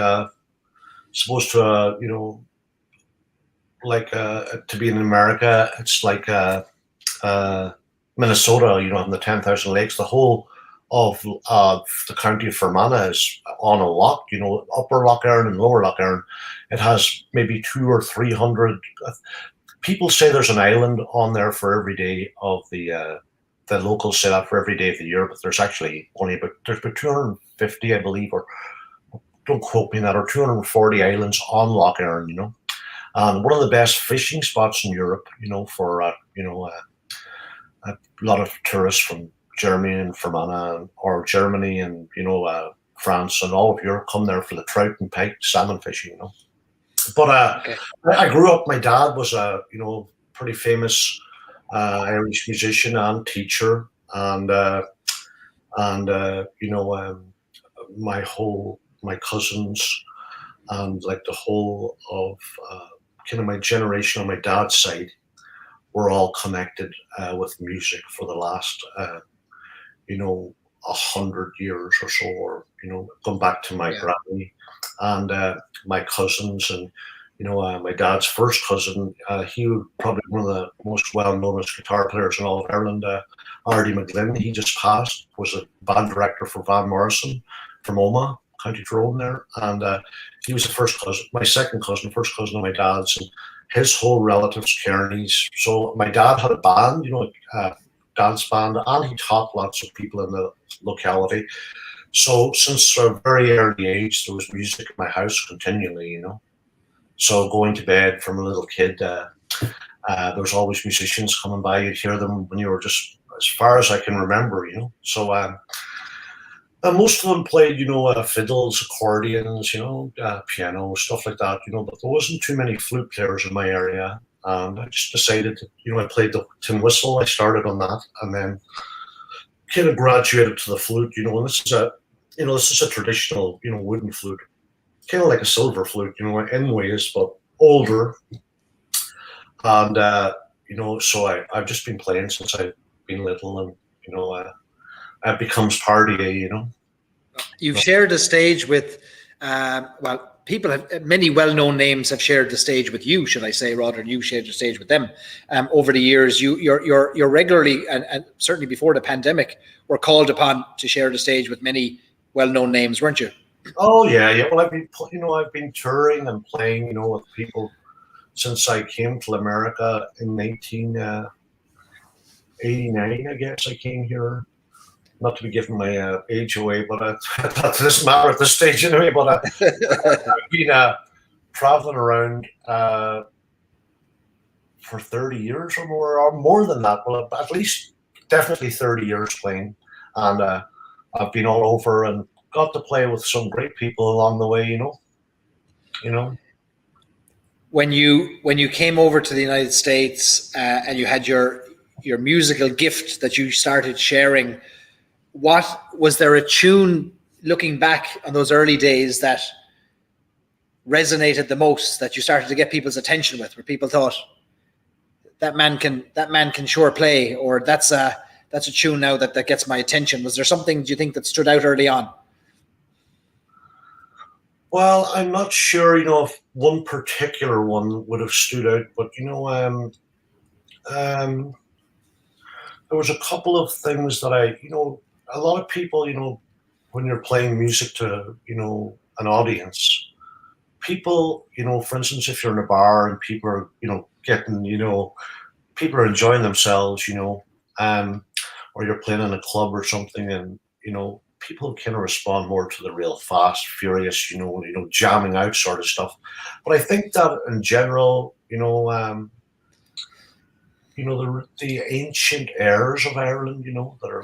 supposed to, to be in America, it's like Minnesota, you know, on the 10,000 lakes. The whole of the county of Fermanagh is on a loch, you know, upper Lough Erne and lower Lough Erne. It has maybe 200 or 300. People say there's an island on there for every day of the locals say that for every day of the year, but there's actually there's about 250, I believe, or don't quote me on that, or 240 islands on Lough Erne, you know. And one of the best fishing spots in Europe, you know, for a lot of tourists from Germany and Fermanagh, or Germany and, you know, France and all of Europe come there for the trout and pike salmon fishing, you know. But Okay. I grew up, my dad was a, pretty famous Irish musician and teacher, and my cousins and like the whole of kind of my generation on my dad's side were all connected with music for the last 100 years or so, or going back to my granny and my cousins, and my dad's first cousin, he was probably one of the most well-known guitar players in all of Ireland, Ardy McGlynn. He just passed, was a band director for Van Morrison from Omagh, County Tyrone there, and he was the first cousin, my second cousin, first cousin of my dad's, and his whole relatives, Kearneys. So my dad had a band, a dance band, and he taught lots of people in the locality. So since a very early age, there was music in my house continually, So going to bed from a little kid, there was always musicians coming by. You'd hear them when you were just, as far as I can remember, So most of them played, fiddles, accordions, piano, stuff like that, but there wasn't too many flute players in my area. And I just decided, I played the tin whistle. I started on that, and then kind of graduated to the flute, and this is a traditional, wooden flute, kind of like a silver flute, in ways, but older. And, so I've just been playing since I've been little, and, it becomes part of you, You've shared a stage with, people have, many well-known names have shared the stage with you, should I say, rather than you shared the stage with them. Over the years, you're regularly, and certainly before the pandemic, were called upon to share the stage with many well-known names, weren't you? Oh yeah. Well, I've been touring and playing, with people since I came to America in 1989. I guess I came here. Not to be giving my age away, but that doesn't matter at this stage anyway. But I've been traveling around for 30 years or more than that. Well, at least definitely 30 years playing, and I've been all over and got to play with some great people along the way. When you came over to the United States and you had your musical gift that you started sharing, what was there a tune looking back on those early days that resonated the most, that you started to get people's attention with, where people thought that man can sure play, or that's a tune now that gets my attention? Was there something, do you think, that stood out early on? Well, I'm not sure, if one particular one would have stood out, but um, there was a couple of things that a lot of people, when you're playing music to, an audience, people, for instance, if you're in a bar and people are, getting, people are enjoying themselves, or you're playing in a club or something, and people kind of respond more to the real fast, furious, jamming out sort of stuff. But I think that in general, the ancient airs of Ireland, that are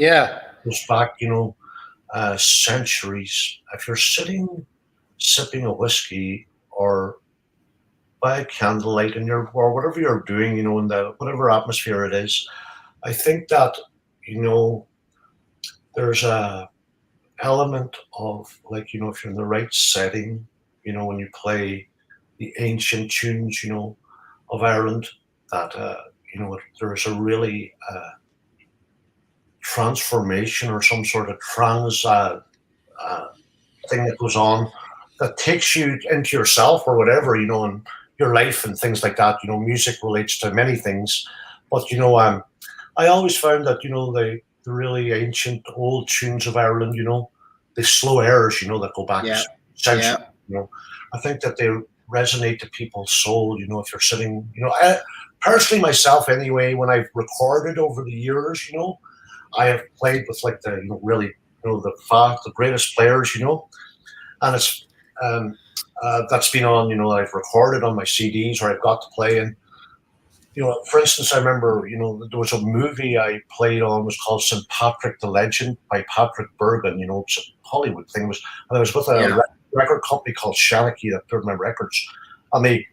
goes back, centuries. If you're sitting sipping a whiskey or by candlelight in or whatever you're doing, in the whatever atmosphere it is, I think that there's a element of like if you're in the right setting, when you play the ancient tunes, of Ireland, that there's a really transformation or some sort of thing that goes on that takes you into yourself or whatever, and your life and things like that. Music relates to many things, but I always found that the really ancient old tunes of Ireland, the slow airs, that go back centuries. I think that they resonate to people's soul. If you're sitting, I, personally myself anyway, when I've recorded over the years, I have played with like the really the greatest players, and it's that's been on I've recorded on my CDs or I've got to play. And for instance, I remember there was a movie I played on, was called St. Patrick the Legend by Patrick Bergin. It's a Hollywood thing. And I was with a record company called Shanachie that put my records, and they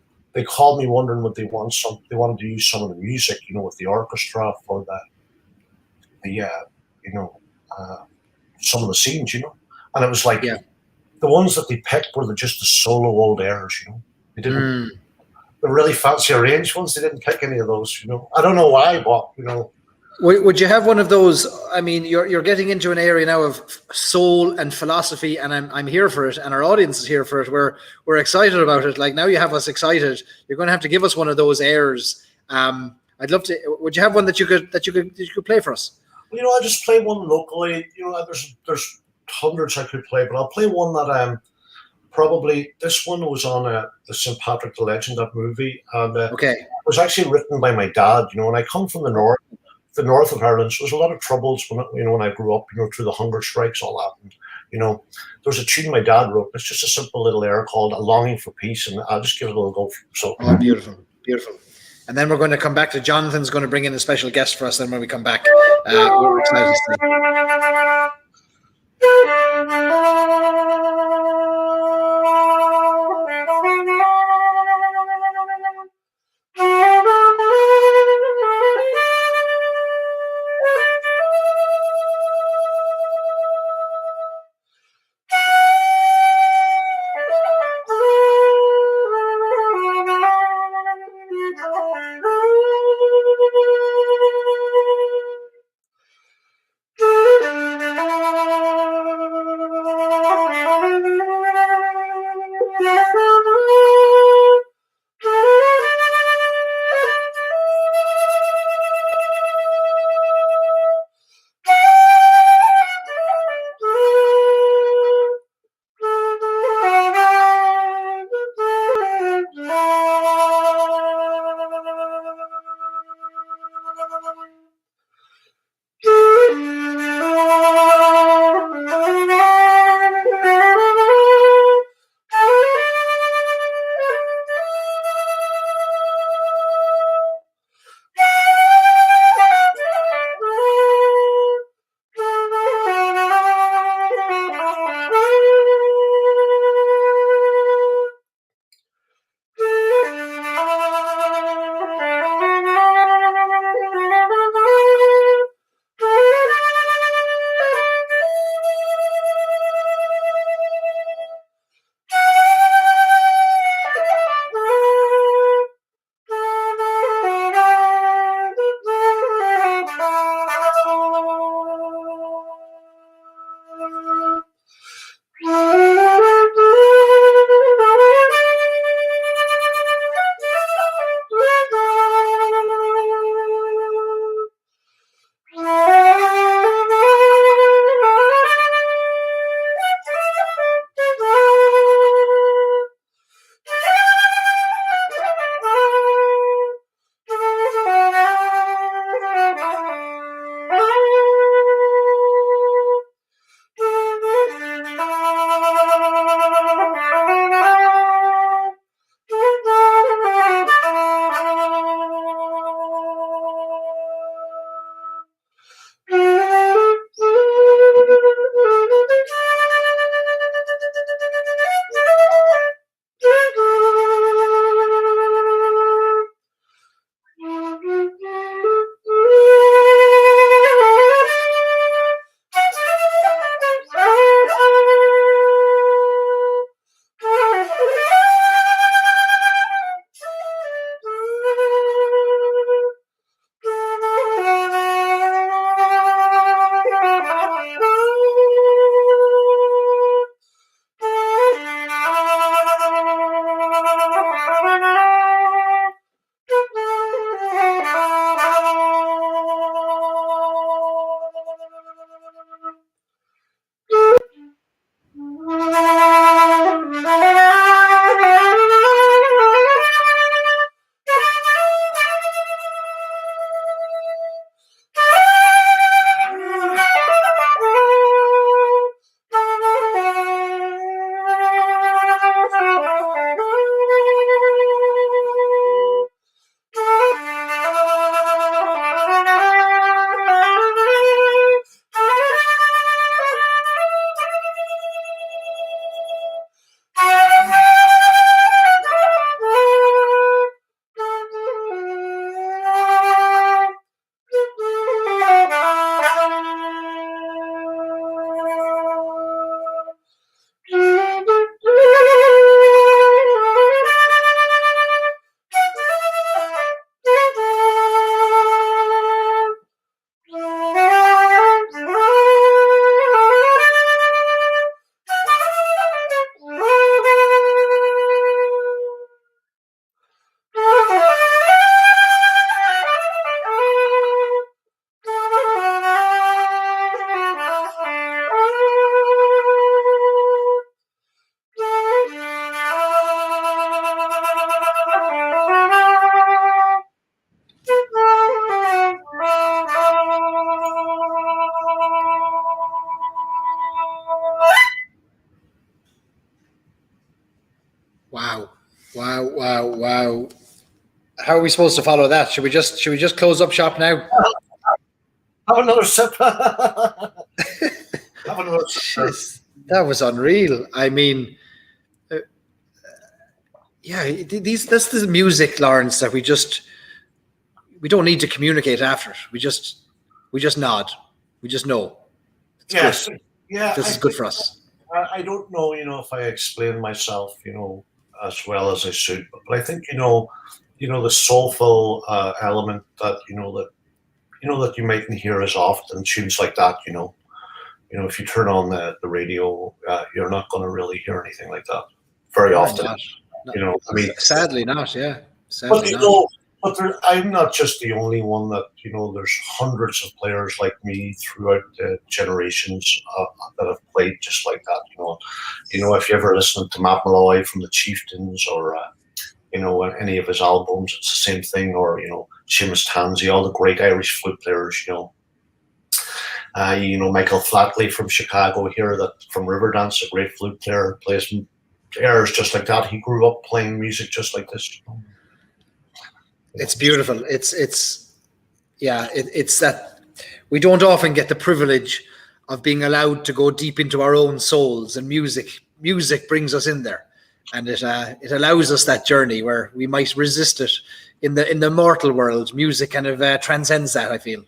called me wondering what they wanted to use some of the music with the orchestra for some of the scenes, and it was like the ones that they picked were just the solo old airs, they didn't the really fancy arranged ones, they didn't pick any of those, I don't know why, but Would you have one of those? I mean, you're getting into an area now of soul and philosophy, and I'm here for it, and our audience is here for it. We're excited about it. Like, now you have us excited. You're going to have to give us one of those airs. I'd love to. Would you have one that you could play for us? I'll just play one locally. There's hundreds I could play, but I'll play one that probably this one was on the St. Patrick the Legend, that movie, and it was actually written by my dad. And I come from the north of Ireland, so there's a lot of troubles when I grew up, through the hunger strikes, all that. And, there was a tune my dad wrote. It's just a simple little air called "A Longing for Peace," and I'll just give it a little go. So, beautiful, beautiful. And then we're going to come back to Jonathan's going to bring in a special guest for us. Then when we come back, we're excited. Wow. Wow. How are we supposed to follow that? Should we just close up shop now? Have another sip. Have another sip. Jeez, that was unreal. I mean, that's the music, Lawrence, that we don't need to communicate after it. We just nod. We just know. It's Yes. good. Yeah. This is good for us. I don't know, if I explain myself, as well as I should, but I think, the soulful element that, that you mightn't hear as often, tunes like that, if you turn on the radio, you're not going to really hear anything like that very often. I mean, sadly not. Yeah, but sadly not. I'm not just the only one that, there's hundreds of players like me throughout the generations that have played just like that. If you ever listen to Matt Malloy from the Chieftains or, any of his albums, it's the same thing. Or, Seamus Tansey, all the great Irish flute players, Michael Flatley from Chicago here, that from Riverdance, a great flute player, plays airs just like that. He grew up playing music just like this. It's beautiful. It's that we don't often get the privilege of being allowed to go deep into our own souls, and music brings us in there, and it allows us that journey where we might resist it in the mortal world. Music kind of transcends that, I feel.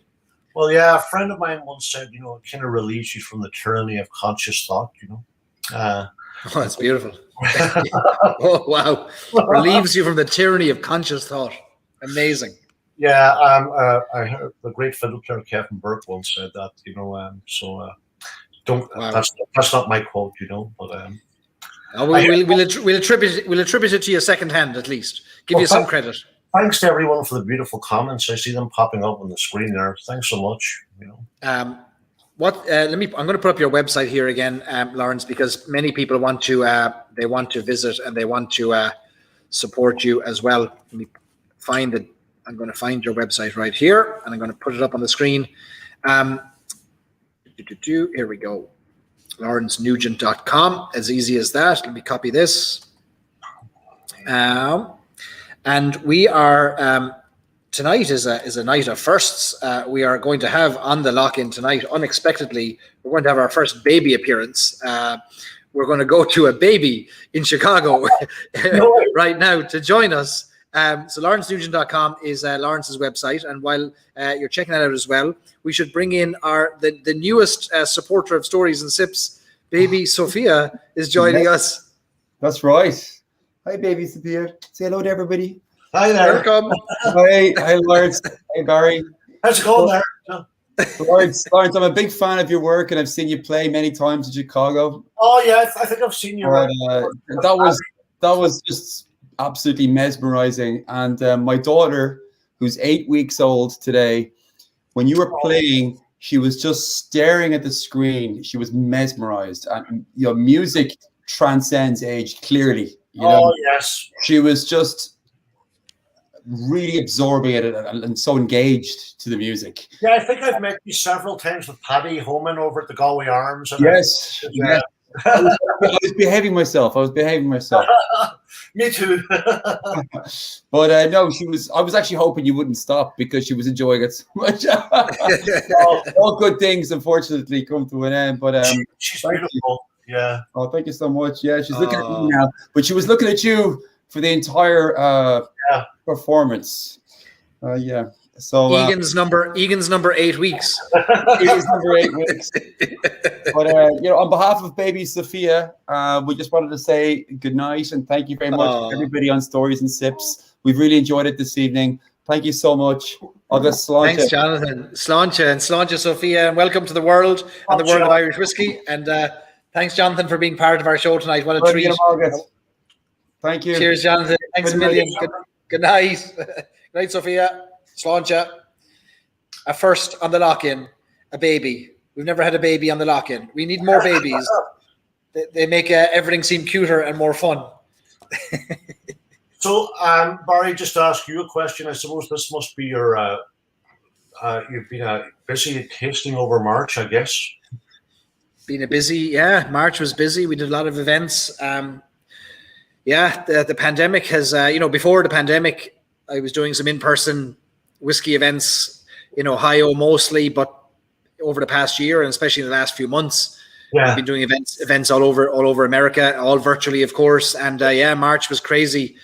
Well, yeah, a friend of mine once said, it kind of relieves you from the tyranny of conscious thought, Oh, that's beautiful. Oh, wow. Relieves you from the tyranny of conscious thought. Amazing. Yeah, I heard the great fiddle player Kevin Burke once said that, don't. Wow. That's not my quote, but we'll attribute it to you secondhand, at least. Give you some credit. Thanks to everyone for the beautiful comments. I see them popping up on the screen there. Thanks so much. I'm going to put up your website here again, Lawrence, because many people want to visit and they want to support you as well. Let me find it. I'm going to find your website right here, and I'm going to put it up on the screen. Here we go. LawrenceNugent.com. As easy as that. Let me copy this. And we are tonight is a night of firsts. We are going to have on the lock-in tonight, unexpectedly, we're going to have our first baby appearance. We're going to go to a baby in Chicago right now to join us. So LawrenceNugent.com is Lawrence's website, and while you're checking that out as well, we should bring in the newest supporter of Stories and Sips, baby Sophia, is joining us. That's right. Hi, baby Sophia. Say hello to everybody. Hi there. Welcome. Hi, Lawrence. Hey, Barry. How's it going there? Lawrence, I'm a big fan of your work, and I've seen you play many times in Chicago. Oh yeah, I think I've seen you. That was just absolutely mesmerizing. And my daughter, who's 8 weeks old today, when you were playing, she was just staring at the screen. She was mesmerized, and music transcends age clearly. Yes. She was just really absorbing it and so engaged to the music. Yeah, I think I've met you several times with Paddy Homan over at the Galway Arms. And yes. I was behaving myself. Me too. But no, I was actually hoping you wouldn't stop because she was enjoying it so much. All good things, unfortunately, come to an end. But she's beautiful. Yeah. Oh, thank you so much. Yeah, she's looking at me now, but she was looking at you for the entire performance. Yeah. So Egan's number 8 weeks. Egan's number 8 weeks. But on behalf of baby Sophia, we just wanted to say good night and thank you very much to everybody on Stories and Sips. We've really enjoyed it this evening. Thank you so much. Thanks, Jonathan. Sláinte, Sophia, and welcome to the world and the world of Irish whiskey. And thanks, Jonathan, for being part of our show tonight. What a treat. Thank you. Cheers, Jonathan. Thanks a million. Good night. Good night, Sophia. Sláinte. A first on the lock-in, a baby. We've never had a baby on the lock-in. We need more babies. They make everything seem cuter and more fun. So, Barry, just to ask you a question. I suppose this must be your. You've been busy tasting over March, I guess. Been a busy, March was busy. We did a lot of events. Yeah, the pandemic has, before the pandemic, I was doing some in-person whiskey events in Ohio mostly, but over the past year and especially in the last few months, I've been doing events all over America, all virtually, of course. And March was crazy.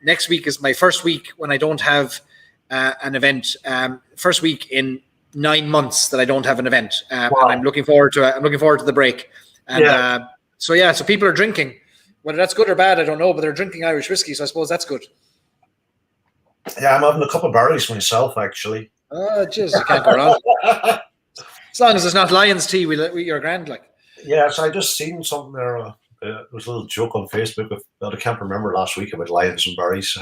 Next week is my first week when I don't have an event. First week in 9 months that I don't have an event, and I'm looking forward to it. I'm looking forward to the break. And so people are drinking. Whether that's good or bad, I don't know, but they're drinking Irish whiskey, so I suppose that's good. Yeah, I'm having a couple of berries myself, actually. Oh, jeez, you can't go wrong. As long as it's not lion's tea, you're grand, like. Yeah, so I just seen something there. There was a little joke on Facebook that I can't remember last week about lions and berries.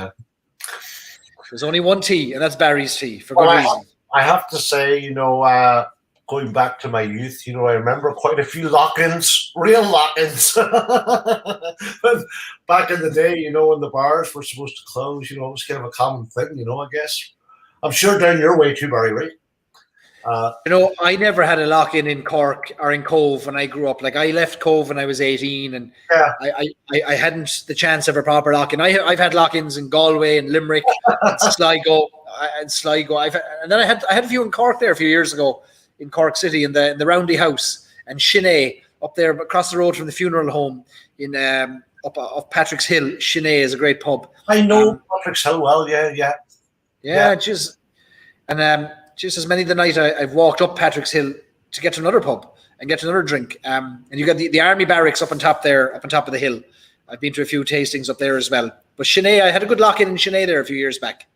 There's only one tea, and that's Barry's tea, for good reason. I have to say, going back to my youth, I remember quite a few lock-ins, real lock-ins. But back in the day, when the bars were supposed to close, it was kind of a common thing, I guess. I'm sure down your way too, Barry, right? I never had a lock-in Cork or in Cove when I grew up. Like, I left Cove when I was 18, and I hadn't the chance of a proper lock-in. I've had lock-ins in Galway and Limerick and Sligo. And then I had a few in Cork there a few years ago, in Cork City, in the Roundy House, and Shinay up there across the road from the funeral home in up Patrick's Hill. Shinay is a great pub. I know Patrick's Hill well. Just as many the night I've walked up Patrick's Hill to get to another pub and get another drink. And you got the army barracks up on top of the hill. I've been to a few tastings up there as well. But Shinay, I had a good lock-in Shinay there a few years back.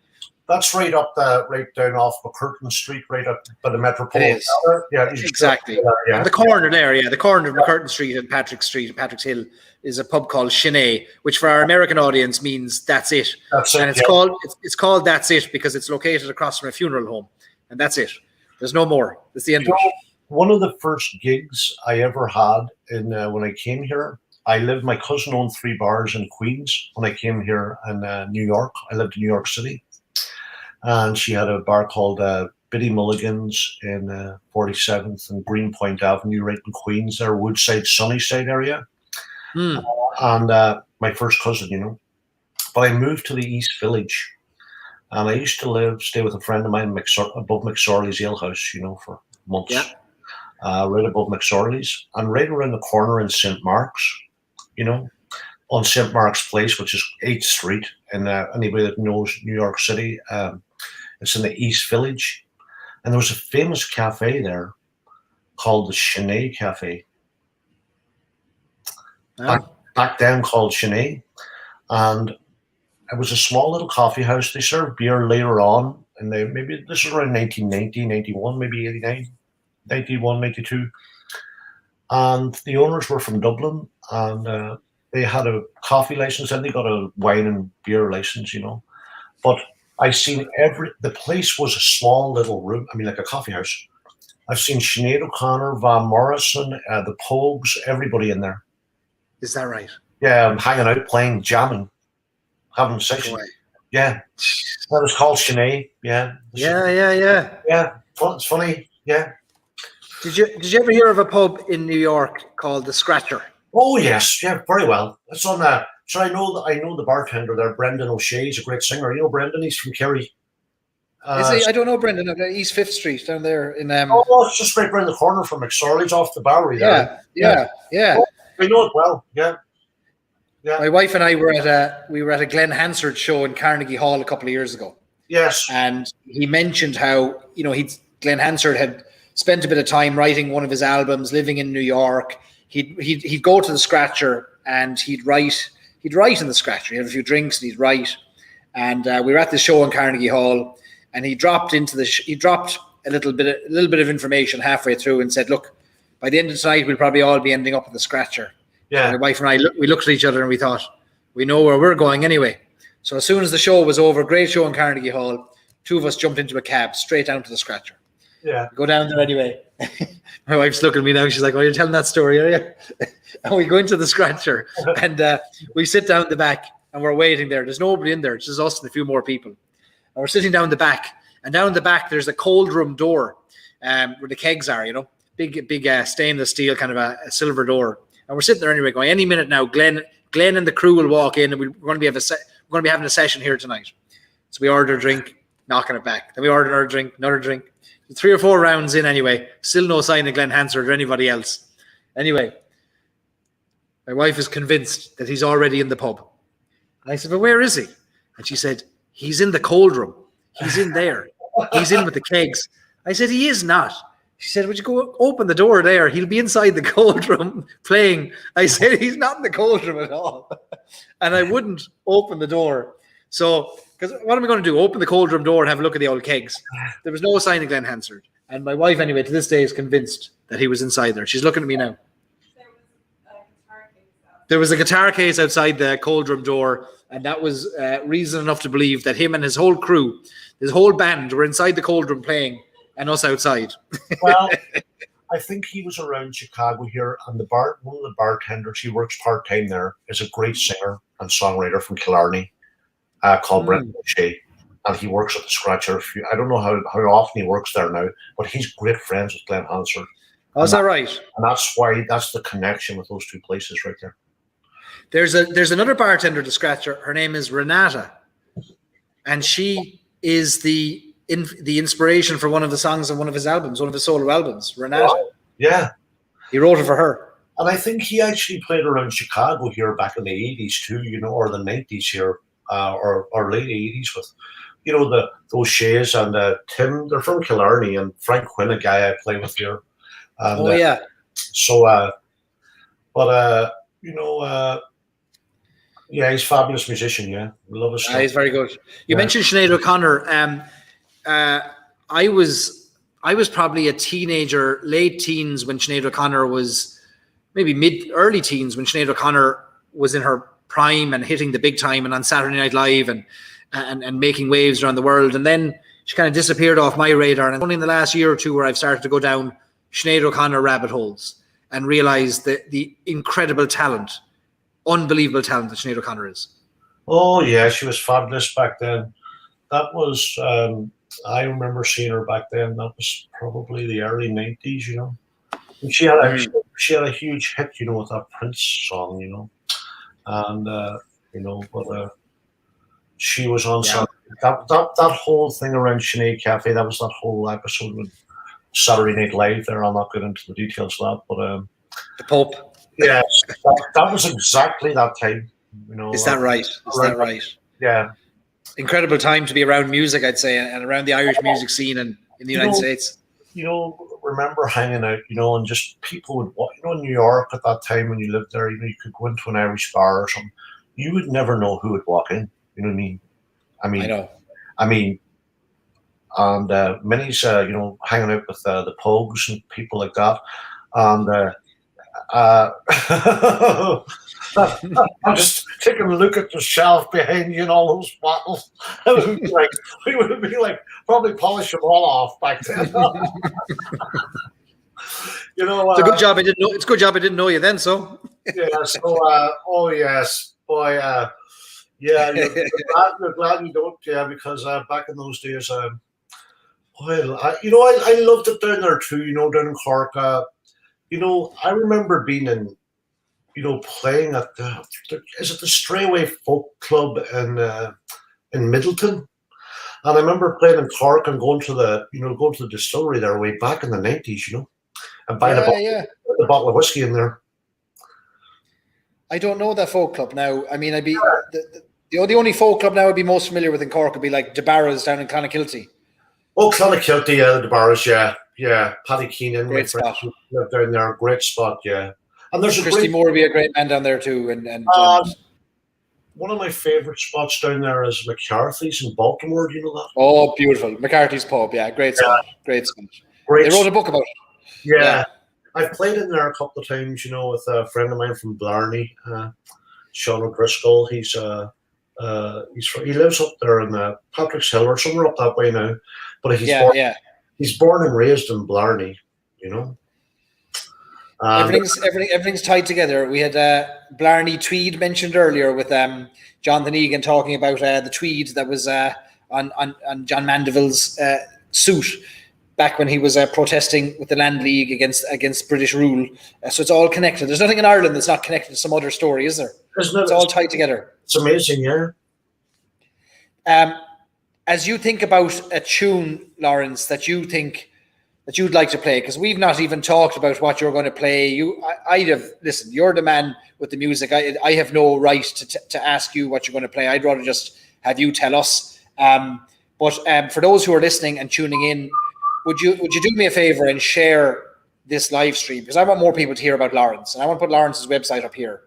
That's right down off McCurtain Street, right up by the Metropolitan. Yeah, exactly. And the corner there, the corner of McCurtain Street and Patrick Street and Patrick's Hill is a pub called Shinay, which for our American audience means that's it. And it's called That's It because it's located across from a funeral home. And that's it. There's no more. That's the end of it. One of the first gigs I ever had when I came here, my cousin owned 3 bars in Queens when I came here in New York. I lived in New York City. And she had a bar called Biddy Mulligan's in 47th and Greenpoint Avenue, right in Queens, there, Woodside, Sunnyside area. And my first cousin, But I moved to the East Village. And I used to stay with a friend of mine above McSorley's Ale House, for months. Right above McSorley's. And right around the corner in St. Mark's, on St. Mark's Place, which is 8th Street. And anybody that knows New York City, it's in the East Village. And there was a famous cafe there called the Shinay Cafe. Back then called Shinay. And it was a small little coffee house. They served beer later on. And this was around 1990, 91, maybe 89, 91, 92. And the owners were from Dublin. And they had a coffee license and they got a wine and beer license, But I seen the place was a small little room. I mean, like a coffee house. I've seen Sinead O'Connor, Van Morrison, the Pogues, everybody in there. Is that right? Yeah, I'm hanging out, playing, jamming, having a session. Yeah. That was called Sinead. Yeah. Yeah. Yeah. It's funny. Yeah. Did you ever hear of a pub in New York called the Scratcher? Oh yes, yeah, very well. It's on that. So I know the bartender there, Brendan O'Shea. He's a great singer. Brendan? He's from Kerry. Is he? I don't know Brendan. East 5th Street down there in. Oh, it's just right around the corner from McSorley's, off the Brewery there. Yeah. Oh, I know it well. Yeah. My wife and I were at a Glenn Hansard show in Carnegie Hall a couple of years ago. Yes. And he mentioned how Glenn Hansard had spent a bit of time writing one of his albums, living in New York. He'd go to the Scratcher and he'd write in the Scratcher. He'd have a few drinks and he'd write. And we were at the show in Carnegie Hall, and he dropped a little bit of information halfway through and said, "Look, by the end of tonight, we'll probably all be ending up at the Scratcher." Yeah. And my wife and I we looked at each other and we thought, we know where we're going anyway. So as soon as the show was over, great show in Carnegie Hall, 2 of us jumped into a cab straight down to the Scratcher. Yeah. Go down there anyway. My wife's looking at me now. She's like, "Oh, you're telling that story, are you?" And we go into the Scratcher and we sit down the back and we're waiting there. There's nobody in there. It's just us and a few more people. And we're sitting down the back. And down the back, there's a cold room door where the kegs are, big stainless steel, kind of a silver door. And we're sitting there anyway going, any minute now, Glenn Glenn and the crew will walk in, and we're going to be having a session here tonight. So we order a drink, knocking it back. Then we order another drink. 3 or 4 rounds in anyway. Still no sign of Glenn Hansard or anybody else. Anyway, my wife is convinced that he's already in the pub. And I said, but where is he? And she said, he's in the cold room. He's in there. He's in with the kegs. I said, he is not. She said, would you go open the door there? He'll be inside the cold room playing. I said, he's not in the cold room at all. And I wouldn't open the door. So, because what am I going to do? Open the cold room door and have a look at the old kegs. There was no sign of Glenn Hansard. And my wife, anyway, to this day is convinced that he was inside there. She's looking at me now. There was a guitar case outside the cold room door, and that was reason enough to believe that him and his whole crew, his whole band, were inside the cold room playing, and us outside. Well, I think he was around Chicago here, and one of the bartenders, he works part-time there, is a great singer and songwriter from Killarney called Brendan O'Shea, and he works at the Scratcher. I don't know how often he works there now, but he's great friends with Glenn Hansard. Oh, is that right? And that's the connection with those 2 places right there. There's another bartender at the Scratcher. Her name is Renata, and she is the inspiration for one of the songs on one of his albums, one of his solo albums. Renata. Oh, yeah. He wrote it for her. And I think he actually played around Chicago here back in the 80s too, or the 90s here, or late 80s with, those Shays and Tim. They're from Killarney, and Frank Quinn, a guy I play with here. And, yeah. Yeah, he's a fabulous musician. Yeah, we love his stuff. He's very good. You mentioned Sinead O'Connor. I was probably a teenager, late teens when Sinead O'Connor was, maybe early teens when Sinead O'Connor was in her prime and hitting the big time and on Saturday Night Live and making waves around the world. And then she kind of disappeared off my radar. And it's only in the last year or two where I've started to go down Sinead O'Connor rabbit holes and realize the incredible talent, unbelievable talent that Sinead O'Connor is. Oh yeah, she was fabulous back then. That was I remember seeing her back then. That was probably the early 90s, And she had a huge hit, with that Prince song, and but she was on that whole thing around Sinead Cafe. That was that whole episode with Saturday Night Live. There, I'll not get into the details of that, but the Pope. Yes, that was exactly that time. Is that right? That right? Yeah. Incredible time to be around music, I'd say, and around the Irish music scene in the United States. Remember hanging out, and just people would walk, in New York at that time when you lived there, you could go into an Irish bar or something. You would never know who would walk in. You know what I mean? I know. And Minnie's, hanging out with the Pogues and people like that. And I'm just taking a look at the shelf behind you and all those bottles. We would be like probably polish them all off back then. It's a good job I didn't know. It's a good job I didn't know you then. So yeah. So oh yes, boy. Yeah, you're glad you don't. Yeah, because back in those days, I loved it down there too. Down in Cork. I remember being in, playing at is it the Strayway Folk Club in Middleton? And I remember playing in Cork and going to the distillery there way back in the 90s, and buying a bottle of whiskey in there. I don't know that folk club now. I mean, I'd be the only folk club now I'd be most familiar with in Cork would be like DeBarra's down in Clonakilty. Oh, Clonakilty, yeah, the DeBarra's, yeah. Paddy Keenan, great spot. Lived down there, great spot, yeah. And there's Christy Moore would be a great man down there too. And one of my favorite spots down there is McCarthy's in Baltimore. Do you know that? Oh, beautiful. McCarthy's Pub, yeah, great spot. Great spot. They wrote a book about it. Yeah. I've played in there a couple of times, with a friend of mine from Blarney, Sean O'Driscoll. He lives up there in Patrick's Hill or somewhere up that way now. But he's born and raised in Blarney, Everything's tied together. We had Blarney Tweed mentioned earlier with Jonathan Egan talking about the tweed that was on John Mandeville's suit back when he was protesting with the Land League against British rule. So it's all connected. There's nothing in Ireland that's not connected to some other story, is there? It's all tied together. It's amazing, yeah. As you think about a tune, Lawrence, that you think that you'd like to play, because we've not even talked about what you're going to play. I'd have listen. You're the man with the music. I have no right to ask you what you're going to play. I'd rather just have you tell us. But for those who are listening and tuning in, would you do me a favor and share this live stream, because I want more people to hear about Lawrence, and I want to put Lawrence's website up here.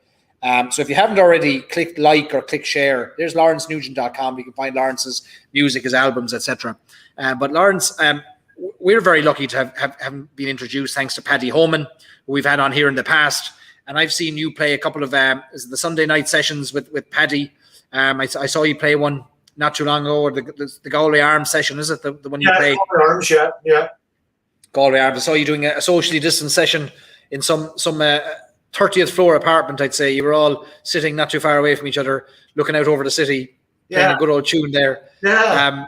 So if you haven't already, click like or click share. There's lawrencenugent.com. You can find Lawrence's music, his albums, etc. But Lawrence, we're very lucky to have been introduced thanks to Paddy Homan, who we've had on here in the past. And I've seen you play a couple of the Sunday night sessions with Paddy. I saw you play one not too long ago, or the Galway Arms session, is it? The one you played? Galway Arms, yeah. Galway Arms. I saw you doing a socially distanced session in some 30th floor apartment, I'd say. You were all sitting not too far away from each other, looking out over the city, playing a good old tune there. Yeah.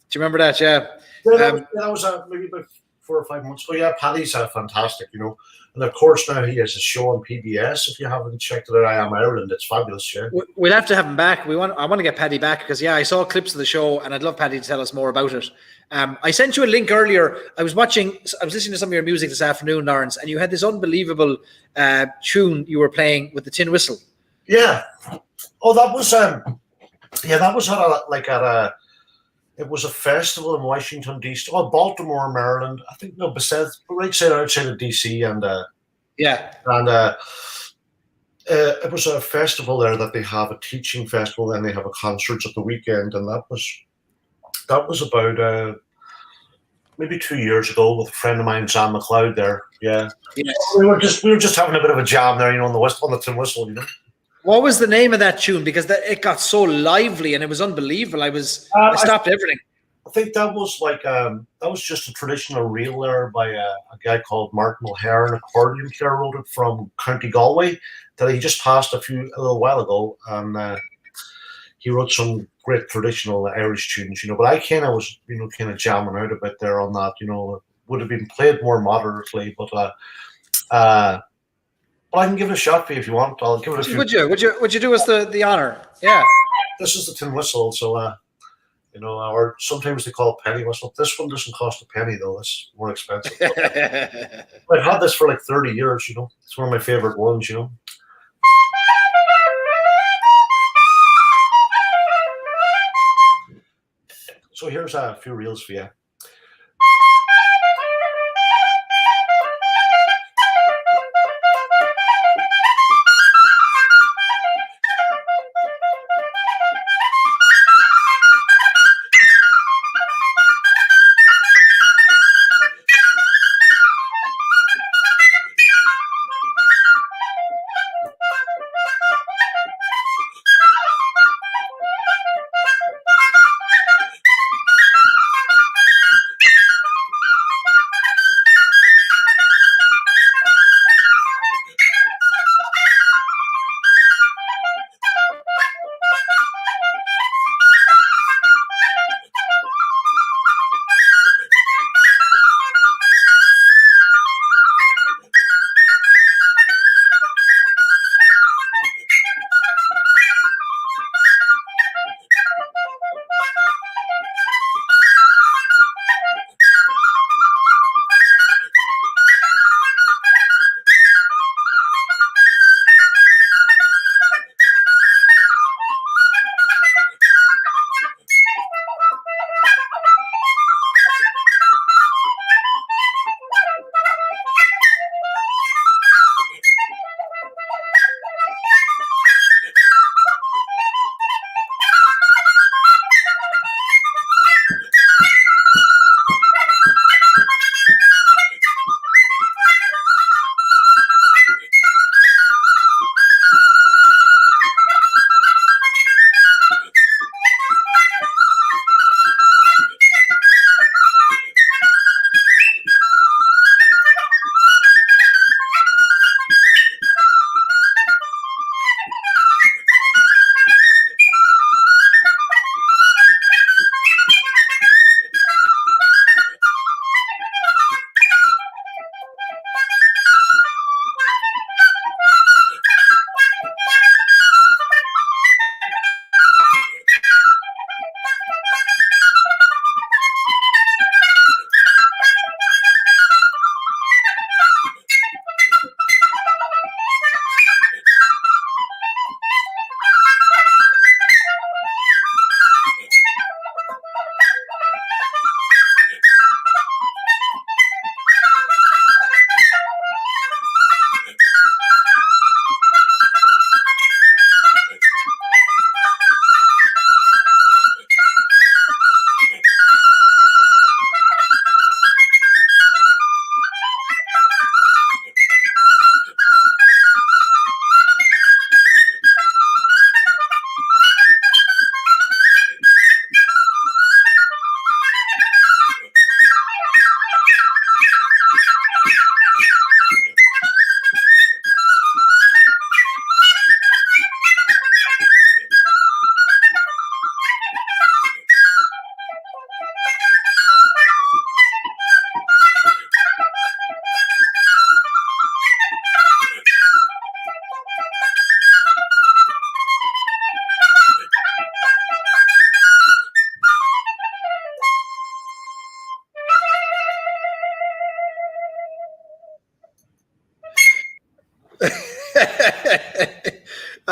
Do you remember that? Yeah. That was maybe about 4 or 5 months ago. Yeah, Paddy's fantastic, And of course, now he has a show on PBS. If you haven't checked it out, I Am Ireland. It's fabulous, yeah. We'll have to have him back. I want to get Paddy back, because, I saw clips of the show, and I'd love Paddy to tell us more about it. I sent you a link earlier. I was listening to some of your music this afternoon, Lawrence, and you had this unbelievable tune you were playing with the tin whistle. Yeah. Oh, that was it was a festival in Washington, D.C. Oh, Baltimore, Maryland. I think, no, besides, right outside of D.C. And it was a festival there that they have, a teaching festival, and they have a concerts at the weekend. And that was about maybe 2 years ago with a friend of mine, Sam McLeod there. Yeah. Yes. We were just having a bit of a jam there, on the tin whistle, What was the name of that tune? Because it got so lively and it was unbelievable. I stopped everything. I think that was that was just a traditional reel there by a guy called Martin O'Hare, an accordion player, wrote it from County Galway, that he just passed a little while ago, and he wrote some great traditional Irish tunes, But I kind of was, kind of jamming out a bit there on that. It would have been played more moderately, but I can give it a shot for you if you want. I'll give it a few. Would you do us the honor? Yeah. This is the tin whistle, so or sometimes they call it penny whistle. This one doesn't cost a penny though. It's more expensive. I've had this for like 30 years. It's one of my favorite ones. So here's a few reels for you.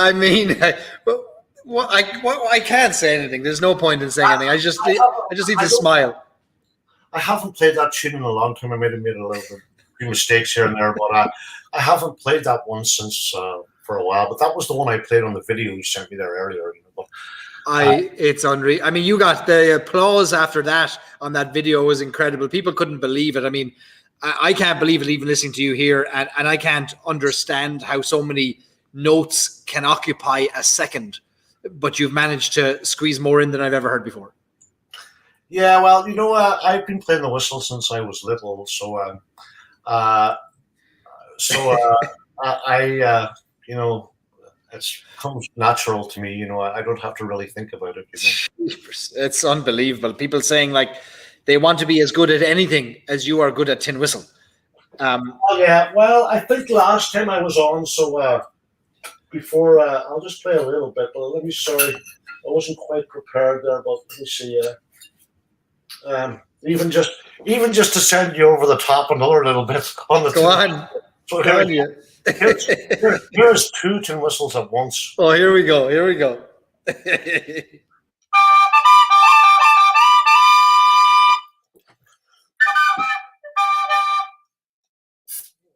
I mean, I can't say anything. There's no point in saying anything. I just need to smile. I haven't played that tune in a long time. I might have made a little bit few mistakes here and there, but I haven't played that one since for a while. But that was the one I played on the video you sent me there earlier. But, it's unreal. I mean, you got the applause after that on that video was incredible. People couldn't believe it. I mean, I can't believe it even listening to you here, and I can't understand how so many notes can occupy a second, but you've managed to squeeze more in than I've ever heard before. Yeah, well, I've been playing the whistle since I was little, so I it comes natural to me. I don't have to really think about it. It's unbelievable. People saying like they want to be as good at anything as you are good at tin whistle. Yeah, well, I think last time I was on, so before I'll just play a little bit, but sorry, I wasn't quite prepared there, but let me see. Even just to send you over the top another little bit on the go on. So here's two tin whistles at once. Oh, here we go.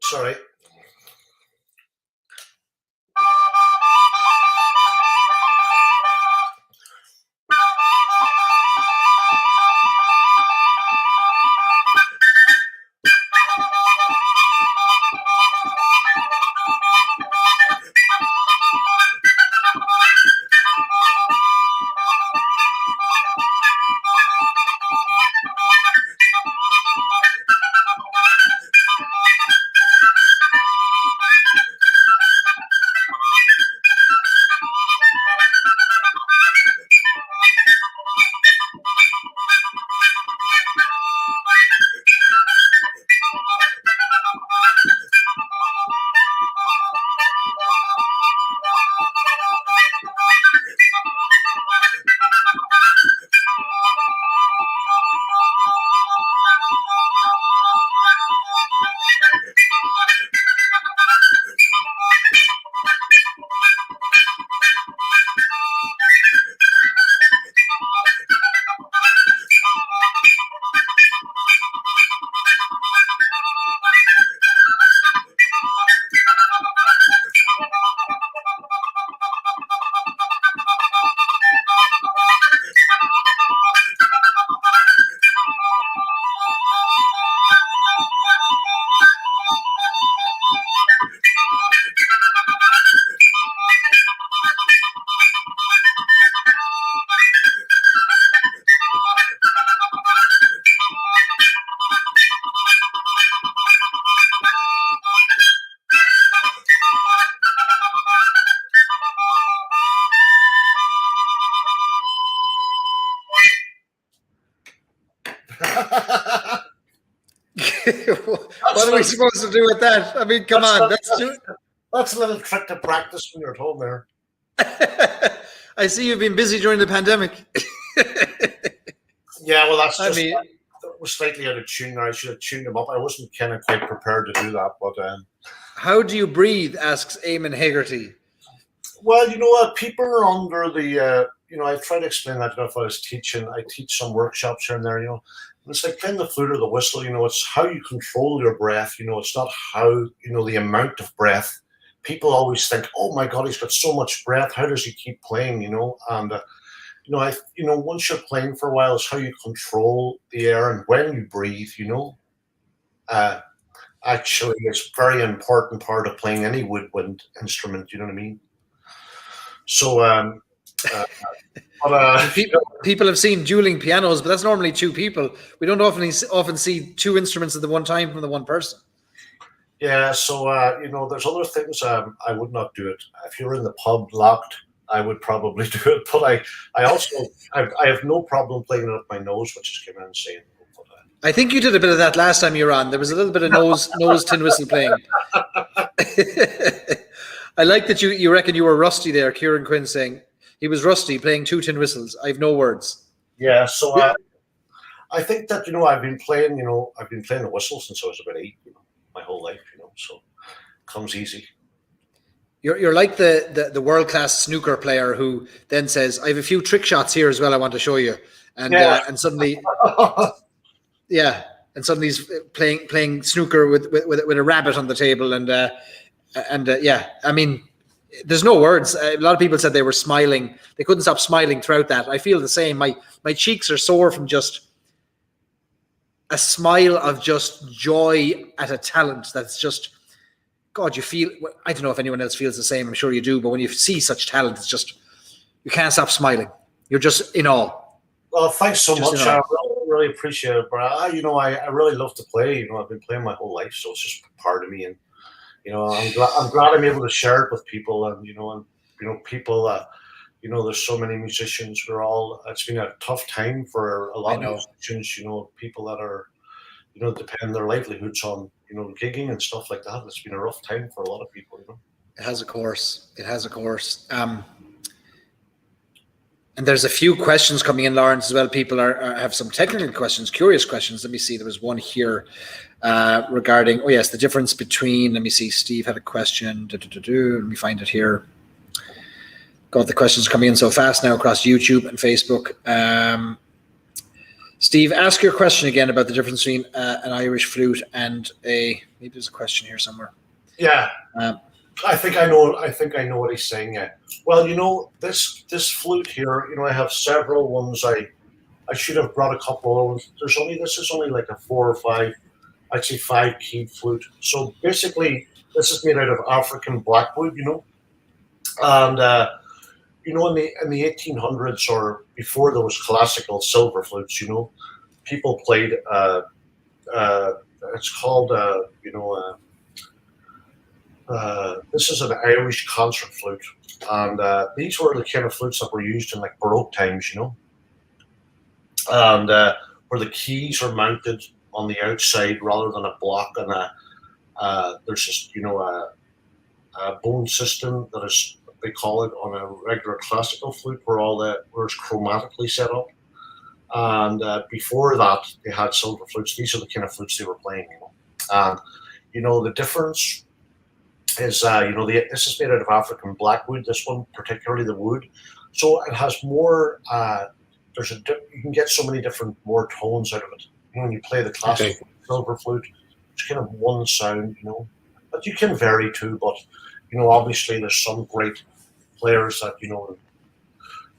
Sorry. What are we supposed to do with that? I mean, come on. That's a little trick to practice when you're at home there. I see you've been busy during the pandemic. Yeah, well, that's just, that was slightly out of tune. I should have tuned them up. I wasn't kind of quite prepared to do that. But how do you breathe? Asks Eamon Hagerty. Well, you know what? People are under the, I try to explain that if I was teaching. I teach some workshops here and there, And it's like playing the flute or the whistle, it's how you control your breath. It's not how, the amount of breath. People always think, oh my God, he's got so much breath. How does he keep playing, And, once you're playing for a while, it's how you control the air and when you breathe, Actually, it's a very important part of playing any woodwind instrument, you know what I mean? So, people have seen dueling pianos, but that's normally two people. We don't often see two instruments at the one time from the one person. Yeah, so there's other things I would not do it. If you're in the pub locked, I would probably do it. But I also I have no problem playing it up my nose, which is kind of insane. I think you did a bit of that last time you were on. There was a little bit of nose tin whistle playing. I like that you reckon you were rusty there. Kieran Quinn saying he was rusty playing two tin whistles. I have no words. Yeah, so I think that I've been playing the whistle since I was about 8, my whole life, so it comes easy. You're like the world class snooker player who then says, "I have a few trick shots here as well. I want to show you," and suddenly, yeah, and suddenly he's playing snooker with a rabbit on the table, and yeah, I mean, there's no words. A lot of people said they were smiling; they couldn't stop smiling throughout that. I feel the same. My cheeks are sore from just a smile of just joy at a talent that's just. God, you feel, I don't know if anyone else feels the same, I'm sure you do, but when you see such talent, it's just, you can't stop smiling. You're just in awe. Well, thanks so much. I really appreciate it, but I really love to play. I've been playing my whole life, so it's just part of me, and I'm glad I'm able to share it with people, and people. There's so many musicians. It's been a tough time for a lot of musicians. People that are, depend their livelihoods on gigging and stuff like that. It's been a rough time for a lot of people. It has, of course. And there's a few questions coming in, Lawrence, as well. People have some technical questions, curious questions. Let me see. There was one here regarding, the difference between, let me see, Steve had a question. Let me find it here. God, the questions are coming in so fast now across YouTube and Facebook. Steve, ask your question again about the difference between an Irish flute and maybe there's a question here somewhere. Yeah. I think I know what he's saying. Well, this flute here, I have several ones. I should have brought a couple of them. This is only like a 4 or 5, I'd say 5 keyed flute. So basically this is made out of African blackwood, and in the 1800s or before there was classical silver flutes, people played. It's called this is an Irish concert flute, and these were the kind of flutes that were used in like Baroque times, and where the keys are mounted on the outside rather than a block, and there's just a bone system that is. They call it on a regular classical flute where it's chromatically set up. And before that, they had silver flutes. These are the kind of flutes they were playing, And, the difference is, this is made out of African blackwood, this one, particularly the wood. So it has more, you can get so many different more tones out of it. When you play the classical silver flute, it's kind of one sound, But you can vary too, but obviously there's some great players that,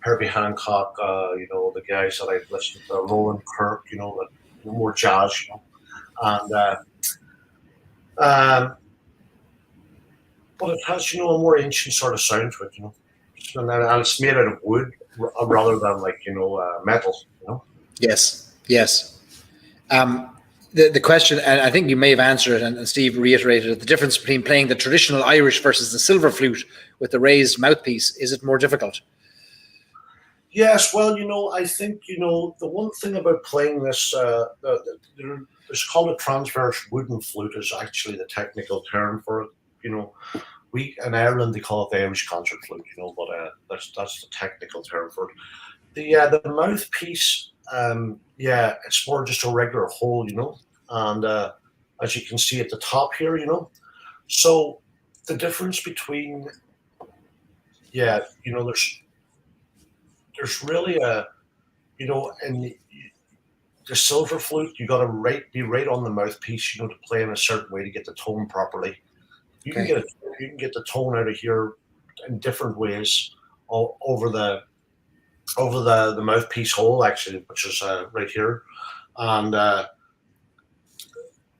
Herbie Hancock, the guys that I've listened to, Roland Kirk, that more jazz, and but it has, a more ancient sort of sound to it, and it's made out of wood rather than like, metal, Yes. The question, and I think you may have answered it, and Steve reiterated it, the difference between playing the traditional Irish versus the silver flute with the raised mouthpiece, is it more difficult? Yes, well, I think, the one thing about playing this, it's called a transverse wooden flute is actually the technical term for it. We in Ireland, they call it the Irish concert flute, but that's the technical term for it. The mouthpiece, it's more just a regular hole, and as you can see at the top here, so the difference between, there's really in the silver flute, you got to be right on the mouthpiece, to play in a certain way to get the tone properly. You can get the tone out of here in different ways over the mouthpiece hole, actually, which is right here. And the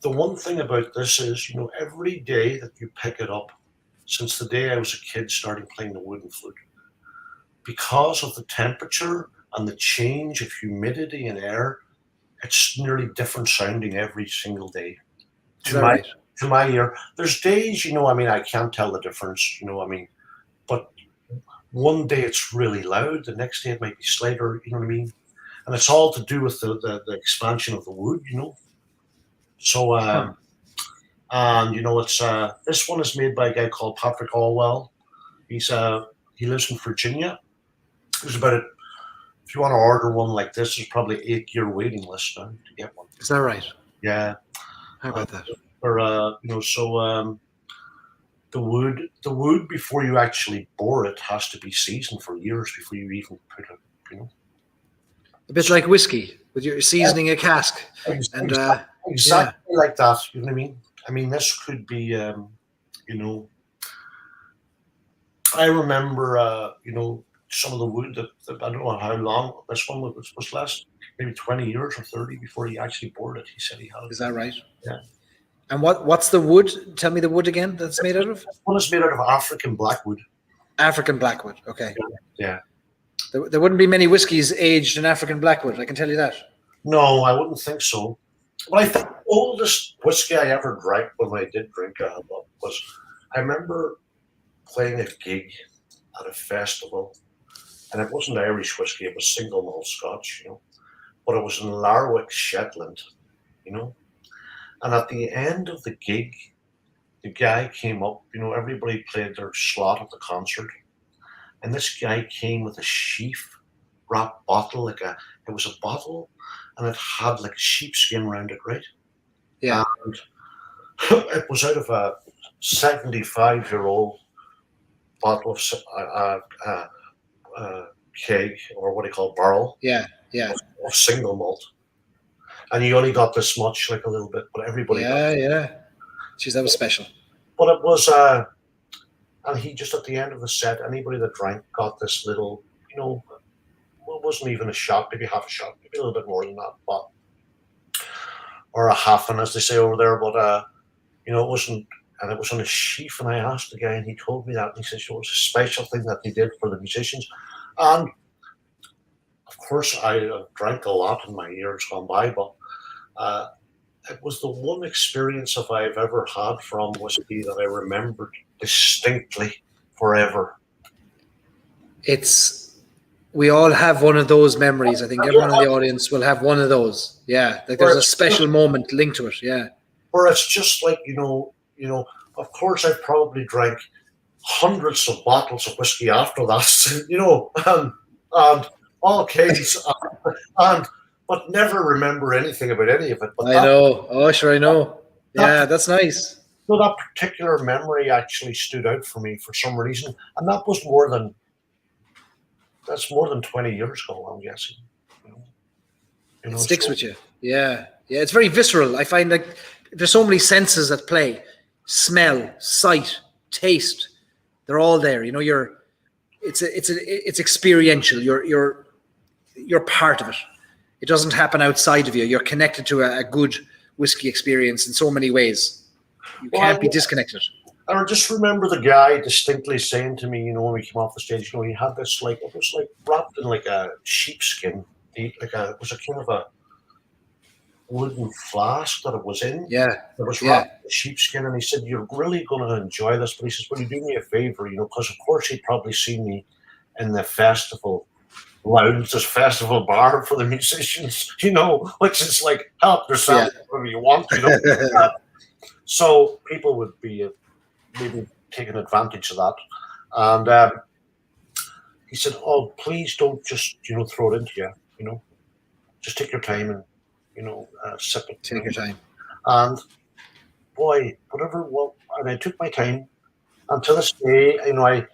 one thing about this is, every day that you pick it up, since the day I was a kid starting playing the wooden flute, because of the temperature and the change of humidity in air, it's nearly different sounding every single day to my ear. There's days, I can't tell the difference, but one day it's really loud, the next day it might be slighter, And it's all to do with the expansion of the wood, So, and it's this one is made by a guy called Patrick Allwell. He lives in Virginia. There's if you want to order one like this, there's probably 8-year waiting list now to get one. Is that right? Yeah. How about that? Or the wood before you actually bore it has to be seasoned for years before you even put it, you know. A bit like whiskey, with your seasoning a cask. And Exactly like that, you know what I mean? I mean, this could be, you know, I remember, you know, some of the wood that I don't know how long this one was last, maybe 20 years or 30 before he actually bored it. He said he had it. Is that right? Yeah. And what's the wood? Tell me the wood again that's made out of? This one is made out of African blackwood. African blackwood. Okay. Yeah. There wouldn't be many whiskies aged in African blackwood, I can tell you that. No, I wouldn't think so. But I think the oldest whiskey I ever drank when I did drink was, I remember playing a gig at a festival, and it wasn't Irish whiskey, it was single malt Scotch, you know, but it was in Larwick, Shetland, you know. And at the end of the gig, the guy came up, you know, everybody played their slot at the concert, and this guy came with a sheaf wrap bottle, it was a bottle, and it had like sheepskin around it, right? Yeah. And it was out of a 75-year-old bottle of keg, or what do you call barrel? Yeah. Of single malt. And you only got this much, like a little bit, but everybody got it. Yeah. Jeez, that was special. But it was, and he just at the end of the set, anybody that drank got this little, you know, it wasn't even a shot, maybe half a shot, maybe a little bit more than that, but, or a half, and as they say over there, but, you know, it wasn't, and it was on a sheaf, and I asked the guy, and he told me that, and he said, it was a special thing that they did for the musicians. And of course, I drank a lot in my years gone by, but it was the one experience if I've ever had from whiskey that I remembered distinctly forever. We all have one of those memories. I think everyone in the audience will have one of those. Yeah, like there's a special moment linked to it. Yeah, where it's just like, you know. Of course, I've probably drank hundreds of bottles of whiskey after that, you know, and all cases, but never remember anything about any of it. But I know. Oh, sure, I know. Yeah, that's nice. So that particular memory actually stood out for me for some reason, and that was more than 20 years ago, I'm guessing. It sticks with you. Yeah, it's very visceral. I find like there's so many senses at play: smell, sight, taste. They're all there. You know, it's experiential. You're part of it. It doesn't happen outside of you. You're connected to a good whiskey experience in so many ways. You can't be disconnected. I just remember the guy distinctly saying to me, you know, when we came off the stage, you know, he had this like, it was like wrapped in like a sheepskin, it was a kind of a wooden flask that it was in. Yeah. It was wrapped in sheepskin, and he said, "You're really going to enjoy this." But he says, "Will you do me a favor?" You know, because of course he'd probably seen me in the festival lounge, this festival bar for the musicians, you know, which is like help yourself whatever you want, you know. So people would be maybe taking advantage of that, and he said, "Oh, please don't just, you know, throw it into you, you know, just take your time and, you know, sip it." Take your time. And boy, and I took my time, and to this day, you know, I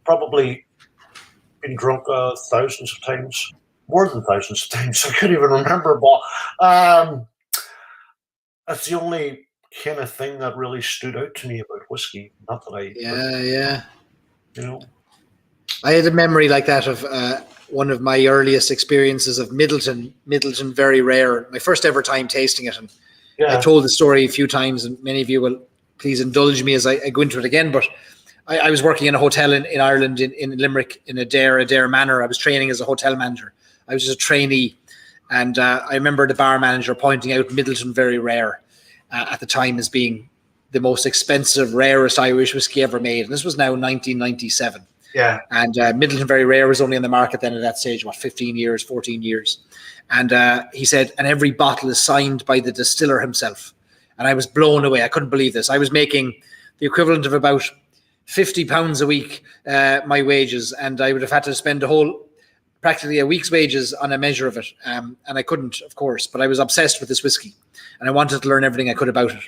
probably been drunk thousands of times, more than thousands of times. I couldn't even remember, but that's the only kind of thing that really stood out to me about whiskey. Not that I, you know, I had a memory like that of one of my earliest experiences of Middleton Very Rare, my first ever time tasting it. And I told the story a few times, and many of you will please indulge me as I go into it again. But I was working in a hotel in Ireland, in Limerick, in Adair Manor. I was training as a hotel manager. I was just a trainee. And I remember the bar manager pointing out Middleton Very Rare at the time as being the most expensive, rarest Irish whiskey ever made. And this was now 1997. Yeah. And Middleton Very Rare was only on the market then at that stage, 14 years. And he said, and every bottle is signed by the distiller himself. And I was blown away. I couldn't believe this. I was making the equivalent of about £50 a week, my wages. And I would have had to spend practically a week's wages on a measure of it. And I couldn't, of course, but I was obsessed with this whiskey. And I wanted to learn everything I could about it.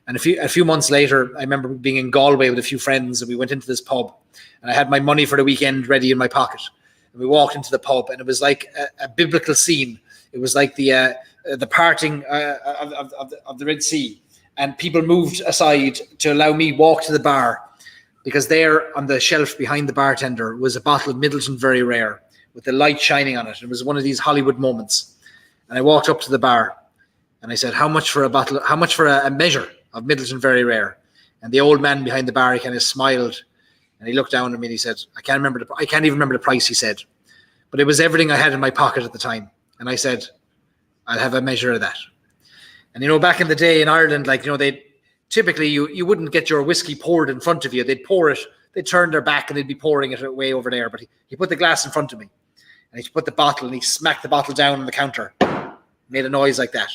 And a few months later, I remember being in Galway with a few friends, and we went into this pub, and I had my money for the weekend ready in my pocket. And we walked into the pub, and it was like a biblical scene. It was like the parting of the Red Sea, and people moved aside to allow me walk to the bar, because there on the shelf behind the bartender was a bottle of Middleton Very Rare with the light shining on it. It was one of these Hollywood moments. And I walked up to the bar, and I said, "How much for a measure of Middleton Very Rare?" And the old man behind the bar, he kind of smiled, and he looked down at me and he said, I can't even remember the price he said, but it was everything I had in my pocket at the time. And I said, "I'll have a measure of that." And, back in the day in Ireland, they typically you wouldn't get your whiskey poured in front of you. They'd pour it, they'd turn their back and they'd be pouring it way over there. But he put the glass in front of me, and he put the bottle, and he smacked the bottle down on the counter, made a noise like that.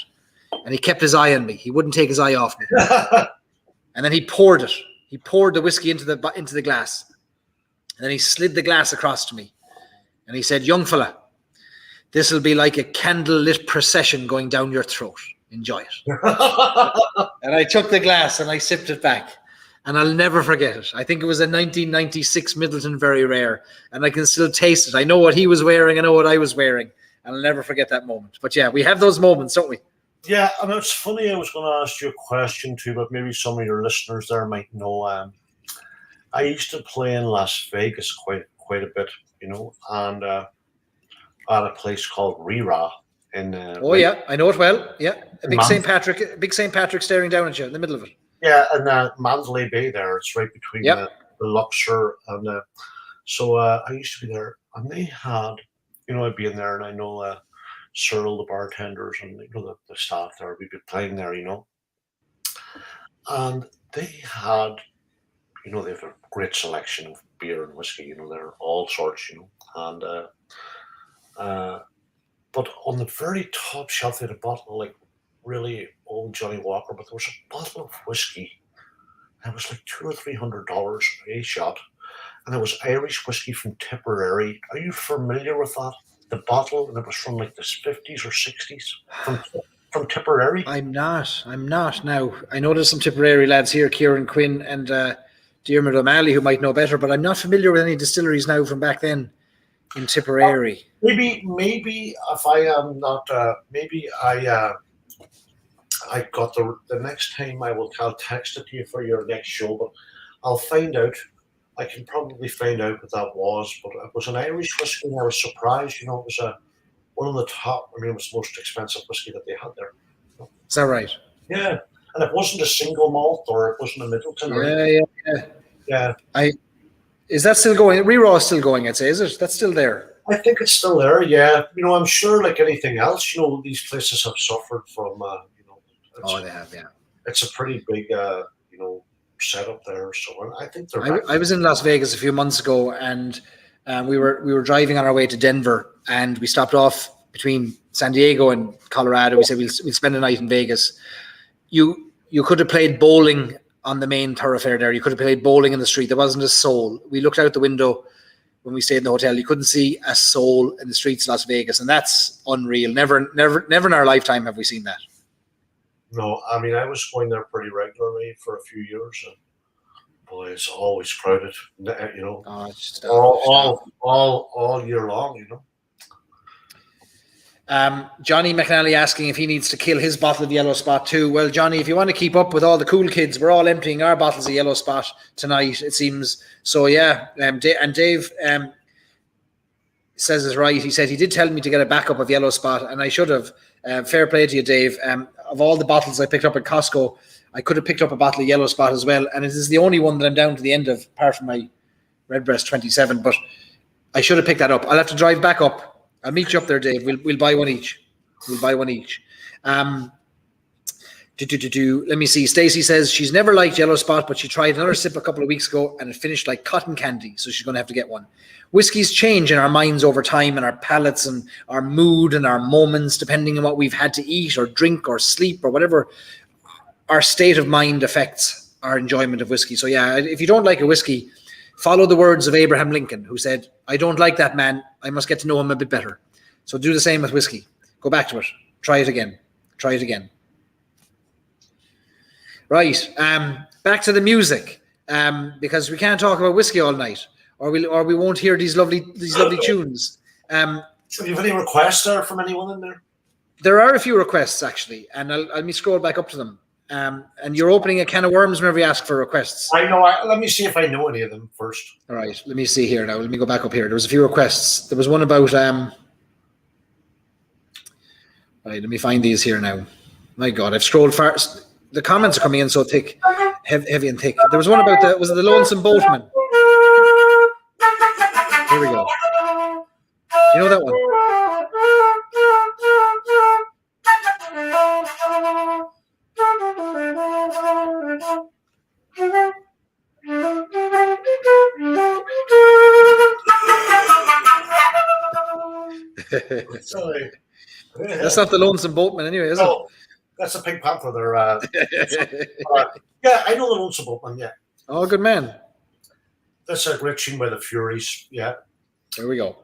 And he kept his eye on me. He wouldn't take his eye off me. And then he poured it. He poured the whiskey into the glass. And then he slid the glass across to me. And he said, "Young fella, this will be like a candlelit procession going down your throat. Enjoy it." And I took the glass and I sipped it back. And I'll never forget it. I think it was a 1996 Middleton Very Rare. And I can still taste it. I know what he was wearing. I know what I was wearing. And I'll never forget that moment. But yeah, we have those moments, don't we? Yeah, and it's funny, I was going to ask you a question too, but maybe some of your listeners there might know. I used to play in Las Vegas quite a bit, and at a place called Rira in. Yeah, I know it well. Yeah, a big St. Patrick staring down at you in the middle of it. Yeah, and Mandalay Bay there, it's right between the Luxor and. So I used to be there, and they had, I'd be in there, and I know. Cyril, the bartenders, and the staff there, we'd be playing there, and they had, they have a great selection of beer and whiskey, they're all sorts, and but on the very top shelf they had a bottle of like really old Johnny Walker, but there was a bottle of whiskey, and it was like $200 or $300 a shot, and it was Irish whiskey from Tipperary. Are you familiar with that? The bottle, and it was from like the 50s or 60s from Tipperary. I'm not now. I know there's some Tipperary lads here, Kieran Quinn and Diarmid O'Malley, who might know better, but I'm not familiar with any distilleries now from back then in Tipperary. Maybe if I am not, I got the next time I'll text it to you for your next show, but I'll find out. I can probably find out what that was, but it was an Irish whiskey, and I was surprised. It was one of the top. It was the most expensive whiskey that they had there. Is that right? Yeah, and it wasn't a single malt, or it wasn't a Middleton. Yeah. Is that still going? Reraw is still going, I'd say. Is it? That's still there. I think it's still there. Yeah, I'm sure, like anything else, these places have suffered from. They have. Yeah. It's a pretty big, set up there, so I think they're. I was in Las Vegas a few months ago, and we were driving on our way to Denver, and we stopped off between San Diego and Colorado. We said we'll spend a night in Vegas. You could have played bowling on the main thoroughfare there. You could have played bowling in the street. There wasn't a soul. We looked out the window when we stayed in the hotel. You couldn't see a soul in the streets of Las Vegas, and that's unreal. Never in our lifetime have we seen that. No, I was going there pretty regularly for a few years, and boy, it's always crowded. All year long. Johnny McNally asking if he needs to kill his bottle of Yellow Spot too. Well, Johnny, if you want to keep up with all the cool kids, we're all emptying our bottles of Yellow Spot tonight, it seems. So yeah, and Dave says is right. He said he did tell me to get a backup of Yellow Spot, and I should have. Fair play to you, Dave. Of all the bottles I picked up at Costco, I could have picked up a bottle of Yellow Spot as well, and it is the only one that I'm down to the end of, apart from my Redbreast 27. But I should have picked that up. I'll have to drive back up. I'll meet you up there, Dave. We'll buy one each. Let me see. Stacey says she's never liked Yellow Spot, but she tried another sip a couple of weeks ago and it finished like cotton candy, so she's going to have to get one. Whiskies change in our minds over time, and our palates and our mood and our moments, depending on what we've had to eat or drink or sleep or whatever. Our state of mind affects our enjoyment of whiskey. So yeah, if you don't like a whiskey, follow the words of Abraham Lincoln, who said, "I don't like that man. I must get to know him a bit better." So do the same with whiskey. Go back to it. Try it again. Right. Back to the music. Because we can't talk about whiskey all night, or we won't hear these lovely tunes. So do you have any requests there from anyone in there? There are a few requests actually, and let me scroll back up to them. And you're opening a can of worms whenever you ask for requests. I know. Let me see if I know any of them first. All right. Let me see here now. Let me go back up here. There was a few requests. There was one about. Right. Let me find these here now. My God, I've scrolled far. The comments are coming in so thick, heavy and thick. There was one about was it the Lonesome Boatman? Here we go. You know that one? Sorry. That's not the Lonesome Boatman anyway, is No, that's a Pink Panther there. Yeah, I know the Lonesome Boatman, yeah. Oh, good man. That's a great tune by the Furies, yeah. Here we go.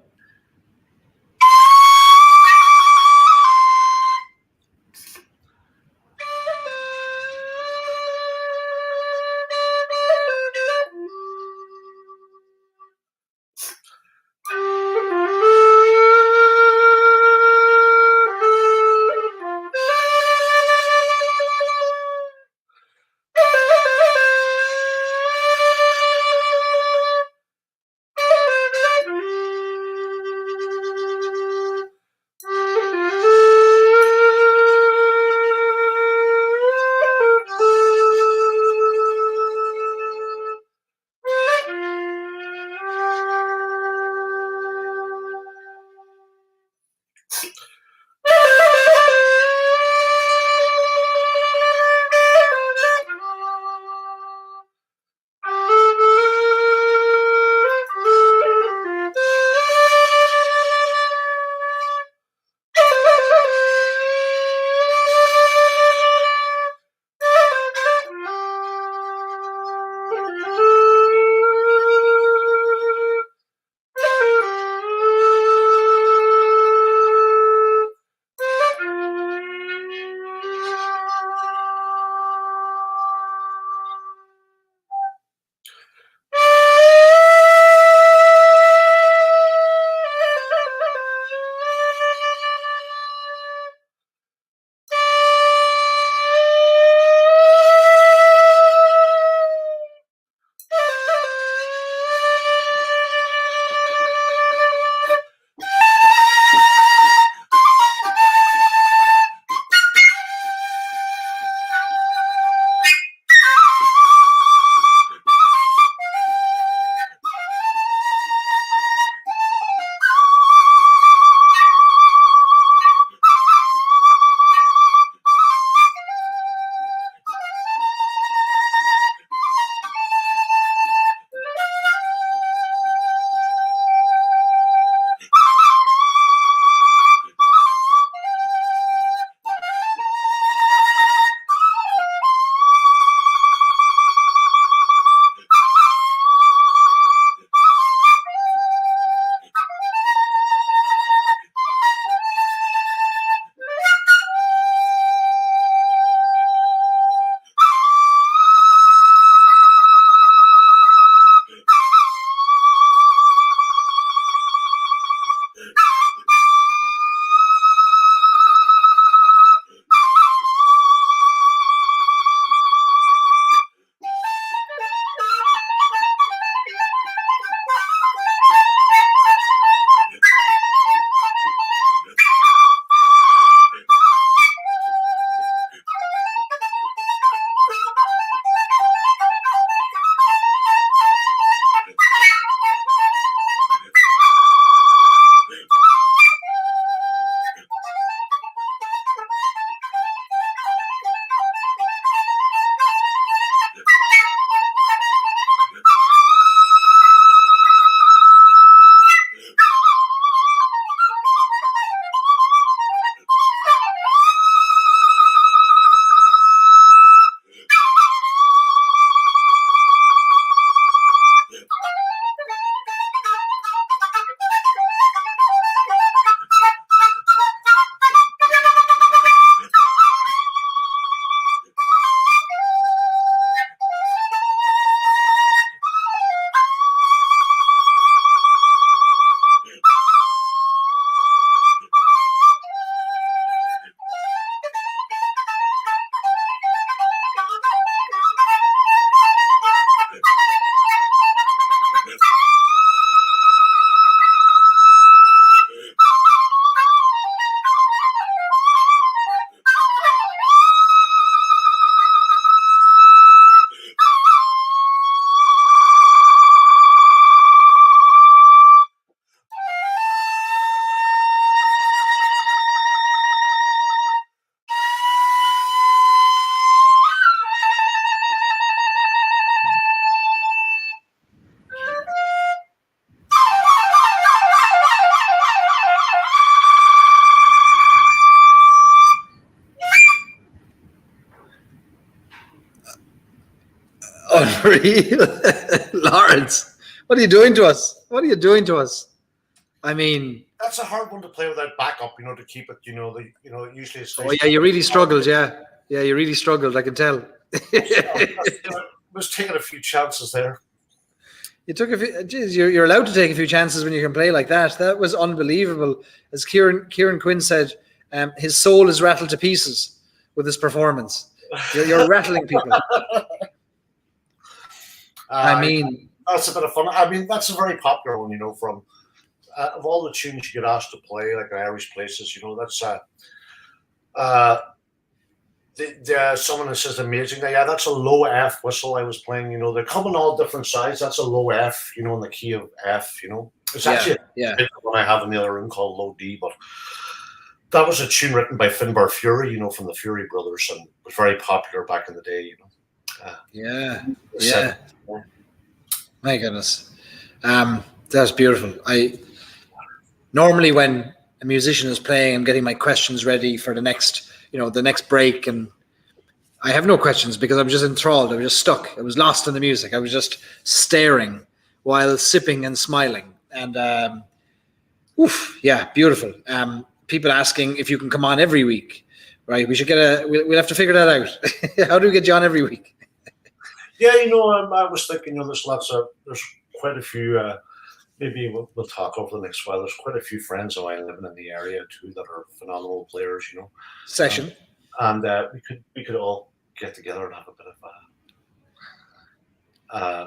Unreal. Lawrence, what are you doing to us? What are you doing to us? I mean, That's a hard one to play without backup, to keep it, usually it's oh yeah, you really struggled, yeah. Yeah, you really struggled, I can tell. was taking a few chances there. You took a few, geez, you're allowed to take a few chances when you can play like that. That was unbelievable. As Kieran Quinn said, his soul is rattled to pieces with this performance. You're rattling people. I mean, that's a bit of fun. I mean, that's a very popular one, from of all the tunes you get asked to play, like Irish places, that's someone that says amazing. Yeah, that's a low F whistle I was playing. They come in all different sizes. That's a low F, in the key of F. It's actually a big one I have in the other room called low D, but that was a tune written by Finbar Fury, from the Fury Brothers, and was very popular back in the day. Yeah. My goodness, that's beautiful. Normally when a musician is playing, I'm getting my questions ready for the next break, and I have no questions because I was just enthralled. I was just stuck. I was lost in the music. I was just staring while sipping and smiling. And beautiful. People asking if you can come on every week, right? We should we'll have to figure that out. How do we get you on every week? Yeah, I was thinking, there's quite a few. Maybe we'll talk over the next while. There's quite a few friends of mine living in the area too that are phenomenal players, Session. And we could all get together and have a bit of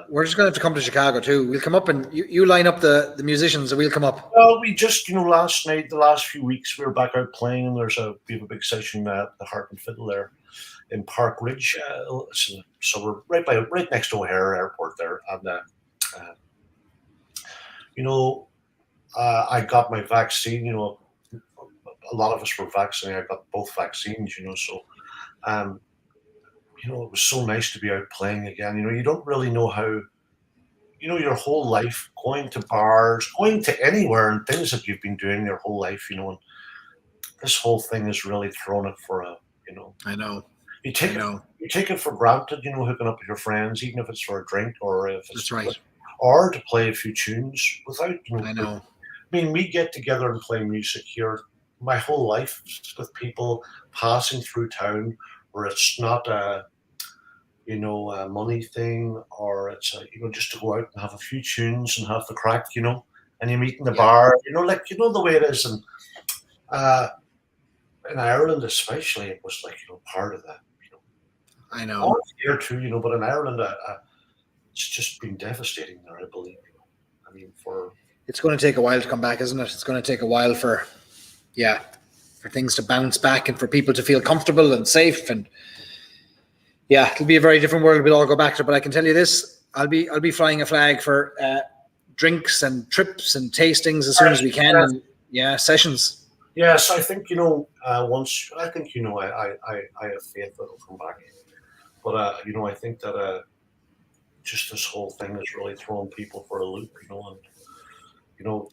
we're just going to have to come to Chicago too. We'll come up and you line up the musicians and we'll come up. Well, we just, last night, the last few weeks, we were back out playing, and we have a big session at the Harp and Fiddle there in Park Ridge. So we're right next to O'Hare Airport there. And I got my vaccine. A lot of us were vaccinated. I got both vaccines. So it was so nice to be out playing again. You don't really know how, your whole life, going to bars, going to anywhere, and things that you've been doing your whole life, and this whole thing has really thrown it for a, I know. You take it for granted, hooking up with your friends, even if it's for a drink or if it's that's right. Or to play a few tunes without, I know. I mean, we get together and play music here. My whole life with people passing through town, where it's not a money thing, or it's just to go out and have a few tunes and have the crack, and you meet in the bar, the way it is. And in Ireland especially, it was like, part of that, I know. Here too, but in Ireland, it's just been devastating there, I believe. I mean, it's going to take a while to come back, isn't it? It's going to take a while for things to bounce back and for people to feel comfortable and safe. And it'll be a very different world. We'll all go back to it. But I can tell you this: I'll be flying a flag for drinks and trips and tastings as soon as we can. And sessions. Yes, I think once I think I have faith that it'll come back. But I think that just this whole thing has really thrown people for a loop, and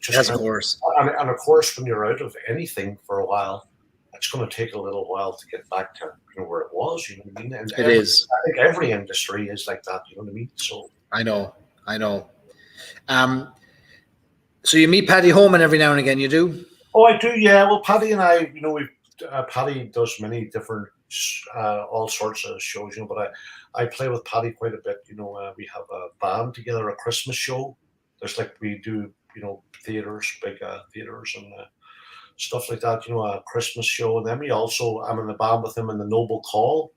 just yes, of course. And of course, when you're out of anything for a while, it's going to take a little while to get back to where it was. You know what I mean? And is. I think every industry is like that. You know what I mean? So I know. So you meet Paddy Holman every now and again. You do? Oh, I do. Yeah. Well, Paddy and I, Paddy does many different, all sorts of shows. But I play with Paddy quite a bit. We have a band together, a Christmas show. There's we do, theaters, big theaters and stuff like that. A Christmas show, and then I'm in the band with him in the Noble Call.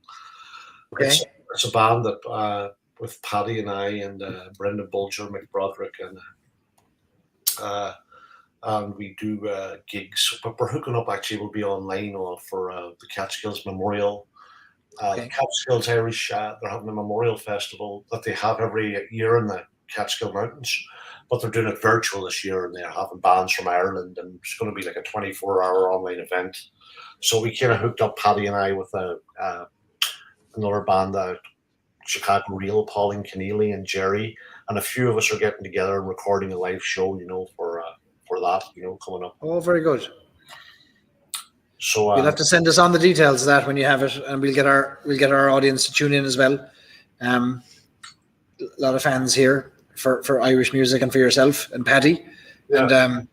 Okay. It's a band that with Paddy and I and Brendan Bulger, McBroderick, and we do gigs. But we're hooking up. Actually, we'll be online for the Catskills Memorial. The Catskills Irish, they're having a memorial festival that they have every year in the Catskill Mountains, but they're doing it virtual this year, and they're having bands from Ireland, and it's going to be like a 24-hour online event. So we kind of hooked up Paddy and I with another band, Chicago Reel, Pauline Keneally and Jerry, and a few of us are getting together and recording a live show, for that, coming up. Oh, very good. So you'll have to send us on the details of that when you have it, and we'll get our audience to tune in as well. lot of fans here for Irish music and for yourself and Paddy. Yeah. And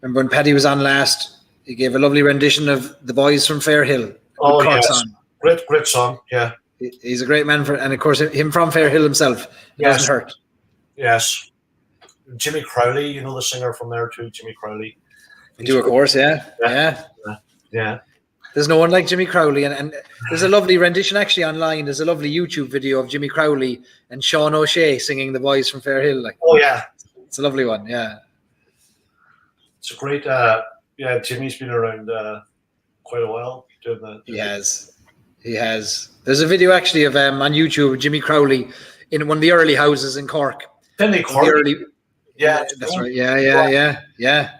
remember when Paddy was on last, he gave a lovely rendition of The Boys from Fair Hill. Oh, Cork yes. song. Great song. Yeah. He's a great man and of course him from Fair Hill himself. It Yes. doesn't hurt. Yes. Jimmy Crowley, you know the singer from there too, Jimmy Crowley. I do, of course, yeah. Yeah. There's no one like Jimmy Crowley, and there's a lovely rendition actually online. There's a lovely YouTube video of Jimmy Crowley and Sean O'Shea singing The Boys from Fair Hill. Like, oh yeah, it's a lovely one. Yeah, it's a great. Jimmy's been around quite a while doing that. he has. There's a video actually of on YouTube Jimmy Crowley in one of the early houses in Cork. Finley Cork. Yeah, that's right. Yeah.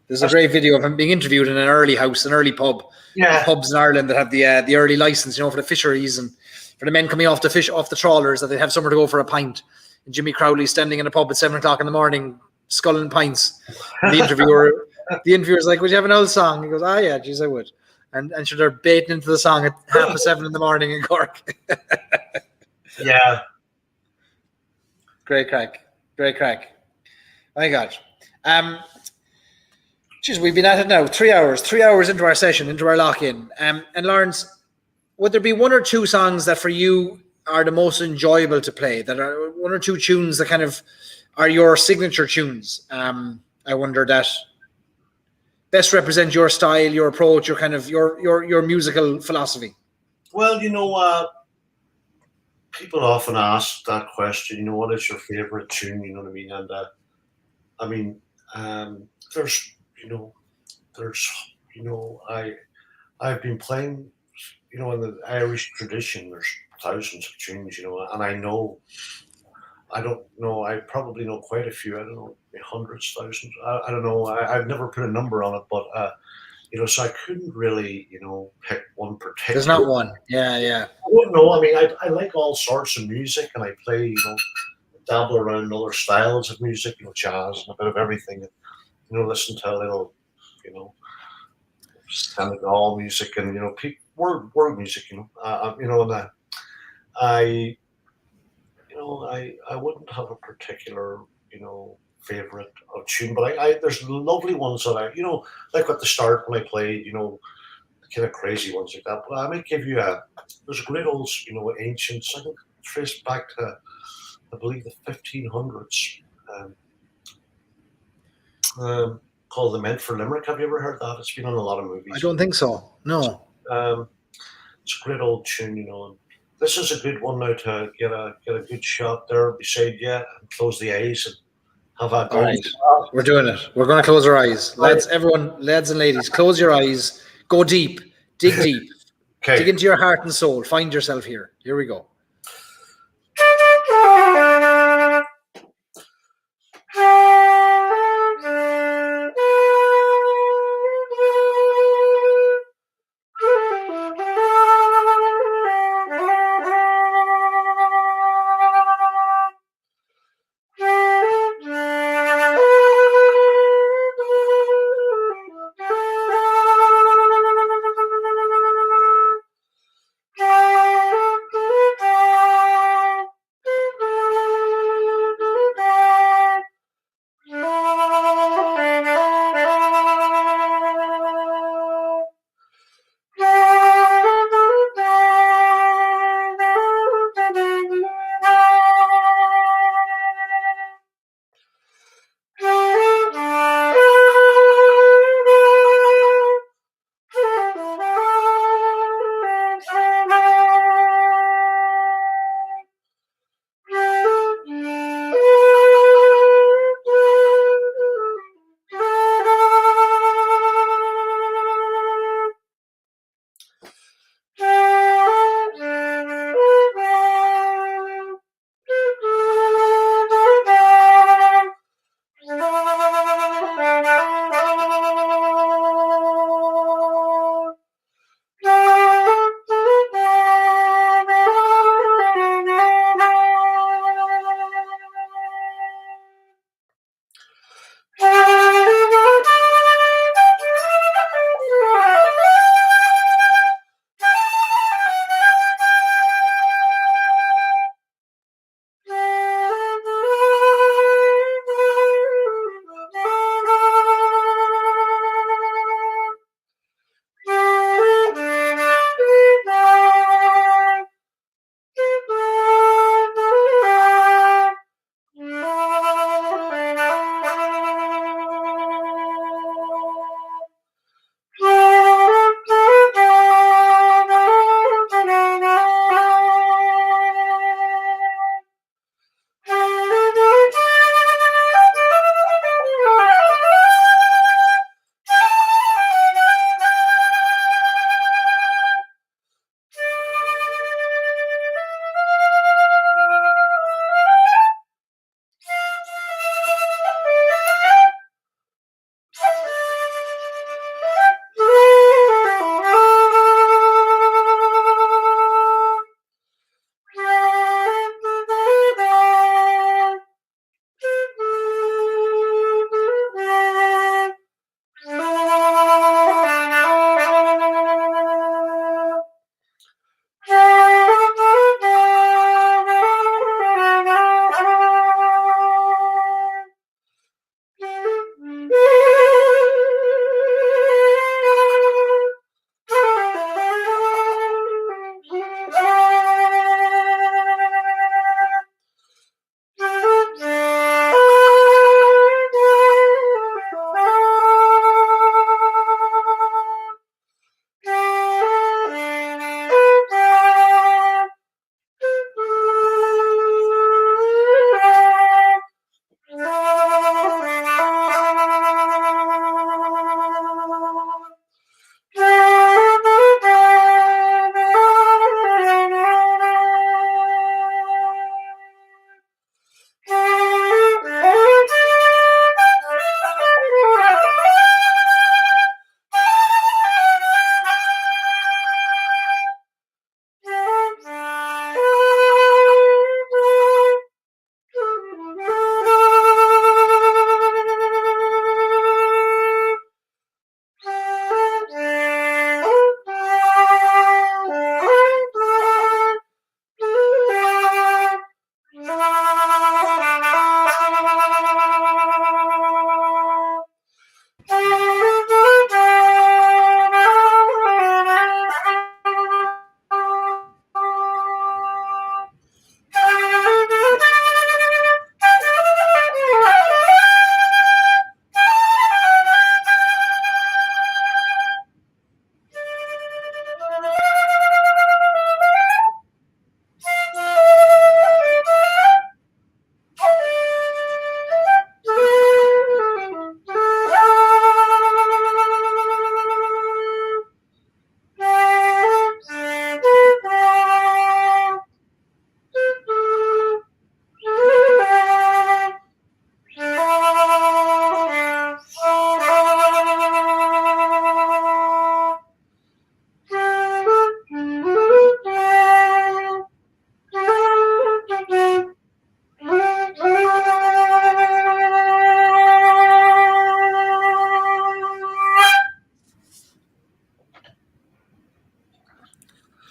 There's a great video of him being interviewed in an early house, an early pub. Yeah. Pubs in Ireland that have the early license, for the fisheries and for the men coming off the fish off the trawlers, that they have somewhere to go for a pint. And Jimmy Crowley standing in a pub at 7:00 in the morning, sculling pints. And the interviewer's like, "Would you have an old song?" He goes, "Ah, yeah, geez, I would." And so they're baiting into the song at 7:30 in the morning in Cork. Yeah. Great crack. My God. Geez, we've been at it now 3 hours. 3 hours into our session, into our lock-in. And Lawrence, would there be one or two songs that for you are the most enjoyable to play? That are one or two tunes that kind of are your signature tunes? I wonder that best represent your style, your approach, your kind of your musical philosophy. Well, people often ask that question. What is your favorite tune? You know what I mean? And I've been playing, in the Irish tradition. There's thousands of tunes, and I probably know quite a few. I don't know, hundreds, thousands. I don't know. I've never put a number on it, but so I couldn't really, pick one particular. There's not one. Yeah. I don't know. I mean, I like all sorts of music, and I play, dabble around other styles of music, jazz and a bit of everything. Listen to a little, Senegal music and world music. And I wouldn't have a particular favorite of tune, but there's lovely ones that like at the start when I played, the kind of crazy ones like that. But I might give you there's a great old ancient, I think traced back to I believe the 1500s. Called The Meant for Limerick. Have you ever heard that? It's been on a lot of movies. I don't think so. No. It's a great old tune, And this is a good one now to get a good shot there beside you and close the eyes and have a go. All right. We're doing it. We're going to close our eyes. Lads and ladies, close your eyes. Go deep. Dig deep. Okay. Dig into your heart and soul. Find yourself here. Here we go.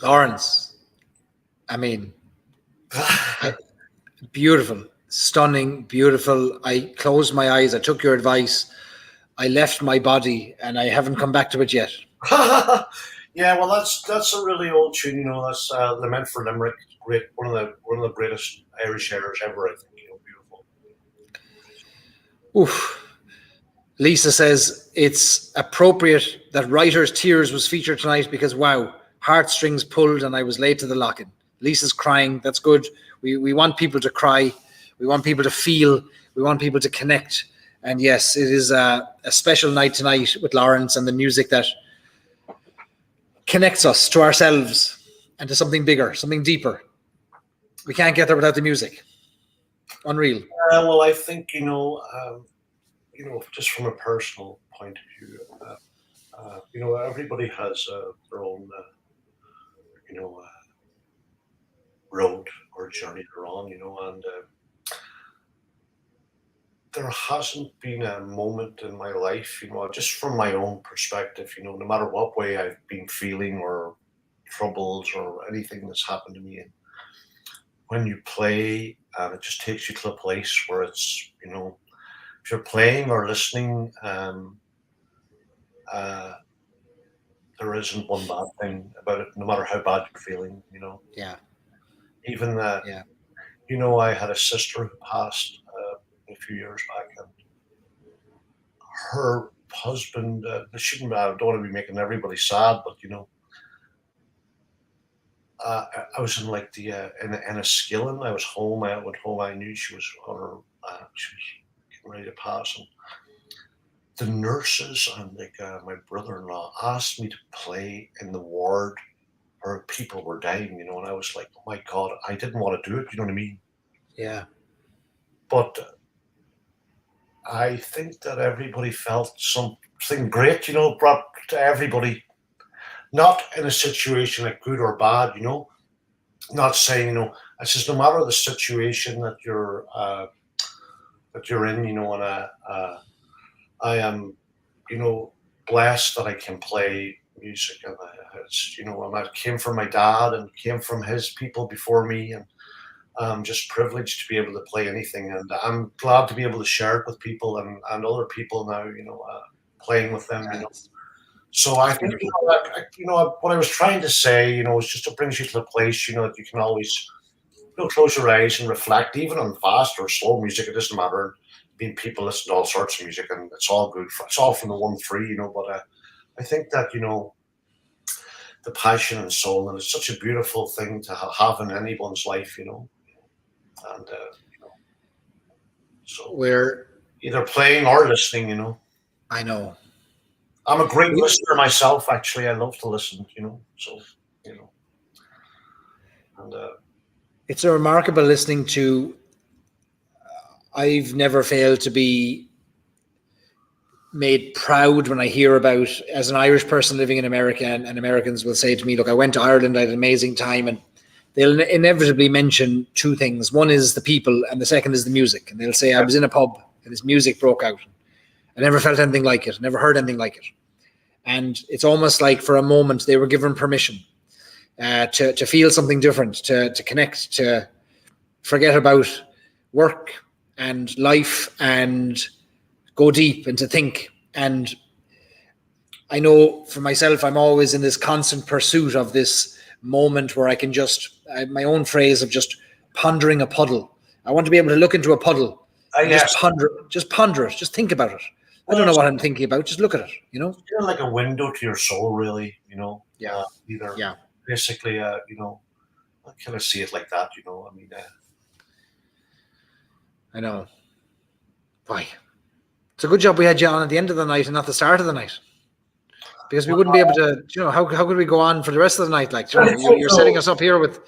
Lawrence, I mean, beautiful, stunning, beautiful. I closed my eyes. I took your advice. I left my body, and I haven't come back to it yet. Yeah, well, that's a really old tune. That's "Lament for Limerick." Great, one of the greatest Irish airs ever. I think. Beautiful. Oof. Lisa says it's appropriate that Writer's Tears was featured tonight because, wow, heartstrings pulled and I was late to the lock-in. Lisa's crying. That's good. We want people to cry. We want people to feel. We want people to connect. And yes, it is a special night tonight with Lawrence and the music that connects us to ourselves and to something bigger, something deeper. We can't get there without the music. Unreal. Well, I think, just from a personal point of view, everybody has their own, road or journey they're on, and there hasn't been a moment in my life, just from my own perspective, no matter what way I've been feeling or troubles or anything that's happened to me. And when you play, it just takes you to a place where it's, if you're playing or listening, there isn't one bad thing about it, no matter how bad you're feeling, Yeah. Even that, Yeah. I had a sister who passed a few years back, and her husband, I don't want to be making everybody sad, but I was in like in a skilling. I was home. I went home. I knew she was on her. She was getting ready to pass, and the nurses and my brother-in-law asked me to play in the ward where people were dying. And I was like, oh my God, I didn't want to do it. You know what I mean? Yeah. But I think that everybody felt something great. Brought to everybody. Not in a situation like good or bad. Not saying, I says no matter the situation that you're in, and I am, blessed that I can play music, and it's, and I came from my dad and came from his people before me, and I'm just privileged to be able to play anything, and I'm glad to be able to share it with people and other people now, playing with them, So I think, what I was trying to say, is just it brings you to a place, that you can always, close your eyes and reflect, even on fast or slow music. It doesn't matter. People listen to all sorts of music, and it's all good. It's all from the 1-3, But I think that, the passion and soul, and it's such a beautiful thing to have in anyone's life, And so We're either playing or listening, I know. I'm a great listener myself. Actually, I love to listen, So, and It's a remarkable listening to. I've never failed to be made proud when I hear about, as an Irish person living in America, and Americans will say to me, look, I went to Ireland, I had an amazing time, and they'll inevitably mention two things. One is the people, and the second is the music. And they'll say, I was in a pub and this music broke out. I never felt anything like it, never heard anything like it. And it's almost like for a moment they were given permission to feel something different, to connect, to forget about work and life and go deep and to think. And I know for myself, I'm always in this constant pursuit of this moment where I can my own phrase of just pondering a puddle. I want to be able to look into a puddle and yes. just ponder it, just think about it. I don't know what I'm thinking about, just look at it, It's kind of like a window to your soul, really, Yeah. Basically, I kind of see it like that, I mean, I know. Why? It's a good job we had you on at the end of the night and not the start of the night, because we wouldn't be able to. How could we go on for the rest of the night? Like, you're setting us up here with.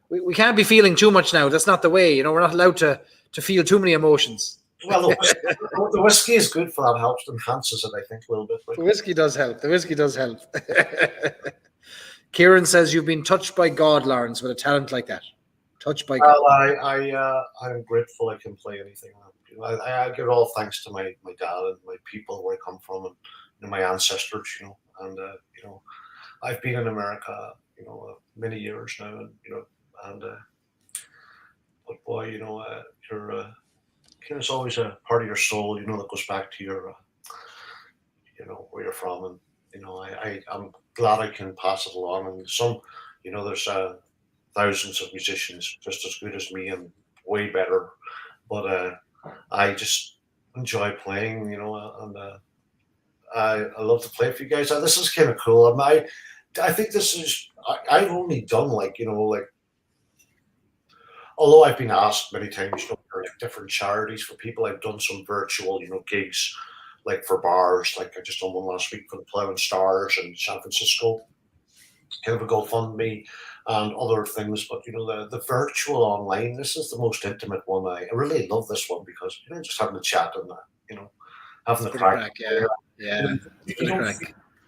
We can't be feeling too much now. That's not the way. We're not allowed to feel too many emotions. Well, the whiskey is good for that. Helps enhances it, I think, a little bit. The whiskey does help. Kieran says you've been touched by God, Lawrence, with a talent like that. Touched by God. Well, I'm grateful I can play anything. I give all thanks to my dad and my people where I come from, and my ancestors, and I've been in America, many years now, and but boy, you're it's always a part of your soul, that goes back to your where you're from, and I'm glad I can pass it along. And there's thousands of musicians just as good as me and way better, but I just enjoy playing, and I love to play for you guys. This is kind of cool. I think this is I've only done although I've been asked many times for different charities for people. I've done some virtual gigs for bars. I just done one last week for the Plough and Stars in San Francisco, kind of a GoFundMe and other things. But the virtual online, this is the most intimate one. I really love this one because just having a chat and having the crack. Yeah.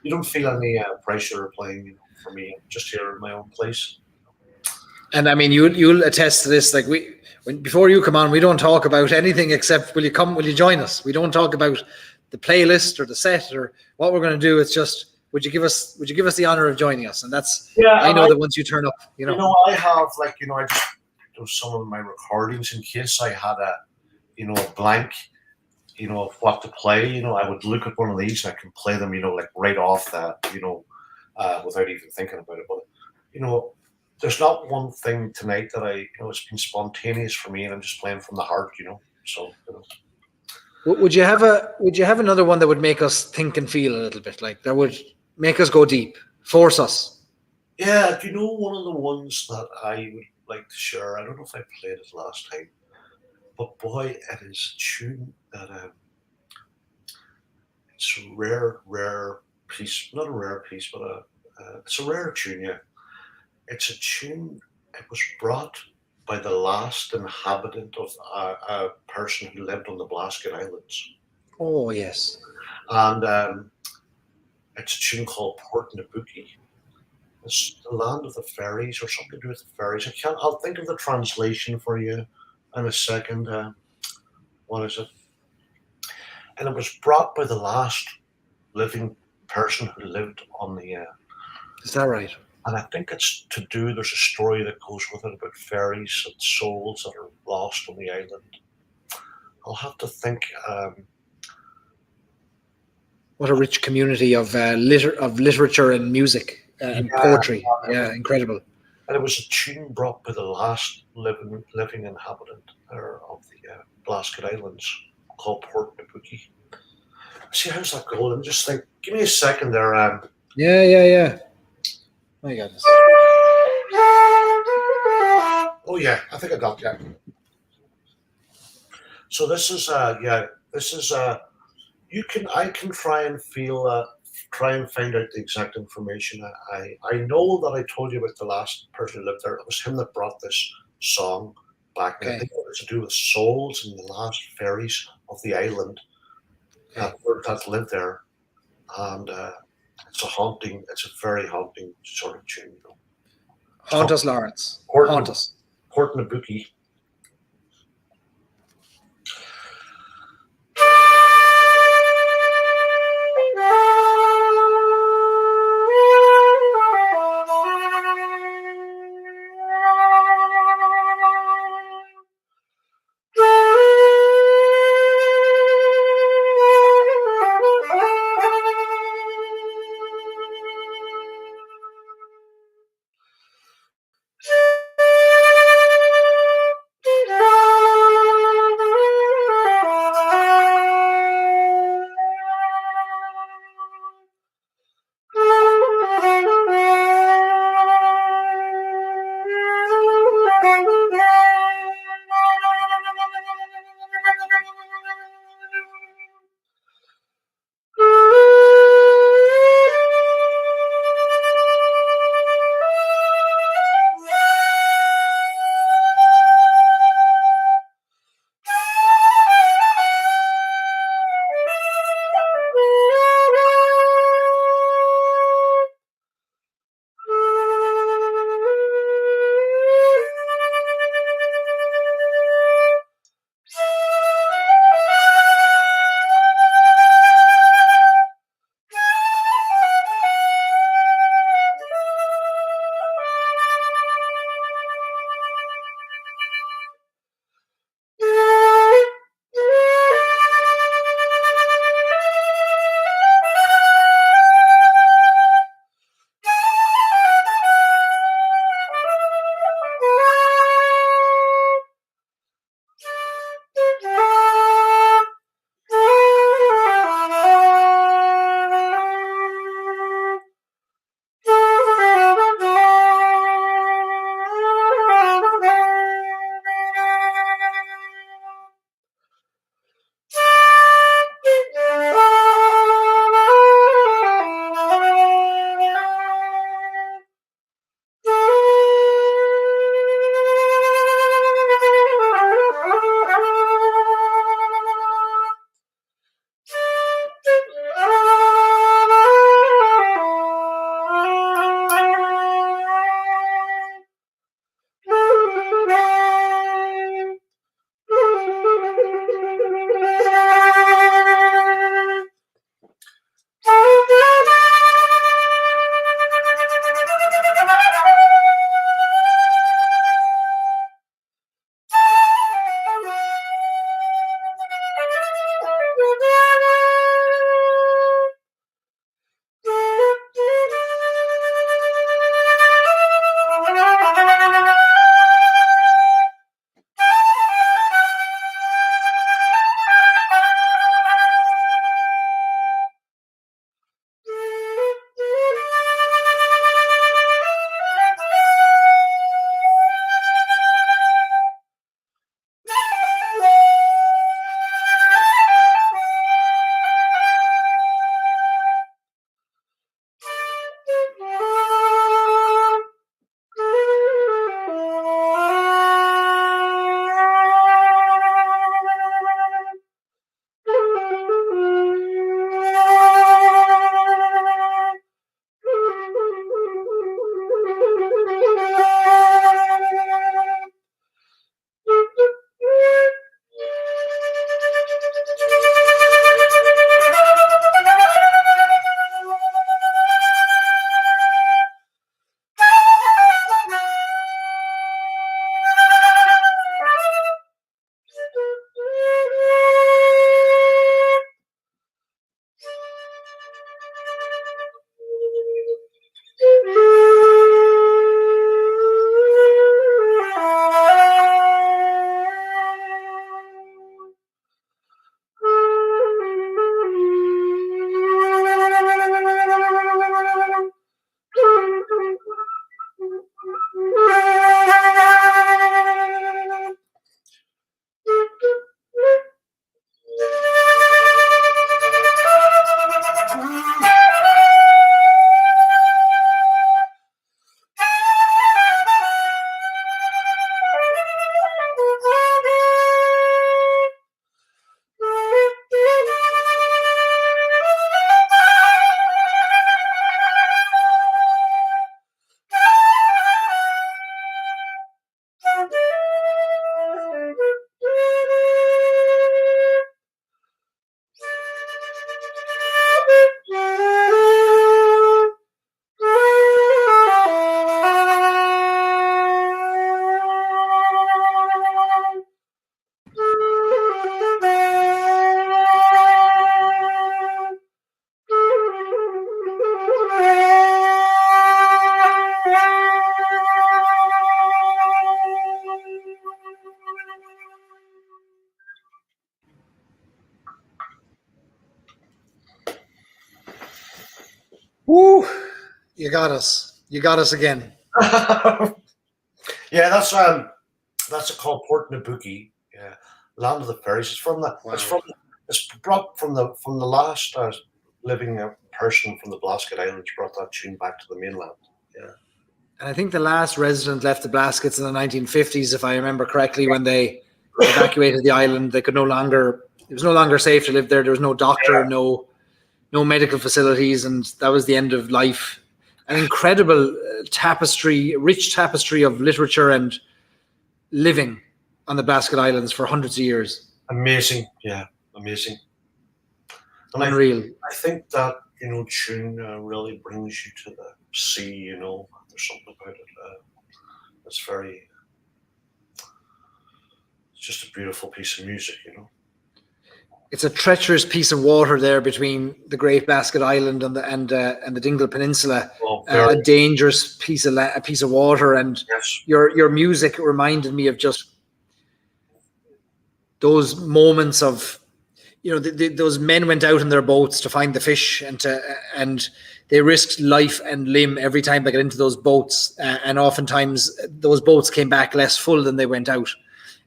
You don't feel any pressure playing. For me, I'm just here in my own place. And I mean, you'll attest to this. Before you come on, we don't talk about anything except will you join us? We don't talk about the playlist or the set or what we're going to do. It's just would you give us the honor of joining us? And that's I know that once you turn up, I have I just do some of my recordings in case I had a blank of what to play. I would look at one of these and I can play them right off that without even thinking about it. But there's not one thing tonight that it's been spontaneous for me, and I'm just playing from the heart, So. Would you have another one that would make us think and feel a little bit, that would make us go deep, force us? Yeah, do you know one of the ones that I would like to share? I don't know if I played it last time, but boy, it is a tune that it's a rare piece, not a rare piece, but it's a rare tune, yeah. It's a tune. It was brought by the last inhabitant of a person who lived on the Blasket Islands. Oh yes. And it's a tune called Port Nabucco. It's the land of the fairies, or something to do with the fairies. I'll think of the translation for you in a second. What is it? And it was brought by the last living person who lived on the. Is that right? And I think it's to do, there's a story that goes with it about fairies and souls that are lost on the island. I'll have to think. What a rich community of literature and music and poetry. Yeah, incredible. And it was a tune brought by the last living inhabitant of the Blasket Islands called Port Nabucco. See, how's that going? I'm just think. Give me a second there. Yeah. My goodness. Oh yeah, I think I got that. So this is I can try and find out the exact information. I know that I told you about the last person who lived there. It was him that brought this song back. Okay. I think it was to do with souls and the last fairies of the island that lived there, and it's a very haunting sort of tune. Haunt us, Lawrence. Haunt us. Port Nabucco. Woo! You got us. You got us again. Yeah, that's called Port Nabuki. Yeah, Land of the Fairies. It's from the. Wow. It's brought from the last living person from the Blasket Islands. Brought that tune back to the mainland. Yeah. And I think the last resident left the Blaskets in the 1950s, if I remember correctly, when they evacuated the island. They could no longer. It was no longer safe to live there. There was no doctor, no medical facilities, and that was the end of life. An incredible tapestry, rich tapestry of literature and living on the Blasket Islands for hundreds of years. Amazing, yeah, amazing. And Unreal. I think that tune really brings you to the sea. There's something about it. It's very. It's just a beautiful piece of music. It's a treacherous piece of water there between the Great Blasket Island and the Dingle Peninsula. A dangerous piece of water, and yes. Your music reminded me of just those moments of, those men went out in their boats to find the fish and they risked life and limb every time they got into those boats, and oftentimes those boats came back less full than they went out,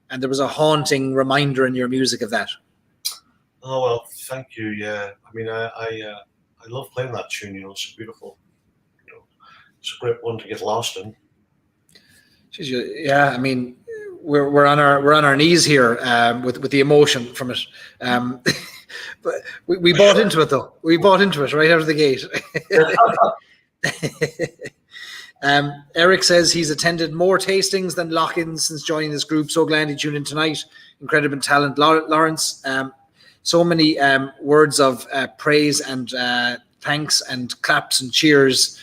and there was a haunting reminder in your music of that. Oh, well, thank you. Yeah, I mean, I love playing that tune. It's beautiful. It's a great one to get lost in. Yeah, I mean, we're on our knees here with the emotion from it. But we bought into it though. We bought into it right out of the gate. Eric says he's attended more tastings than lock-ins since joining this group. So glad he tuned in tonight. Incredible talent, Lawrence. So many words of praise and thanks and claps and cheers.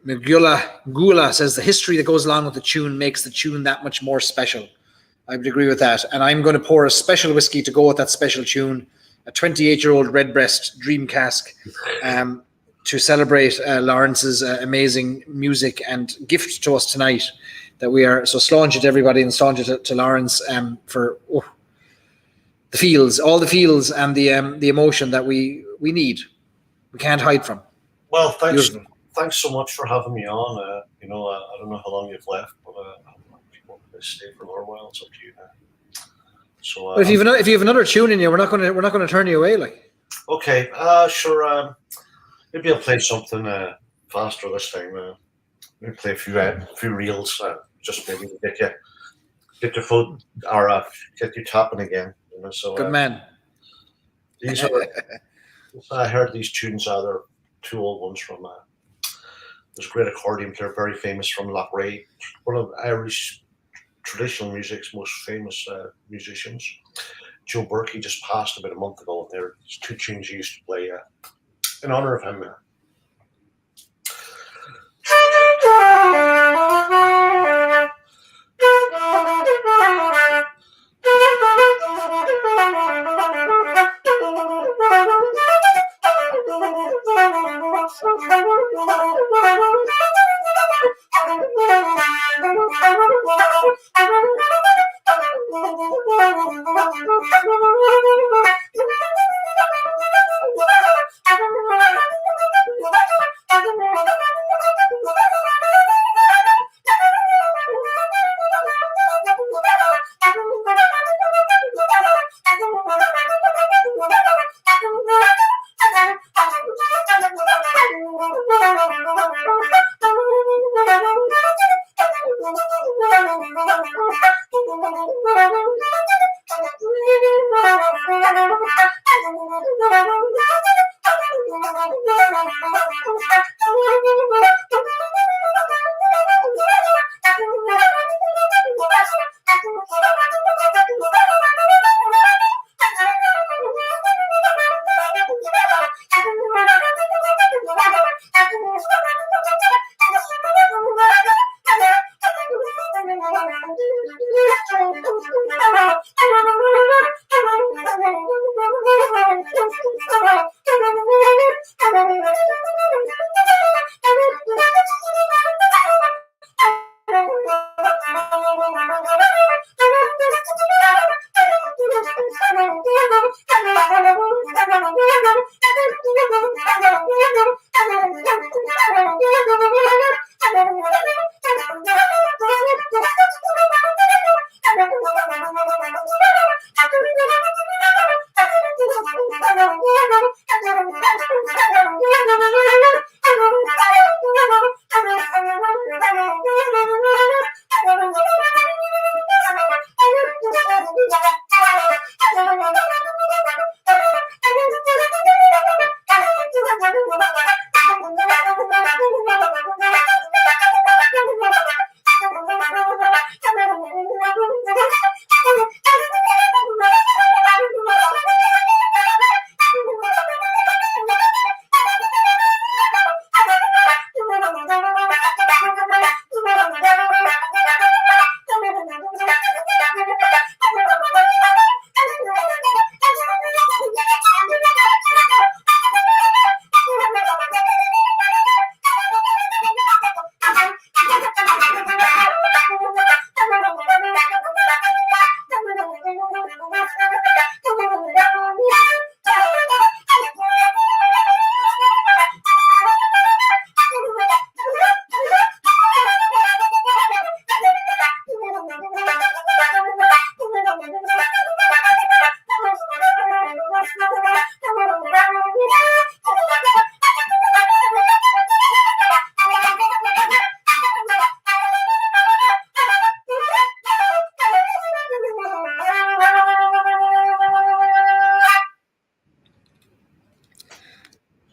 Gula says the history that goes along with the tune makes the tune that much more special. I would agree with that. And I'm going to pour a special whiskey to go with that special tune, a 28-year-old Redbreast Dream Cask, to celebrate Lawrence's amazing music and gift to us tonight. That we are so sláinte to everybody and sláinte to Lawrence for the feels, all the feels and the emotion that we need. We can't hide from. Well, thanks so much for having me on. I don't know how long you've left, but to stay for a little while. It's up to you now. So, if you have another tune in you, we're not going to turn you away. Like, okay, sure. Maybe I'll play something faster this time. Maybe play a few reels, just maybe to get your foot or get you tapping again. So good man. These are. I heard these tunes. They're two old ones from. There's a great accordion player, very famous from Lochray, one of Irish traditional music's most famous musicians. Joe Burke, just passed about a month ago, and there's two tunes he used to play in honor of him.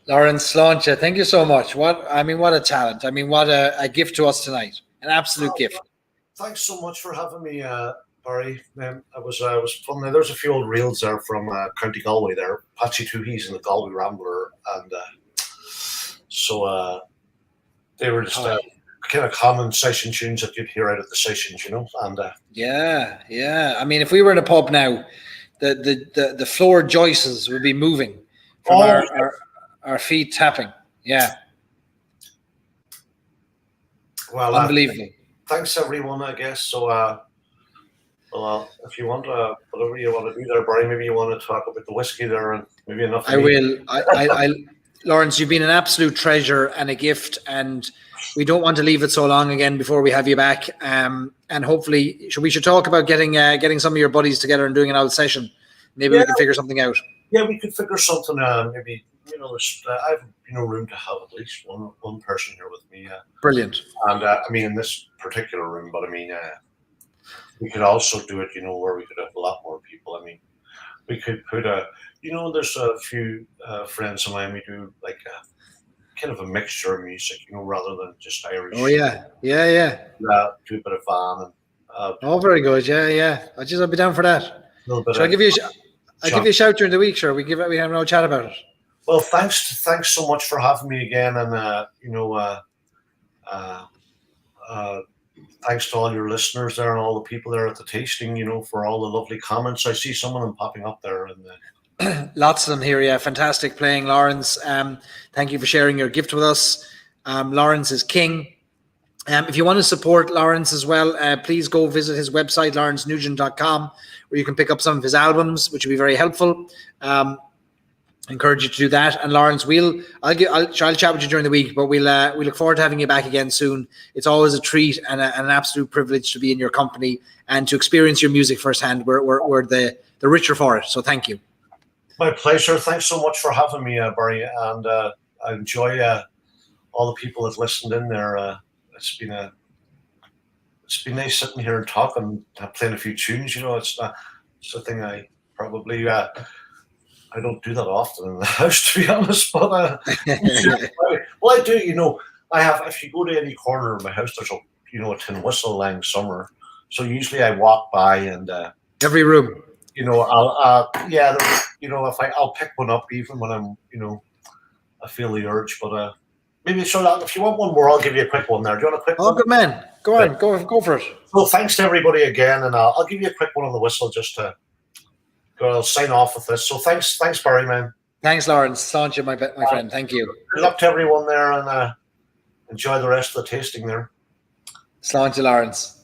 Lawrence Sláinte, thank you so much. What a talent. What a gift to us tonight. An absolute gift. Thanks so much for having me, Barry. It was fun. Now, there's a few old reels there from County Galway there, Patsy Tooheys and the Galway Rambler, and so they were just kind of common session tunes that you'd hear out at the sessions, and yeah. If we were in a pub now, the floor joists would be moving from our feet tapping. Yeah. Well, unbelievable. Thanks everyone, I guess. So, if you want, whatever you want to do there, Barry, maybe you want to talk about the whiskey there, and maybe enough. I will. Lawrence, you've been an absolute treasure and a gift, and we don't want to leave it so long again before we have you back. And hopefully, we should talk about getting some of your buddies together and doing an old session. Maybe we can figure something out. Yeah, we could figure something. Maybe I have room to have at least one person here with me. Brilliant. And in this particular room, but we could also do it. Where we could have a lot more people. We could put there's a few friends of mine. We do like kind of a mixture of music, rather than just Irish. Oh yeah. Do a bit of van. And, very good. Yeah. I'll be down for that. I'll give you a shout during the week. Sure, we have no chat about it. Well, thanks so much for having me again, and thanks to all your listeners there and all the people there at the tasting, for all the lovely comments. I see some of them popping up there. Lots of them here, yeah. Fantastic playing, Lawrence. Thank you for sharing your gift with us. Lawrence is king. If you want to support Lawrence as well, please go visit his website, lawrencenugent.com, where you can pick up some of his albums, which will be very helpful. Encourage you to do that. And Lawrence, I'll chat with you during the week, but we look forward to having you back again soon. It's always a treat and an absolute privilege to be in your company and to experience your music firsthand. We're the richer for it. So thank you. My pleasure. Thanks so much for having me, Barry. And I enjoy all the people that listened in there. It's been nice sitting here and talking, playing a few tunes. It's a thing I probably. I don't do that often in the house, to be honest. But well, I do. I have. If you go to any corner of my house, there's a tin whistle lying somewhere. So usually I walk by and every room. I'll I'll pick one up even when I'm I feel the urge. But maybe if you want one more, I'll give you a quick one there. Do you want a quick one? Oh, good man. Go on, go for it. Well, thanks to everybody again, and I'll give you a quick one on the whistle just to. I'll sign off with this. So thanks, Barry, man. Thanks, Lawrence. Sláinte, my friend. Thank you. Good luck to everyone there, and enjoy the rest of the tasting there. Sláinte, Lawrence.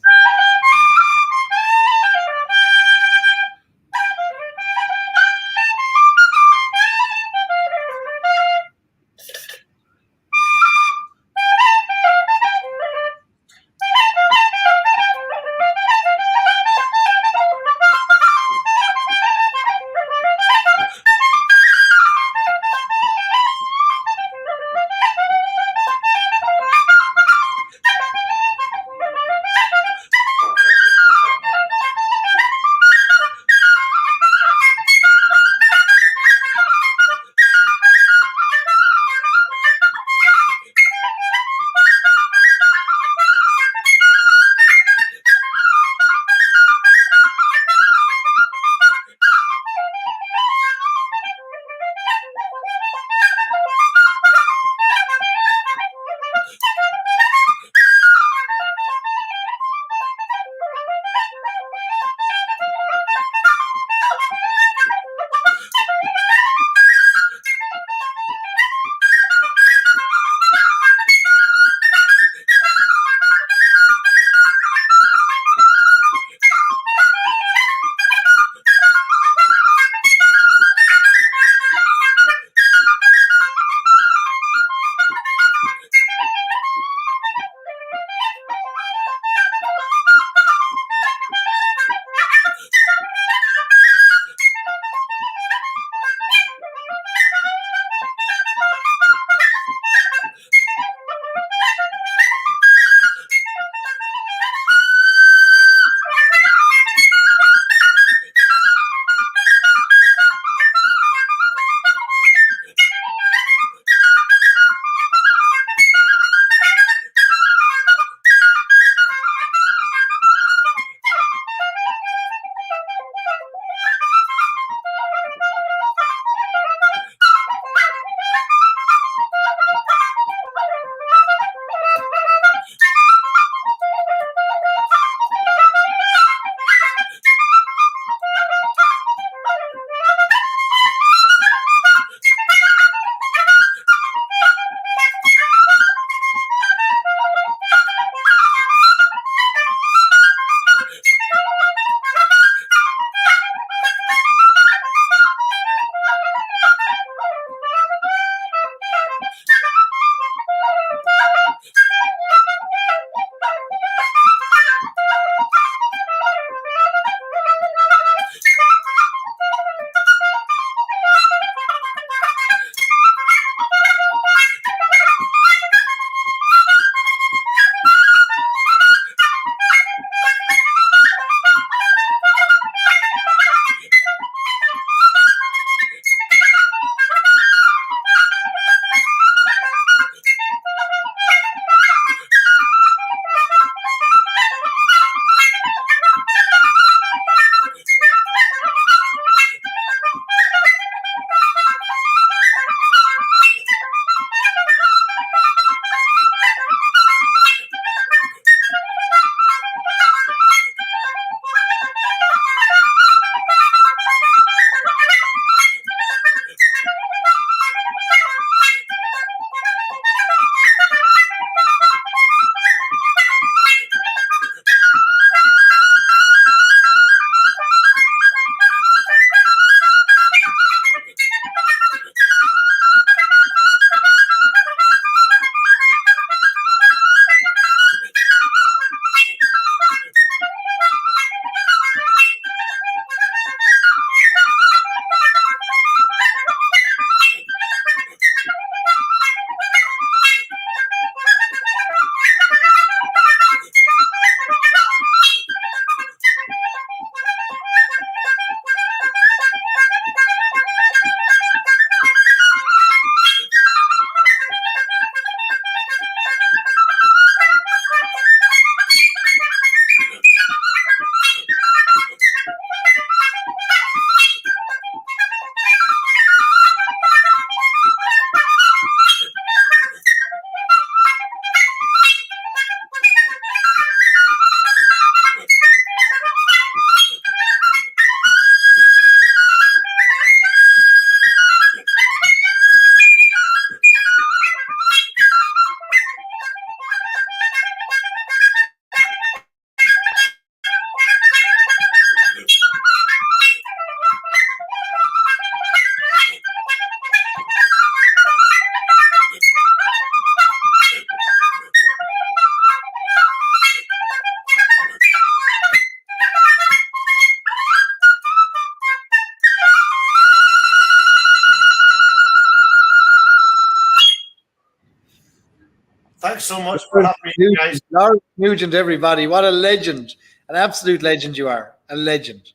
Thanks so much for having me, guys. Lawrence Nugent, everybody. What a legend. An absolute legend you are. A legend.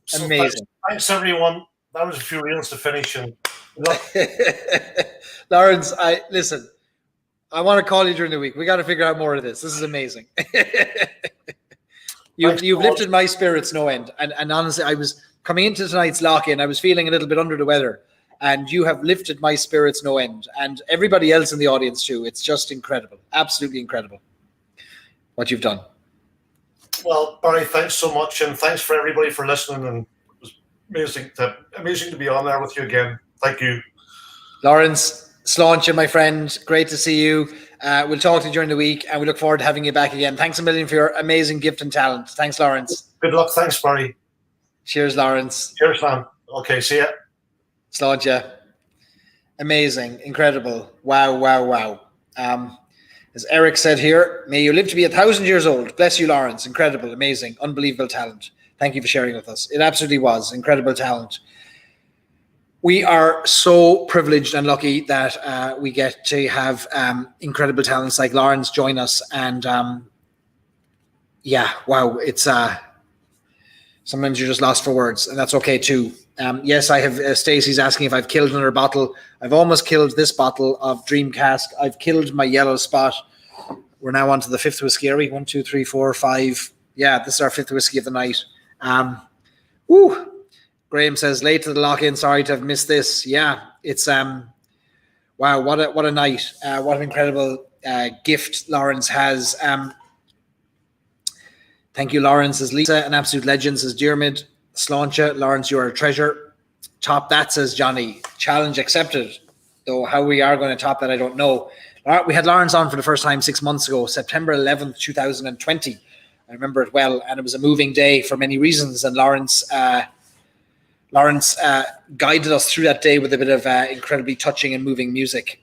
So Amazing. Thanks, everyone. That was a few reels to finish. And Lawrence, listen, I want to call you during the week. We got to figure out more of this. This is amazing. You've lifted my spirits no end. And honestly, I was coming into tonight's lock-in, I was feeling a little bit under the weather. And you have lifted my spirits no end. And everybody else in the audience too. It's just incredible. Absolutely incredible what you've done. Well, Barry, thanks so much. And thanks for everybody for listening. And it was amazing to be on there with you again. Thank you. Lawrence, Sláinte, my friend. Great to see you. We'll talk to you during the week, and we look forward to having you back again. Thanks a million for your amazing gift and talent. Thanks, Lawrence. Good luck. Thanks, Barry. Cheers, Lawrence. Cheers, man. Okay, see ya. Sláinte. Amazing. Incredible. Wow, wow, wow. As Eric said here, may you live to be 1,000 years old. Bless you, Lawrence. Incredible, amazing, unbelievable talent. Thank you for sharing with us. It absolutely was incredible talent. We are so privileged and lucky that we get to have incredible talents like Lawrence join us. And yeah, wow, it's sometimes you're just lost for words, and that's okay too. Yes, I have. Stacey's asking if I've killed another bottle. I've almost killed this bottle of Dream Cask. I've killed my yellow spot. We're now on to the fifth whiskey. Are we? 1, 2, 3, 4, 5. Yeah, this is our fifth whiskey of the night. Woo! Graham says, late to the lock-in. Sorry to have missed this. Yeah, it's wow. What a night. What an incredible gift Lawrence has. Thank you, Lawrence. Says Lisa, an absolute legend. Says Diarmid. Sláinte, Lawrence, you are a treasure. Top that, says Johnny. Challenge accepted. Though how we are going to top that, I don't know. We had Lawrence on for the first time 6 months ago, September 11th, 2020. I remember it well, and it was a moving day for many reasons. And Lawrence guided us through that day with a bit of incredibly touching and moving music.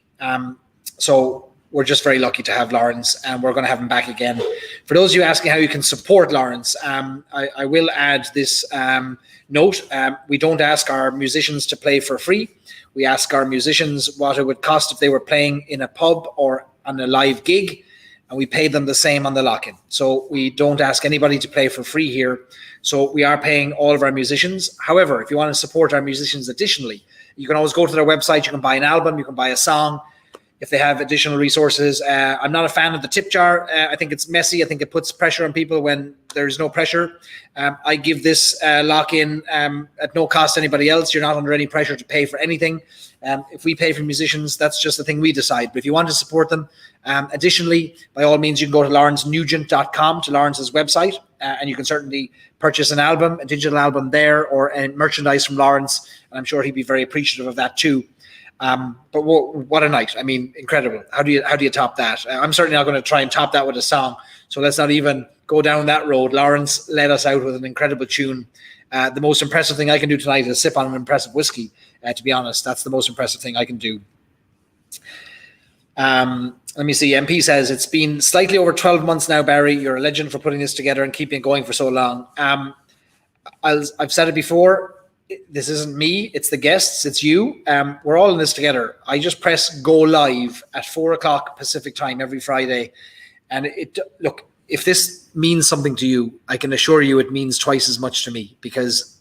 So we're just very lucky to have Lawrence, and we're going to have him back again. For those of you asking how you can support Lawrence, I will add this note. We don't ask our musicians to play for free. We ask our musicians what it would cost if they were playing in a pub or on a live gig, and we pay them the same on the lock-in. So we don't ask anybody to play for free here. So we are paying all of our musicians. However, if you want to support our musicians additionally, you can always go to their website. You can buy an album. You can buy a song. If they have additional resources. I'm not a fan of the tip jar. I think it's messy. I think it puts pressure on people when there's no pressure. I give this lock-in at no cost to anybody else. You're not under any pressure to pay for anything. If we pay for musicians, that's just the thing we decide. But if you want to support them, additionally, by all means, you can go to lawrencenugent.com, to Lawrence's website, and you can certainly purchase an album, a digital album there, or merchandise from Lawrence. And I'm sure he'd be very appreciative of that too. But what a night. I mean, incredible. How do you top that? I'm certainly not going to try and top that with a song. So let's not even go down that road. Lawrence led us out with an incredible tune. The most impressive thing I can do tonight is sip on an impressive whiskey. To be honest, that's the most impressive thing I can do. Let me see. MP says, it's been slightly over 12 months now, Barry. You're a legend for putting this together and keeping it going for so long. I've said it before. This isn't me, it's the guests, it's you. We're all in this together. I just press go live at 4:00 Pacific time every Friday. And look, if this means something to you, I can assure you it means twice as much to me, because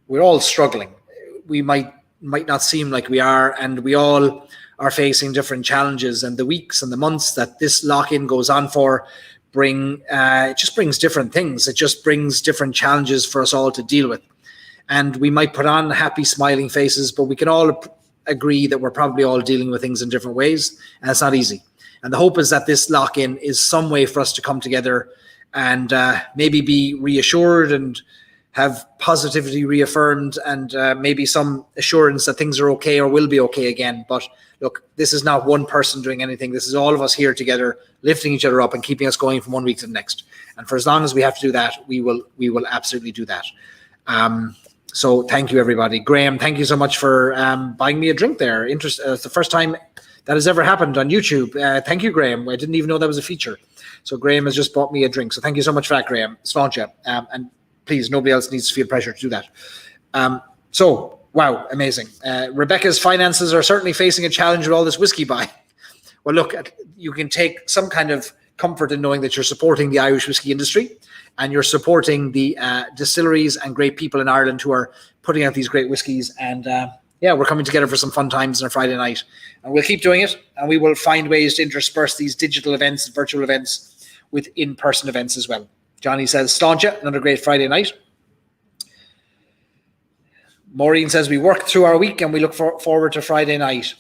we're all struggling. We might not seem like we are, and we all are facing different challenges, and the weeks and the months that this lock-in goes on for it just brings different things. It just brings different challenges for us all to deal with. And we might put on happy, smiling faces, but we can all agree that we're probably all dealing with things in different ways, and it's not easy. And the hope is that this lock-in is some way for us to come together and maybe be reassured and have positivity reaffirmed, and maybe some assurance that things are okay or will be okay again. But look, this is not one person doing anything. This is all of us here together, lifting each other up and keeping us going from one week to the next. And for as long as we have to do that, we will absolutely do that. So thank you, everybody. Graham, thank you so much for buying me a drink there. It's the first time that has ever happened on YouTube. Thank you, Graham. I didn't even know that was a feature. So Graham has just bought me a drink. So thank you so much for that, Graham. Sláinte. And please, nobody else needs to feel pressure to do that. So, wow, amazing. Rebecca's finances are certainly facing a challenge with all this whiskey buying. well, look, you can take some kind of comfort in knowing that you're supporting the Irish whiskey industry and you're supporting the distilleries and great people in Ireland who are putting out these great whiskies. And we're coming together for some fun times on a Friday night. And we'll keep doing it, and we will find ways to intersperse these digital events, virtual events, with in-person events as well. Johnny says, Sláinte, another great Friday night. Maureen says, we work through our week and we look forward to Friday night.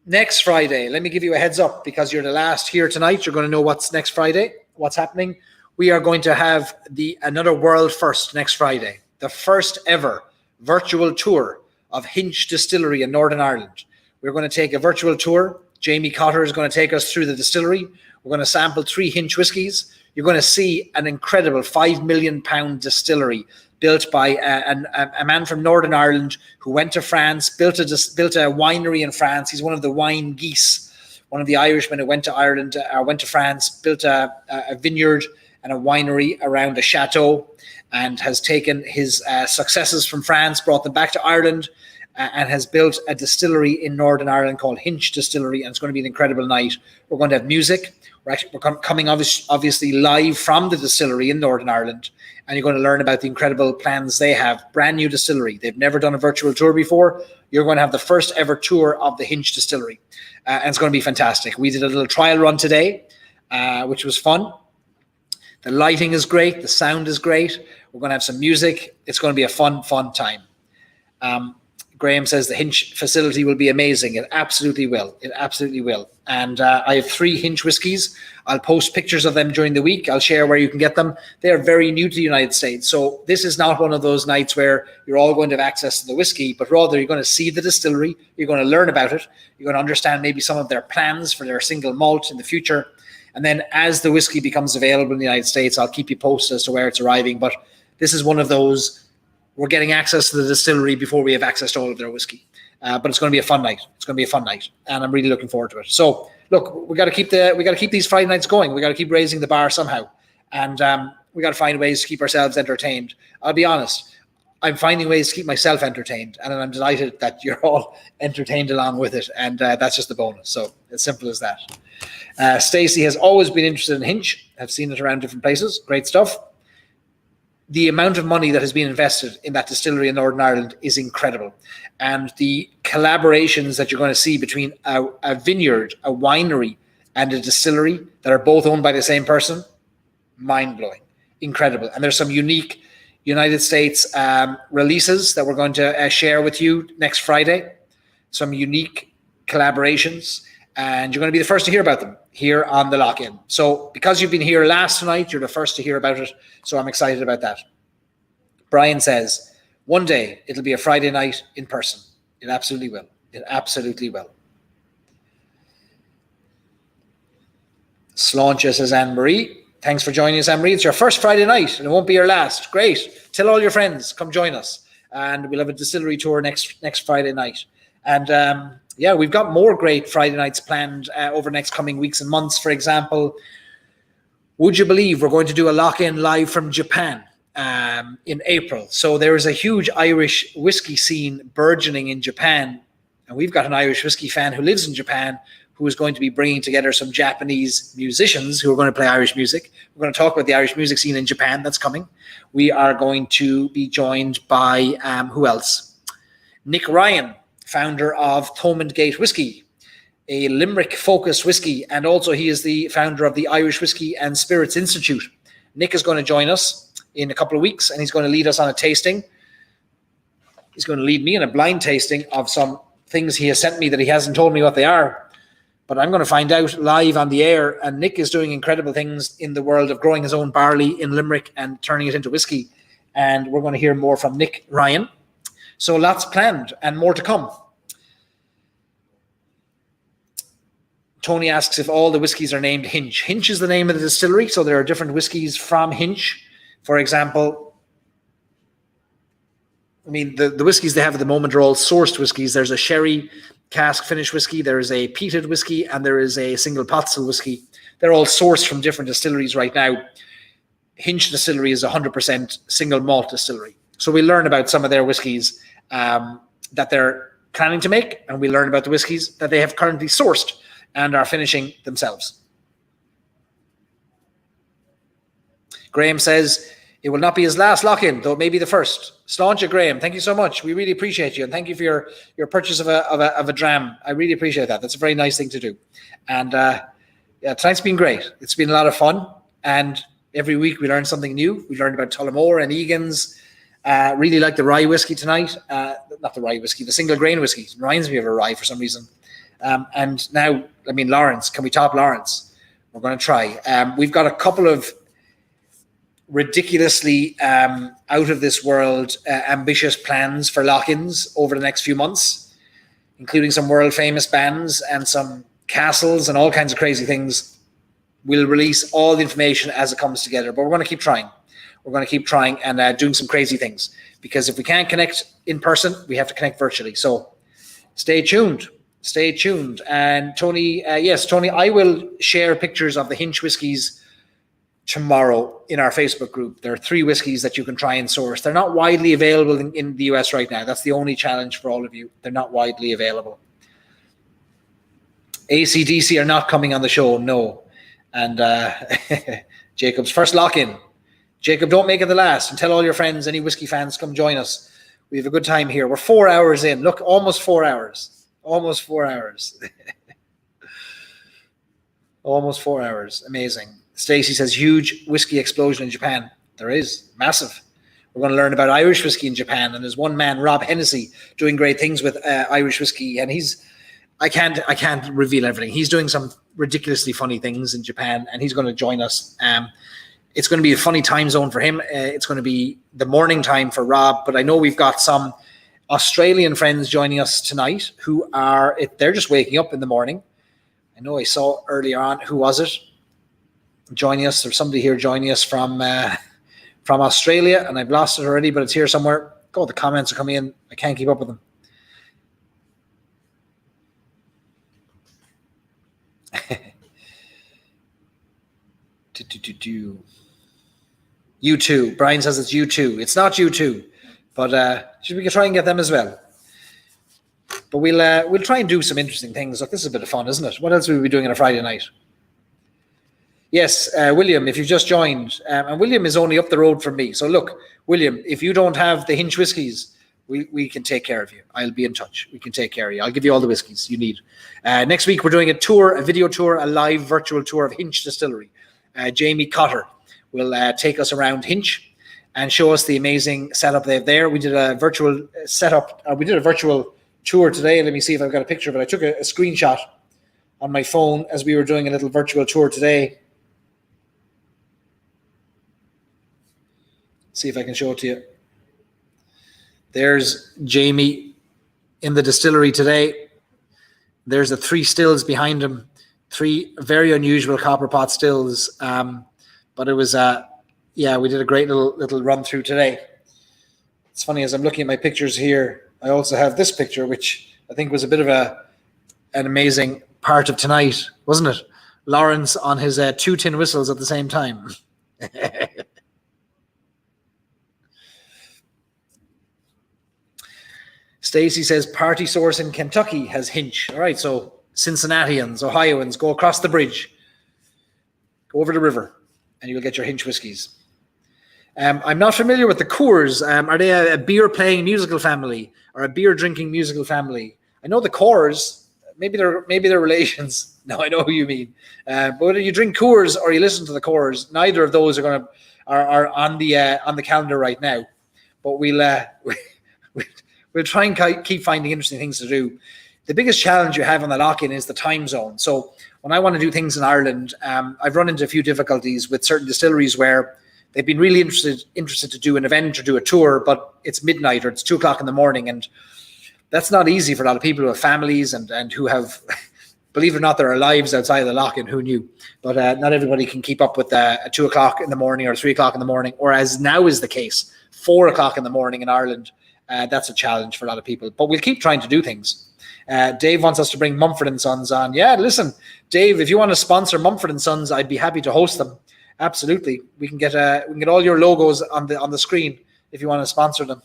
Next Friday, let me give you a heads up, because you're the last here tonight. You're going to know what's next Friday, what's happening. We are going to have another world first next Friday, the first ever virtual tour of Hinch Distillery in Northern Ireland. We're going to take a virtual tour. Jamie Cotter is going to take us through the distillery. We're going to sample 3 Hinch whiskies. You're going to see an incredible £5 million distillery built by a man from Northern Ireland who went to France, built a winery in France. He's one of the wine geese, one of the Irishmen who went to Ireland, went to France, built a vineyard and a winery around a chateau, and has taken his successes from France, brought them back to Ireland, and has built a distillery in Northern Ireland called Hinch Distillery, and it's going to be an incredible night. We're going to have music. We're coming obviously live from the distillery in Northern Ireland, and you're going to learn about the incredible plans they have. Brand new distillery. They've never done a virtual tour before. You're going to have the first ever tour of the Hinch Distillery, and it's going to be fantastic. We did a little trial run today, which was fun. The lighting is great. The sound is great. We're going to have some music. It's going to be a fun time. Graham says the Hinch facility will be amazing. It absolutely will. It absolutely will. And I have 3 Hinch whiskies. I'll post pictures of them during the week. I'll share where you can get them. They are very new to the United States. So this is not one of those nights where you're all going to have access to the whiskey, but rather you're going to see the distillery. You're going to learn about it. You're going to understand maybe some of their plans for their single malt in the future. And then as the whiskey becomes available in the United States, I'll keep you posted as to where it's arriving. But this is one of those, we're getting access to the distillery before we have access to all of their whiskey. But it's going to be a fun night. It's going to be a fun night, and I'm really looking forward to it. So, look, we got to keep these Friday nights going. We got to keep raising the bar somehow, and we got to find ways to keep ourselves entertained. I'll be honest, I'm finding ways to keep myself entertained, and I'm delighted that you're all entertained along with it, and that's just the bonus. So, as simple as that. Stacey has always been interested in Hinch. I've seen it around different places. Great stuff. The amount of money that has been invested in that distillery in Northern Ireland is incredible. And the collaborations that you're going to see between a vineyard, a winery, and a distillery that are both owned by the same person, mind-blowing, incredible. And there's some unique United States releases that we're going to share with you next Friday, some unique collaborations, and you're going to be the first to hear about them here on the Lock-In. So because you've been here last night, you're the first to hear about it. So I'm excited about that. Brian says, one day it'll be a Friday night in person. It absolutely will. It absolutely will. Sláinte, says Anne-Marie. Thanks for joining us, Anne-Marie. It's your first Friday night and it won't be your last. Great. Tell all your friends, come join us. And we'll have a distillery tour next Friday night. And we've got more great Friday nights planned over the next coming weeks and months. For example, would you believe we're going to do a Lock-In live from Japan in April? So there is a huge Irish whiskey scene burgeoning in Japan. And we've got an Irish whiskey fan who lives in Japan who is going to be bringing together some Japanese musicians who are going to play Irish music. We're going to talk about the Irish music scene in Japan that's coming. We are going to be joined by, who else? Nick Ryan, founder of Thomond Gate Whiskey, a Limerick-focused whiskey, and also he is the founder of the Irish Whiskey and Spirits Institute. Nick is going to join us in a couple of weeks, and he's going to lead us on a tasting. He's going to lead me in a blind tasting of some things he has sent me that he hasn't told me what they are, but I'm going to find out live on the air. And Nick is doing incredible things in the world of growing his own barley in Limerick and turning it into whiskey, and we're going to hear more from Nick Ryan. So lots planned and more to come. Tony asks if all the whiskies are named Hinch. Hinch is the name of the distillery, so there are different whiskies from Hinch. For example, I mean, the whiskies they have at the moment are all sourced whiskies. There's a sherry cask finish whiskey, there is a peated whiskey, and there is a single pot still whiskey. They're all sourced from different distilleries right now. Hinch Distillery is 100% single malt distillery. So we learn about some of their whiskies that they're planning to make, and we learn about the whiskies that they have currently sourced and are finishing themselves. Graham says, it will not be his last lock-in, though it may be the first. Sláinte, Graham. Thank you so much. We really appreciate you, and thank you for your purchase of a dram. I really appreciate that. That's a very nice thing to do. And yeah, tonight's been great. It's been a lot of fun, and every week we learn something new. We learned about Tullamore and Egan's. Really like the rye whiskey tonight. Not the rye whiskey, the single grain whiskey. It reminds me of a rye for some reason. And now, I mean, Lawrence. Can we top Lawrence? We're going to try. We've got a couple of ridiculously out of this world ambitious plans for lock-ins over the next few months, including some world famous bands and some castles and all kinds of crazy things. We'll release all the information as it comes together, but we're going to keep trying. We're going to keep trying and doing some crazy things, because if we can't connect in person, we have to connect virtually. So stay tuned. Stay tuned. And Tony, yes, Tony, I will share pictures of the Hinch whiskies tomorrow in our Facebook group. There are 3 whiskies that you can try and source. They're not widely available in the US right now. That's the only challenge for all of you. They're not widely available. AC/DC are not coming on the show, no. And Jacob's first lock-in. Jacob, don't make it the last, and tell all your friends, any whiskey fans, come join us. We have a good time here. We're 4 hours in. Look, almost 4 hours. Almost 4 hours. Almost 4 hours. Amazing. Stacey says, huge whiskey explosion in Japan. There is. Massive. We're going to learn about Irish whiskey in Japan. And there's one man, Rob Hennessy, doing great things with Irish whiskey. And I can't reveal everything. He's doing some ridiculously funny things in Japan, and he's going to join us. It's going to be a funny time zone for him. It's going to be the morning time for Rob. But I know we've got some Australian friends joining us tonight who they're just waking up in the morning. I know I saw earlier on, who was it? Joining us. There's somebody here joining us from Australia, and I've lost it already, but it's here somewhere. God, the comments are coming in. I can't keep up with them. U2. Brian says it's U2. It's not U2, but we can try and get them as well. But we'll try and do some interesting things. Look, this is a bit of fun, isn't it? What else will we be doing on a Friday night? Yes, William, if you've just joined, and William is only up the road from me. So look, William, if you don't have the Hinch whiskies, we can take care of you. I'll be in touch. We can take care of you. I'll give you all the whiskies you need. Next week, we're doing a tour, a video tour, a live virtual tour of Hinch Distillery. Jamie Cotter will take us around Hinch and show us the amazing setup they have there. We did a virtual setup. We did a virtual tour today. Let me see if I've got a picture of it. I took a screenshot on my phone as we were doing a little virtual tour today. See if I can show it to you. There's Jamie in the distillery today. There's the 3 stills behind him, 3 very unusual copper pot stills. But it was, we did a great little run through today. It's funny, as I'm looking at my pictures here, I also have this picture, which I think was a bit of an amazing part of tonight, wasn't it? Lawrence on his 2 tin whistles at the same time. Stacey says party source in Kentucky has Hinch. All right, so Cincinnatians, Ohioans, go across the bridge, go over the river, and you'll get your Hinch whiskies. I'm not familiar with the Coors. Are they a beer playing musical family or a beer drinking musical family? I know the Coors. Maybe they're relations. No, I know who you mean. But whether you drink Coors or you listen to the Coors, neither of those are on the calendar right now. But we'll try and keep finding interesting things to do. The biggest challenge you have on the lock-in is the time zone. So when I want to do things in Ireland, I've run into a few difficulties with certain distilleries where they've been really interested to do an event or do a tour, but it's midnight or it's 2 o'clock in the morning. And that's not easy for a lot of people who have families and who have, believe it or not, there are lives outside of the lock-in, who knew? But not everybody can keep up with a 2 o'clock in the morning or 3 o'clock in the morning, or as now is the case, 4 o'clock in the morning in Ireland. That's a challenge for a lot of people, but we'll keep trying to do things. Dave wants us to bring Mumford & Sons on. Yeah, listen, Dave, if you want to sponsor Mumford & Sons, I'd be happy to host them. Absolutely. We can get all your logos on the screen if you want to sponsor them.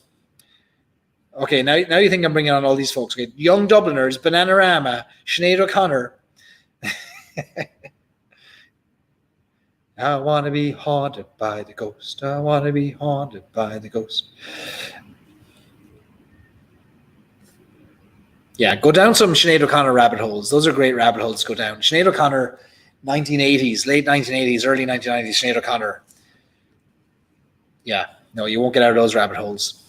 Okay, now you think I'm bringing on all these folks. Okay, Young Dubliners, Bananarama, Sinead O'Connor. I want to be haunted by the ghost. I want to be haunted by the ghost. Yeah, go down some Sinead O'Connor rabbit holes. Those are great rabbit holes to go down. Sinead O'Connor, 1980s, late 1980s, early 1990s, Sinead O'Connor. Yeah, no, you won't get out of those rabbit holes.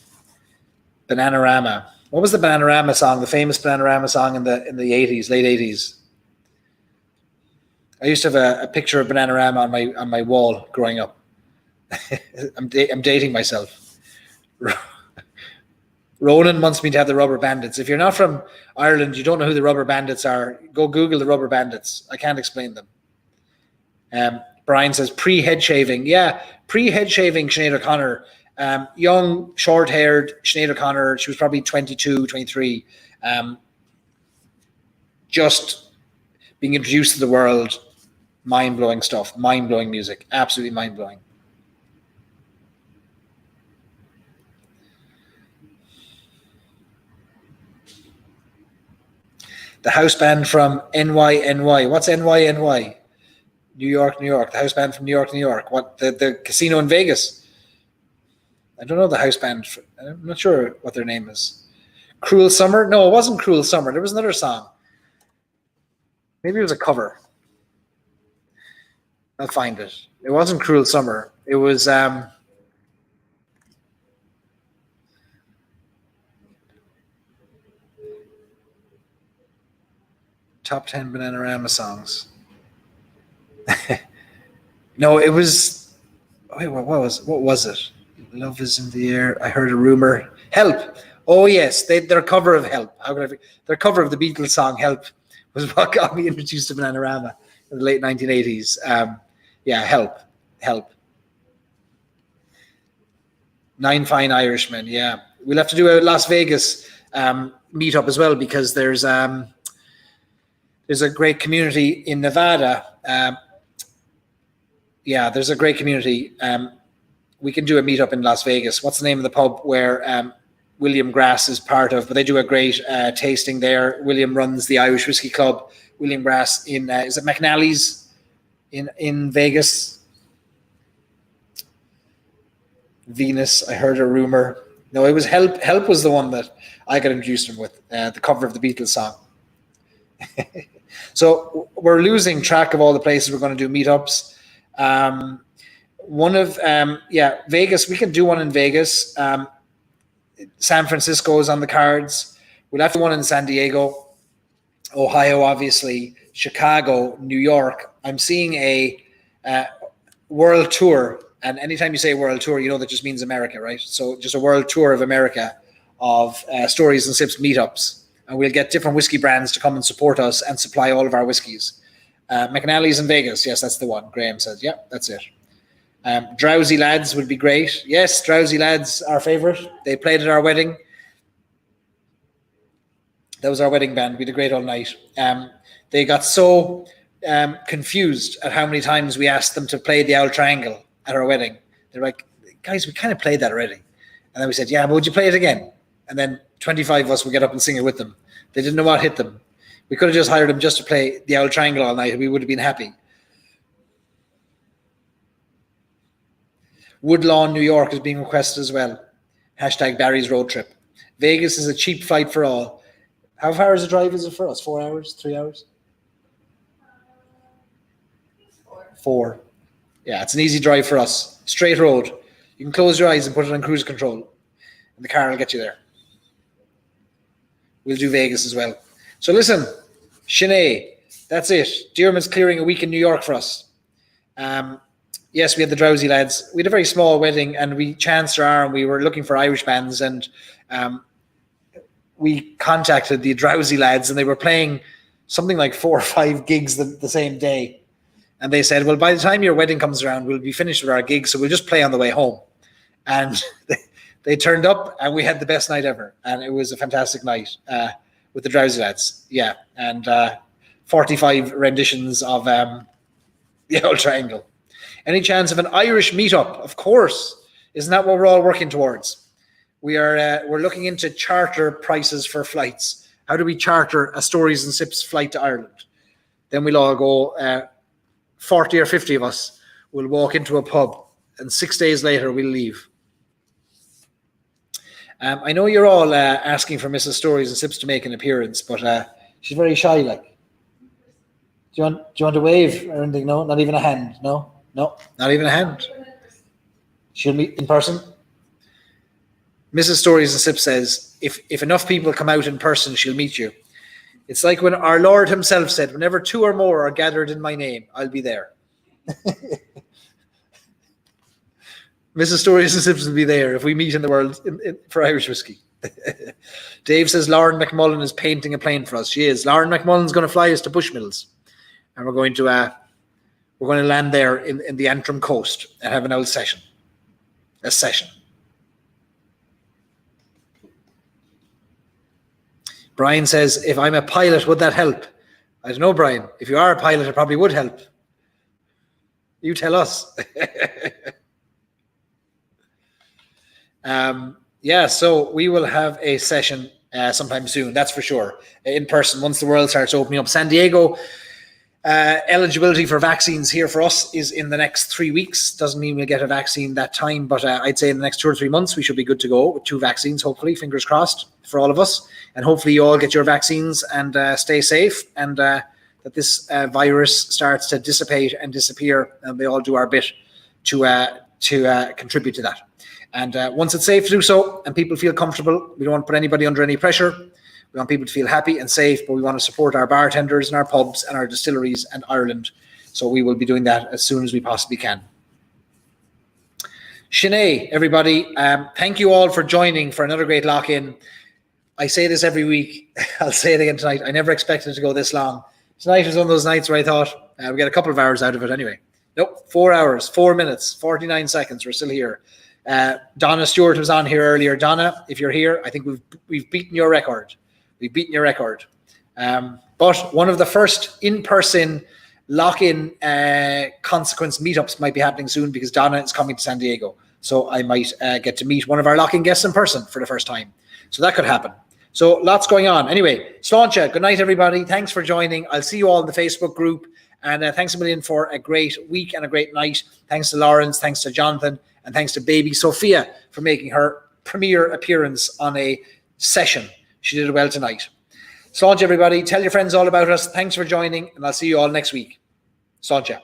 Bananarama. What was the Bananarama song, the famous Bananarama song in the 80s, late 80s? I used to have a picture of Bananarama on my wall growing up. I'm dating myself. Ronan wants me to have the Rubber Bandits. If you're not from Ireland, you don't know who the Rubber Bandits are, go Google the Rubber Bandits. I can't explain them. Brian says pre-head shaving. Yeah, pre-head shaving Sinead O'Connor. Young, short-haired Sinead O'Connor. She was probably 22, 23. Just being introduced to the world. Mind-blowing stuff. Mind-blowing music. Absolutely mind-blowing. The house band from NYNY. What's NYNY? New York, New York. The house band from New York, New York. What, the casino in Vegas? I don't know the house band. I'm not sure what their name is. Cruel Summer? No, it wasn't Cruel Summer. There was another song. Maybe it was a cover. I'll find it. It wasn't Cruel Summer. It was top 10 Bananarama songs. No, it was. Wait, what was it? Love is in the air. I heard a rumor. Help. Oh yes, their cover of Help. Their cover of the Beatles song Help was what got me introduced to Bananarama in the late 1980s. Yeah, Help. Nine Fine Irishmen. Yeah, we'll have to do a Las Vegas meetup as well because there's a great community in Nevada. Yeah, there's a great community. We can do a meetup in Las Vegas. What's the name of the pub where William Grass is part of? But they do a great tasting there. William runs the Irish Whiskey Club. William Grass in is it McNally's in Vegas? Venus. I heard a rumor. No, it was Help. Help was the one that I got introduced him with. The cover of the Beatles song. So we're losing track of all the places we're going to do meetups. One of Vegas. We can do one in Vegas. San Francisco is on the cards. We'll have to do one in San Diego, Ohio, obviously, Chicago, New York. I'm seeing a world tour, and anytime you say world tour, you know that just means America, right? So just a world tour of America of Stories and Sips meetups, and we'll get different whiskey brands to come and support us and supply all of our whiskeys. McNally's in Vegas. Yes, that's the one. Graham says, yeah, that's it. Drowsy Lads would be great. Yes, Drowsy Lads, our favorite. They played at our wedding. That was our wedding band. We did great all night. They got so confused at how many times we asked them to play the Owl Triangle at our wedding. They're like, guys, we kind of played that already. And then we said, yeah, but would you play it again? And then 25 of us would get up and sing it with them. They didn't know what hit them. We could have just hired them just to play the Owl Triangle all night and we would have been happy. Woodlawn, New York is being requested as well. # Barry's road trip. Vegas is a cheap flight for all. How far is the drive is it for us? 4 hours? 3 hours? 4. Yeah, it's an easy drive for us. Straight road. You can close your eyes and put it on cruise control. And the car will get you there. We'll do Vegas as well. So listen, Sinead, that's it. Dearman's clearing a week in New York for us. Yes, we had the Drowsy Lads. We had a very small wedding and we chanced our arm. We were looking for Irish bands and we contacted the Drowsy Lads and they were playing something like 4 or 5 gigs the same day. And they said, well, by the time your wedding comes around, we'll be finished with our gigs, so we'll just play on the way home. And they turned up and we had the best night ever. And it was a fantastic night with the Drowsy Lads. Yeah, and 45 renditions of the Old Triangle. Any chance of an Irish meetup? Of course. Isn't that what we're all working towards? We're looking into charter prices for flights. How do we charter a Stories and Sips flight to Ireland? Then we'll all go, 40 or 50 of us will walk into a pub, and 6 days later we'll leave. I know you're all asking for Mrs. Stories and Sips to make an appearance, but she's very shy, like. Do you want to wave or anything? No, not even a hand. No, not even a hand. She'll meet in person. Mrs. Stories and Sips says, if enough people come out in person, she'll meet you. It's like when our Lord himself said, whenever 2 or more are gathered in my name, I'll be there. Mrs. Stories and Sips will be there if we meet in the world for Irish whiskey. Dave says Lauren McMullen is painting a plane for us. She is. Lauren McMullen's going to fly us to Bushmills, and we're going to land there in the Antrim coast and have an old session. A session. Brian says, if I'm a pilot, would that help? I don't know, Brian. If you are a pilot, it probably would help. You tell us. Yeah, so we will have a session sometime soon, that's for sure, in person, once the world starts opening up. San Diego, eligibility for vaccines here for us is in the next 3 weeks. Doesn't mean we'll get a vaccine that time, but I'd say in the next 2 or 3 months, we should be good to go with 2 vaccines, hopefully, fingers crossed for all of us. And hopefully you all get your vaccines and stay safe, and that this virus starts to dissipate and disappear, and we all do our bit to contribute to that. And once it's safe to do so and people feel comfortable, we don't want to put anybody under any pressure. We want people to feel happy and safe, but we want to support our bartenders and our pubs and our distilleries and Ireland. So we will be doing that as soon as we possibly can. Sinead, everybody, thank you all for joining for another great lock-in. I say this every week. I'll say it again tonight. I never expected it to go this long. Tonight was one of those nights where I thought we get a couple of hours out of it anyway. Nope, 4 hours, 4 minutes, 49 seconds. We're still here. Donna Stewart was on here earlier. Donna, if you're here, I think we've beaten your record. We've beaten your record. But one of the first in-person lock-in consequence meetups might be happening soon because Donna is coming to San Diego. So I might get to meet one of our lock-in guests in person for the first time. So that could happen. So lots going on. Anyway, Sláinte, good night, everybody. Thanks for joining. I'll see you all in the Facebook group. And thanks a million for a great week and a great night. Thanks to Lawrence. Thanks to Jonathan. And thanks to baby Sophia for making her premiere appearance on a session. She did it well tonight. Sláinte, everybody. Tell your friends all about us. Thanks for joining, and I'll see you all next week. Sláinte.